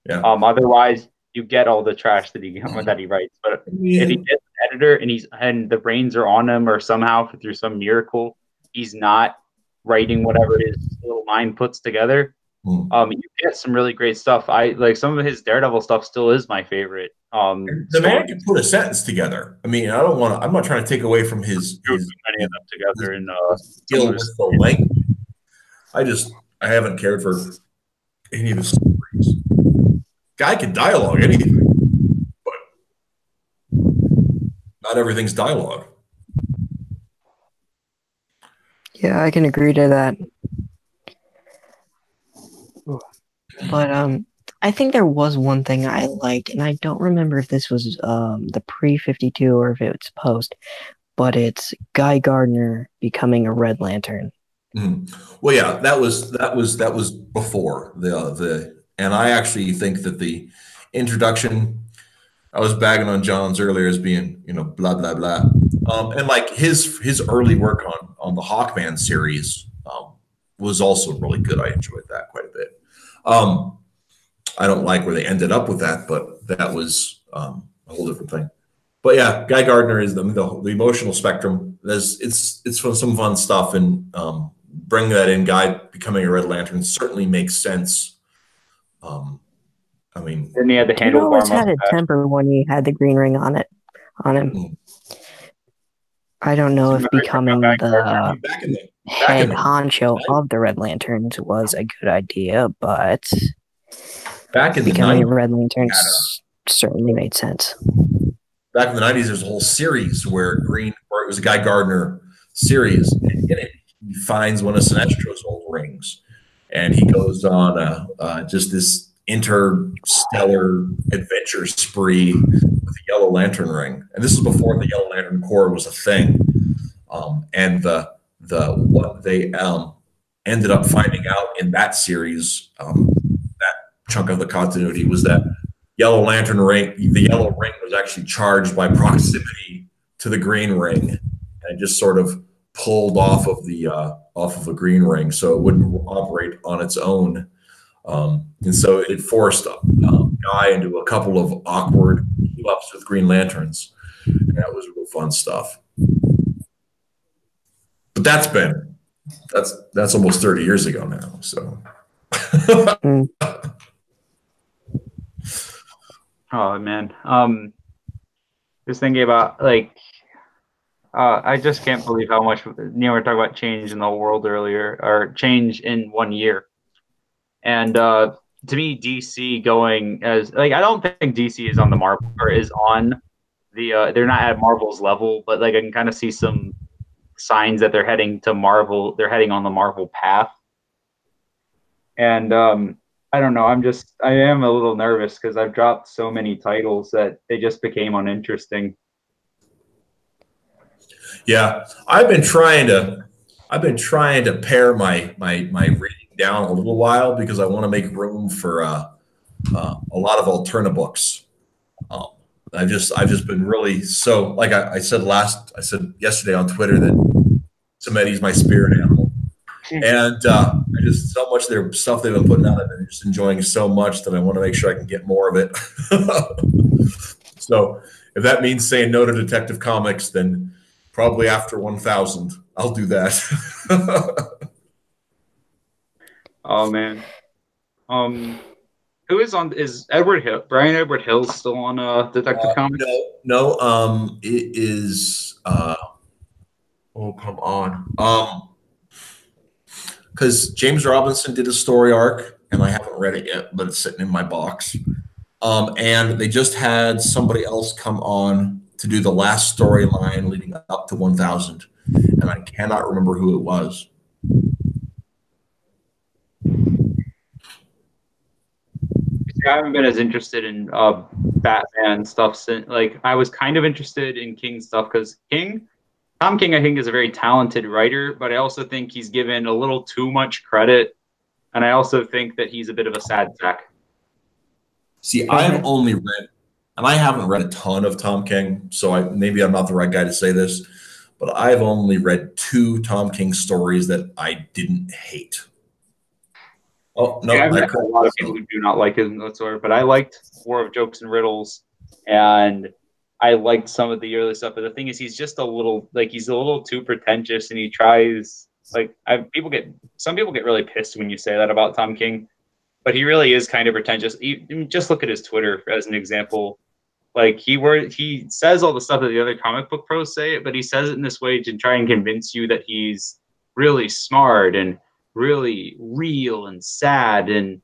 Yeah. Otherwise, you get all the trash that he writes. But if he gets an editor and the brains are on him, or somehow through some miracle he's not writing whatever his little mind puts together, you get some really great stuff. I like some of his Daredevil stuff. Still is my favorite. The man can put a sentence together. I mean, I'm not trying to take away from his many of them together in skill with the language. I haven't cared for any of his stories. Guy can dialogue anything, but not everything's dialogue. Yeah, I can agree to that. But I think there was one thing I liked, and I don't remember if this was the pre-52 or if it's post, but it's Guy Gardner becoming a Red Lantern. Well, yeah, that was before and I actually think that the introduction, I was bagging on Johns earlier as being, blah blah blah, and like his early work on the Hawkman series was also really good. I enjoyed that quite a bit. I don't like where they ended up with that, but that was a whole different thing. But yeah, Guy Gardner is the emotional spectrum. It's some fun stuff, and bringing that in, Guy becoming a Red Lantern certainly makes sense. I mean, Then he had the Dude always handlebar had a mustache. temper when he had the green ring on him. I don't know if becoming the back in the head honcho of the Red Lanterns was a good idea, but back in becoming the a Red Lantern certainly made sense. Back in the 90s, there's a whole series where it was a Guy Gardner series, and in it, he finds one of Sinestro's old rings, and he goes on just this interstellar adventure spree with the Yellow Lantern ring. And this is before the Yellow Lantern Corps was a thing. And what they ended up finding out in that series, that chunk of the continuity, was that the Yellow ring was actually charged by proximity to the green ring, and just sort of pulled off of a green ring, so it wouldn't operate on its own. And so it forced Guy into a couple of awkward ups with Green Lanterns, and that was real fun stuff. But that's almost 30 years ago now. So. Oh man, just thinking about I just can't believe how much we're talking about change in the world earlier, or change in 1 year, and to me, DC going as I don't think DC is on the Marvel or is on the they're not at Marvel's level, but I can kind of see some signs that they're heading to Marvel. They're heading on the Marvel path, and I don't know. I am a little nervous because I've dropped so many titles that they just became uninteresting. Yeah, I've been trying to pare my reading down a little while because I want to make room for a lot of alternative books. I've just been really I said yesterday on Twitter that Samedi's my spirit animal. And I just so much of their stuff they've been putting out, I've been just enjoying so much that I want to make sure I can get more of it. So if that means saying no to Detective Comics, then probably after 1,000, I'll do that. Oh man, who is Edward Hill? Brian Edward Hill still on Detective Comics? No. It is. Oh come on. Because James Robinson did a story arc, and I haven't read it yet, but it's sitting in my box. And they just had somebody else come on to do the last storyline leading up to 1,000, and I cannot remember who it was. I haven't been as interested in Batman stuff since. I was kind of interested in King stuff because Tom King, I think, is a very talented writer, but I also think he's given a little too much credit, and I also think that he's a bit of a sad sack. See, I've only read, and I haven't read a ton of Tom King, so maybe I'm not the right guy to say this, but I've only read 2 Tom King stories that I didn't hate. Oh no, I've met a lot of people who do not like him whatsoever, but I liked War of Jokes and Riddles, and I liked some of the early stuff. But the thing is, he's just a little too pretentious, and he tries some people get really pissed when you say that about Tom King, but he really is kind of pretentious. Just look at his Twitter as an example. He says all the stuff that the other comic book pros say, but he says it in this way to try and convince you that he's really smart and really real and sad, and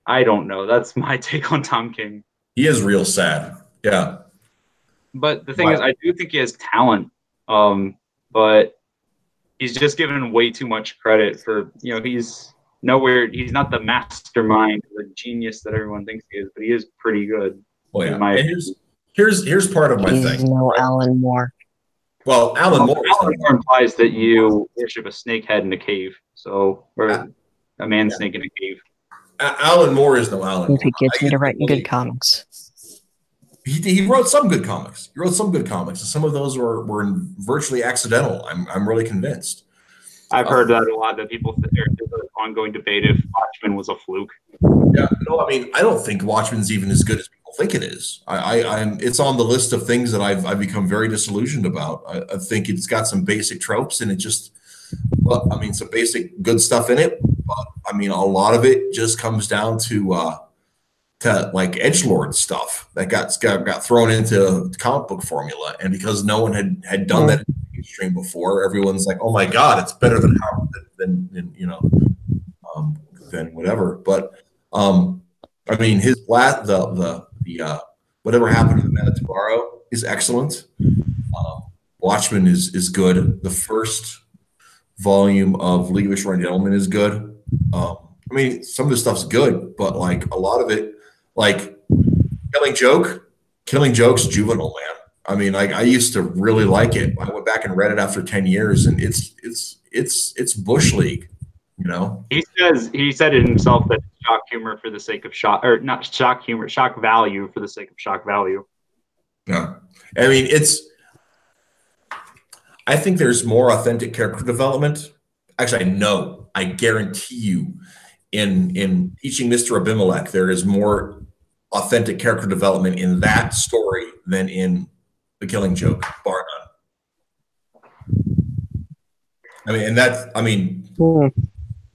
I don't know. That's my take on Tom King. He is real sad, yeah. But the thing is, I do think he has talent, but he's just given way too much credit for. He's nowhere. He's not the mastermind, the genius that everyone thinks he is, but he is pretty good. Oh yeah. Here's part of my thing. No Alan Moore. Well, Alan Moore implies that you worship a snake head in a cave, or a man snake in a cave. Alan Moore is no Alan Moore. If he gets into writing good comics. He wrote some good comics. And some of those were virtually accidental. I'm really convinced. I've heard that a lot, that people there's an ongoing debate if Watchmen was a fluke. Yeah, no, I mean, I don't think Watchmen's even as good as people think it is. It's on the list of things that I've become very disillusioned about. I think it's got some basic tropes, and it just, well, I mean, some basic good stuff in it. But I mean, a lot of it just comes down to like edgelord stuff that got thrown into comic book formula, and because no one had done that in the mainstream before, everyone's like, "Oh my God, it's better than than whatever." But I mean, his whatever happened to the Man of Tomorrow is excellent. Watchmen is good. The first volume of League of Extraordinary Gentlemen is good. I mean, some of the stuff's good, but like a lot of it, like Killing Joke's juvenile, man. I mean, like I used to really like it. I went back and read it after 10 years, and it's Bush League, you know. He said it himself that it's shock humor for the sake of shock, or not shock humor, shock value for the sake of shock value. Yeah, I mean, I think there's more authentic character development. Actually, I guarantee you, in Teaching Mr. Abimelech, there is more authentic character development in that story than in The Killing Joke, bar none.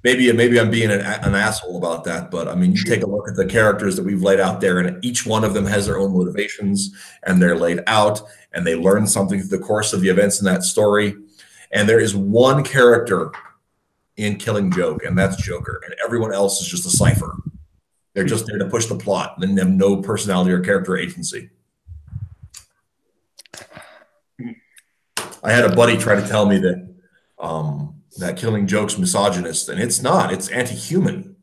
Maybe I'm being an asshole about that, but I mean, you take a look at the characters that we've laid out there, and each one of them has their own motivations, and they're laid out, and they learn something through the course of the events in that story. And there is one character in Killing Joke, and that's Joker, and everyone else is just a cipher. They're just there to push the plot, and they have no personality or character agency. I had a buddy try to tell me that that Killing Joke's misogynist, and it's not. It's anti-human.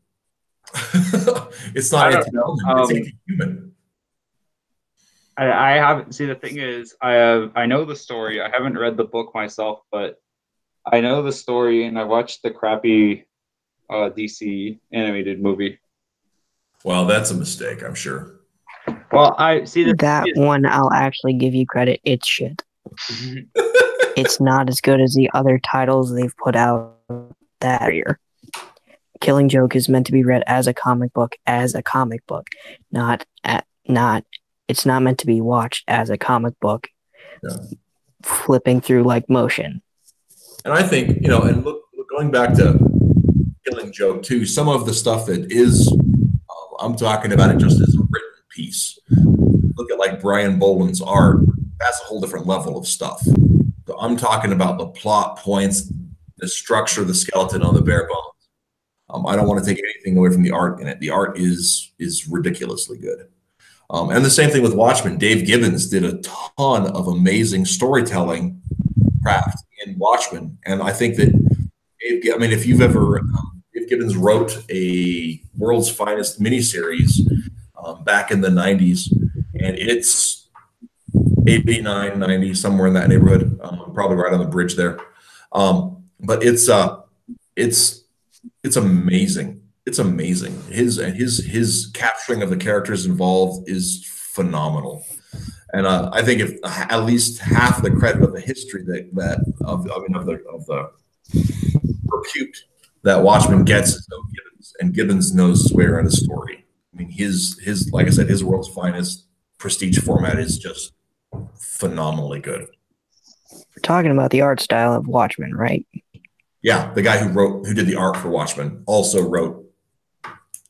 It's not anti-human. It's anti-human. I haven't. See, the thing is, I know the story. I haven't read the book myself, but I know the story, and I watched the crappy DC animated movie. Well, that's a mistake, I'm sure. Well, I see that one. I'll actually give you credit. It's shit. It's not as good as the other titles they've put out that year. Killing Joke is meant to be read as a comic book, not. It's not meant to be watched as a comic book, flipping through like motion. And I think, and look, going back to Killing Joke too, some of the stuff that is, I'm talking about it just as a written piece. Look at like Brian Boland's art. That's a whole different level of stuff. So I'm talking about the plot points, the structure, the skeleton on the bare bones. I don't want to take anything away from the art in it. The art is ridiculously good. And the same thing with Watchmen. Dave Gibbons did a ton of amazing storytelling craft in Watchmen. And I think that, if you've ever, Dave Gibbons wrote a World's Finest miniseries back in the 90s, and it's 89, 90, somewhere in that neighborhood, probably right on the bridge there. But it's amazing. It's amazing. His capturing of the characters involved is phenomenal, and I think if at least half of the credit of the history of the repute that Watchmen gets is no Gibbons, and Gibbons knows his way around his story. I mean, his like I said, his World's Finest prestige format is just phenomenally good. We're talking about the art style of Watchmen, right? Yeah, the guy who did the art for Watchmen also wrote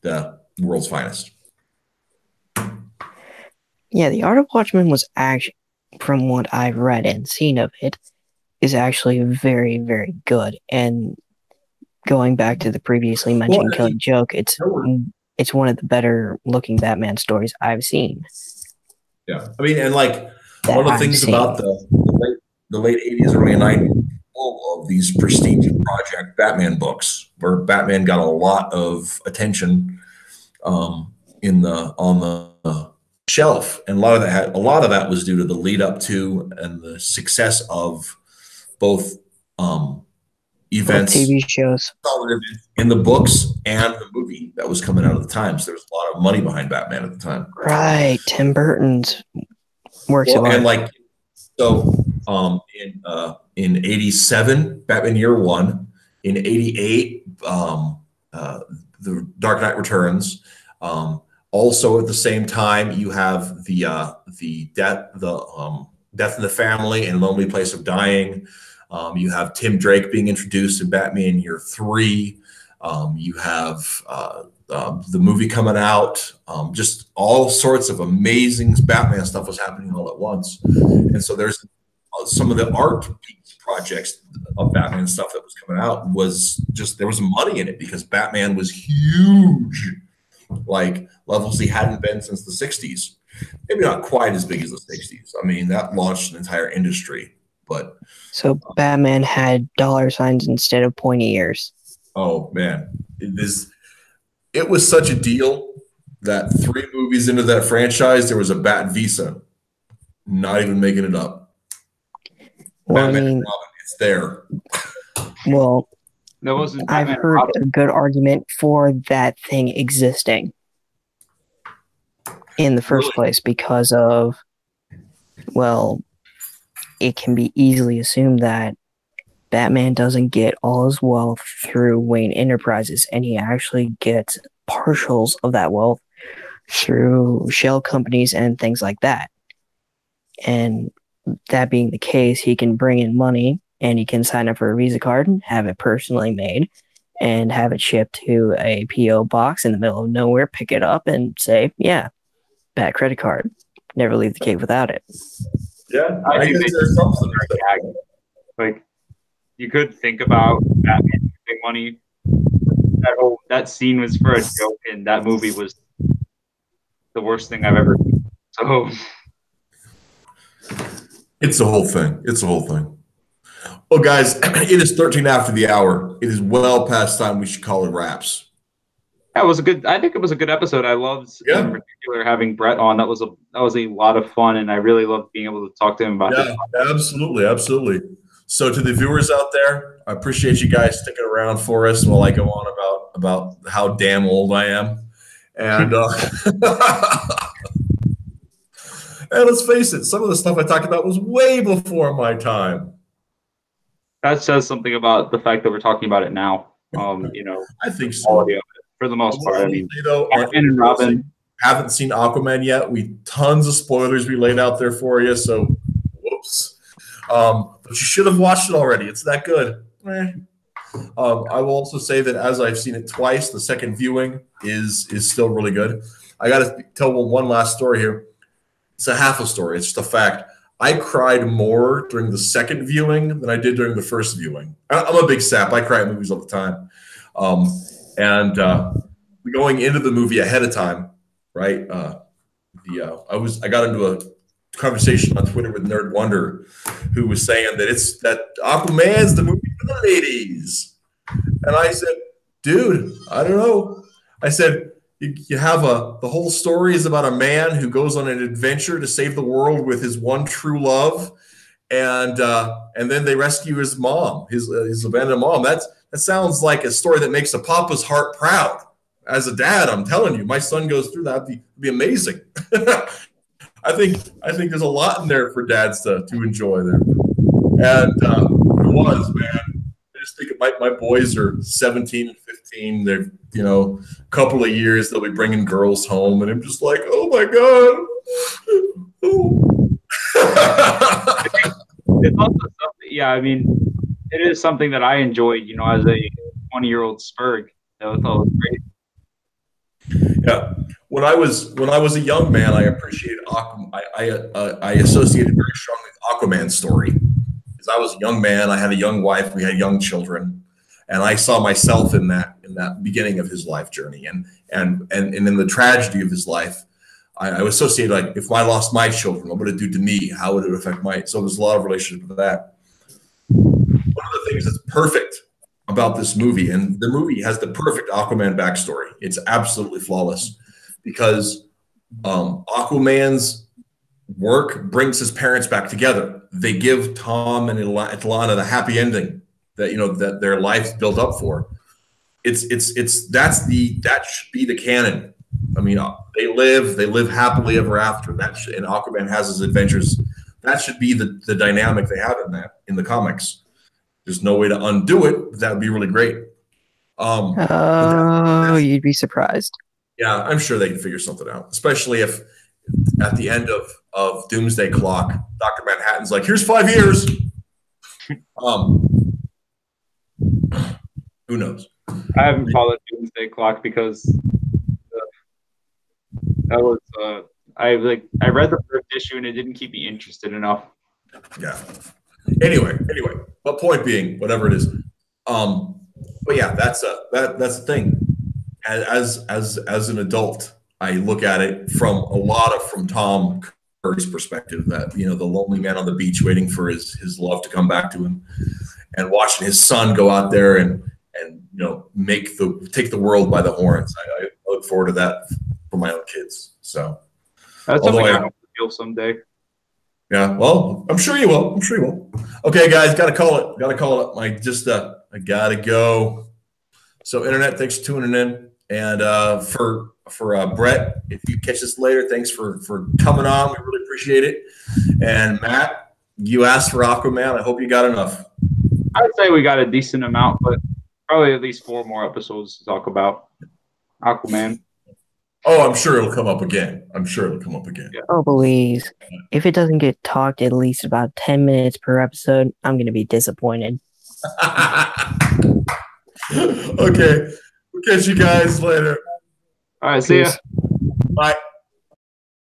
the World's Finest. Yeah, the art of Watchmen was actually, from what I've read and seen of it, is actually very, very good. And going back to the previously mentioned Killing Joke, it's one of the better looking Batman stories I've seen. Yeah, I mean, and like one of the things about the late 80s, early 90s, all of these prestige project Batman books, where Batman got a lot of attention on the shelf, and a lot of that was due to the lead up to and the success of both events, TV shows, in the books and the movie that was coming out at the time. So there was a lot of money behind Batman at the time. Right, Tim Burton's works of art. And like so, in '87, Batman Year One in '88, the Dark Knight Returns. Also, at the same time, you have the Death in the Family and Lonely Place of Dying. You have Tim Drake being introduced in Batman Year 3. You have the movie coming out. Just all sorts of amazing Batman stuff was happening all at once. And so there's some of the art piece projects of Batman stuff that was coming out was just, there was money in it because Batman was huge, like levels he hadn't been since the 60s. Maybe not quite as big as the 60s. I mean, that launched an entire industry, but. So Batman had dollar signs instead of pointy ears. Oh man, it was such a deal that 3 movies into that franchise, there was a Bat Visa. Not even making it up. Well, Batman I mean, and Robin, it's there. Well, That wasn't I've Batman and heard Robin. a good argument for that thing existing in the first Really? place because of, well, it can be easily assumed that Batman doesn't get all his wealth through Wayne Enterprises, and he actually gets partials of that wealth through shell companies and things like that. And that being the case, he can bring in money and he can sign up for a Visa card and have it personally made and have it shipped to a P.O. box in the middle of nowhere, pick it up and say, yeah, Bat credit card. Never leave the cave without it. Yeah, I I think guess they there's something. Like, you could think about Batman using money. That scene was for a joke, and that movie was the worst thing I've ever seen. So It's the whole thing. It's the whole thing. Well, guys, it is 13 after the hour. It is well past time we should call it wraps. that was a good. I think it was a good episode. I loved in particular having Brett on. That was a lot of fun, and I really loved being able to talk to him about this. Absolutely, absolutely. So to the viewers out there, I appreciate you guys sticking around for us while I go on about how damn old I am. And and let's face it, some of the stuff I talked about was way before my time. That says something about the fact that we're talking about it now. I think so. Quality of it, for the most part. I mean, Batman and Robin. Haven't seen Aquaman yet. Tons of spoilers we laid out there for you. So, whoops. But you should have watched it already. It's that good. I will also say that as I've seen it twice, the second viewing is still really good. I got to tell one last story here. It's a half a story. It's just a fact. I cried more during the second viewing than I did during the first viewing. I'm a big sap. I cry at movies all the time. Going into the movie ahead of time, right? I got into a conversation on Twitter with Nerd Wonder, who was saying that Aquaman's the movie for the ladies, and I said, dude, I don't know. I said, you have the whole story is about a man who goes on an adventure to save the world with his one true love, and then they rescue his mom, his abandoned mom. That sounds like a story that makes a papa's heart proud. As a dad, I'm telling you, my son goes through that. It'd be amazing. I think there's a lot in there for dads to enjoy there. And it was, man. I just think my boys are 17 and 15. They're, a couple of years, they'll be bringing girls home. And I'm just like, oh, my God. It's also something, yeah, I mean, it is something that I enjoyed, as a 20-year-old Spurg. That was all great. Yeah, when I was a young man, I appreciated Aquaman. I associated very strongly with Aquaman's story because I was a young man. I had a young wife. We had young children, and I saw myself in that beginning of his life journey, and in the tragedy of his life. I associated, like, if I lost my children, what would it do to me? How would it affect my? So there's a lot of relationship with that. One of the things that's perfect about this movie, and the movie has the perfect Aquaman backstory. It's absolutely flawless because Aquaman's work brings his parents back together. They give Tom and Ilana the happy ending that their life's built up for. That should be the canon. I mean, they live happily ever after. And Aquaman has his adventures. That should be the dynamic they have in the comics. There's no way to undo it. But that would be really great. You'd be surprised. Yeah, I'm sure they can figure something out, especially if at the end of Doomsday Clock, Dr. Manhattan's like, here's 5 years. Who knows? I haven't followed Doomsday Clock because that was I read the first issue and it didn't keep me interested enough. Yeah. Anyway, but point being, whatever it is. But yeah, that's the thing. As an adult, I look at it from Tom Curry's perspective, that the lonely man on the beach waiting for his love to come back to him, and watching his son go out there and take the world by the horns. I look forward to that for my own kids. So that's something I hope to feel someday. Yeah, well, I'm sure you will. Okay, guys, gotta call it. I gotta go. So, internet, thanks for tuning in. And for Brett, if you catch us later, thanks for coming on. We really appreciate it. And Matt, you asked for Aquaman. I hope you got enough. I'd say we got a decent amount, but probably at least 4 more episodes to talk about Aquaman. Oh, I'm sure it'll come up again. Yeah. Oh, please. If it doesn't get talked at least about 10 minutes per episode, I'm going to be disappointed. Okay. We'll catch you guys later. All right, see ya. Bye.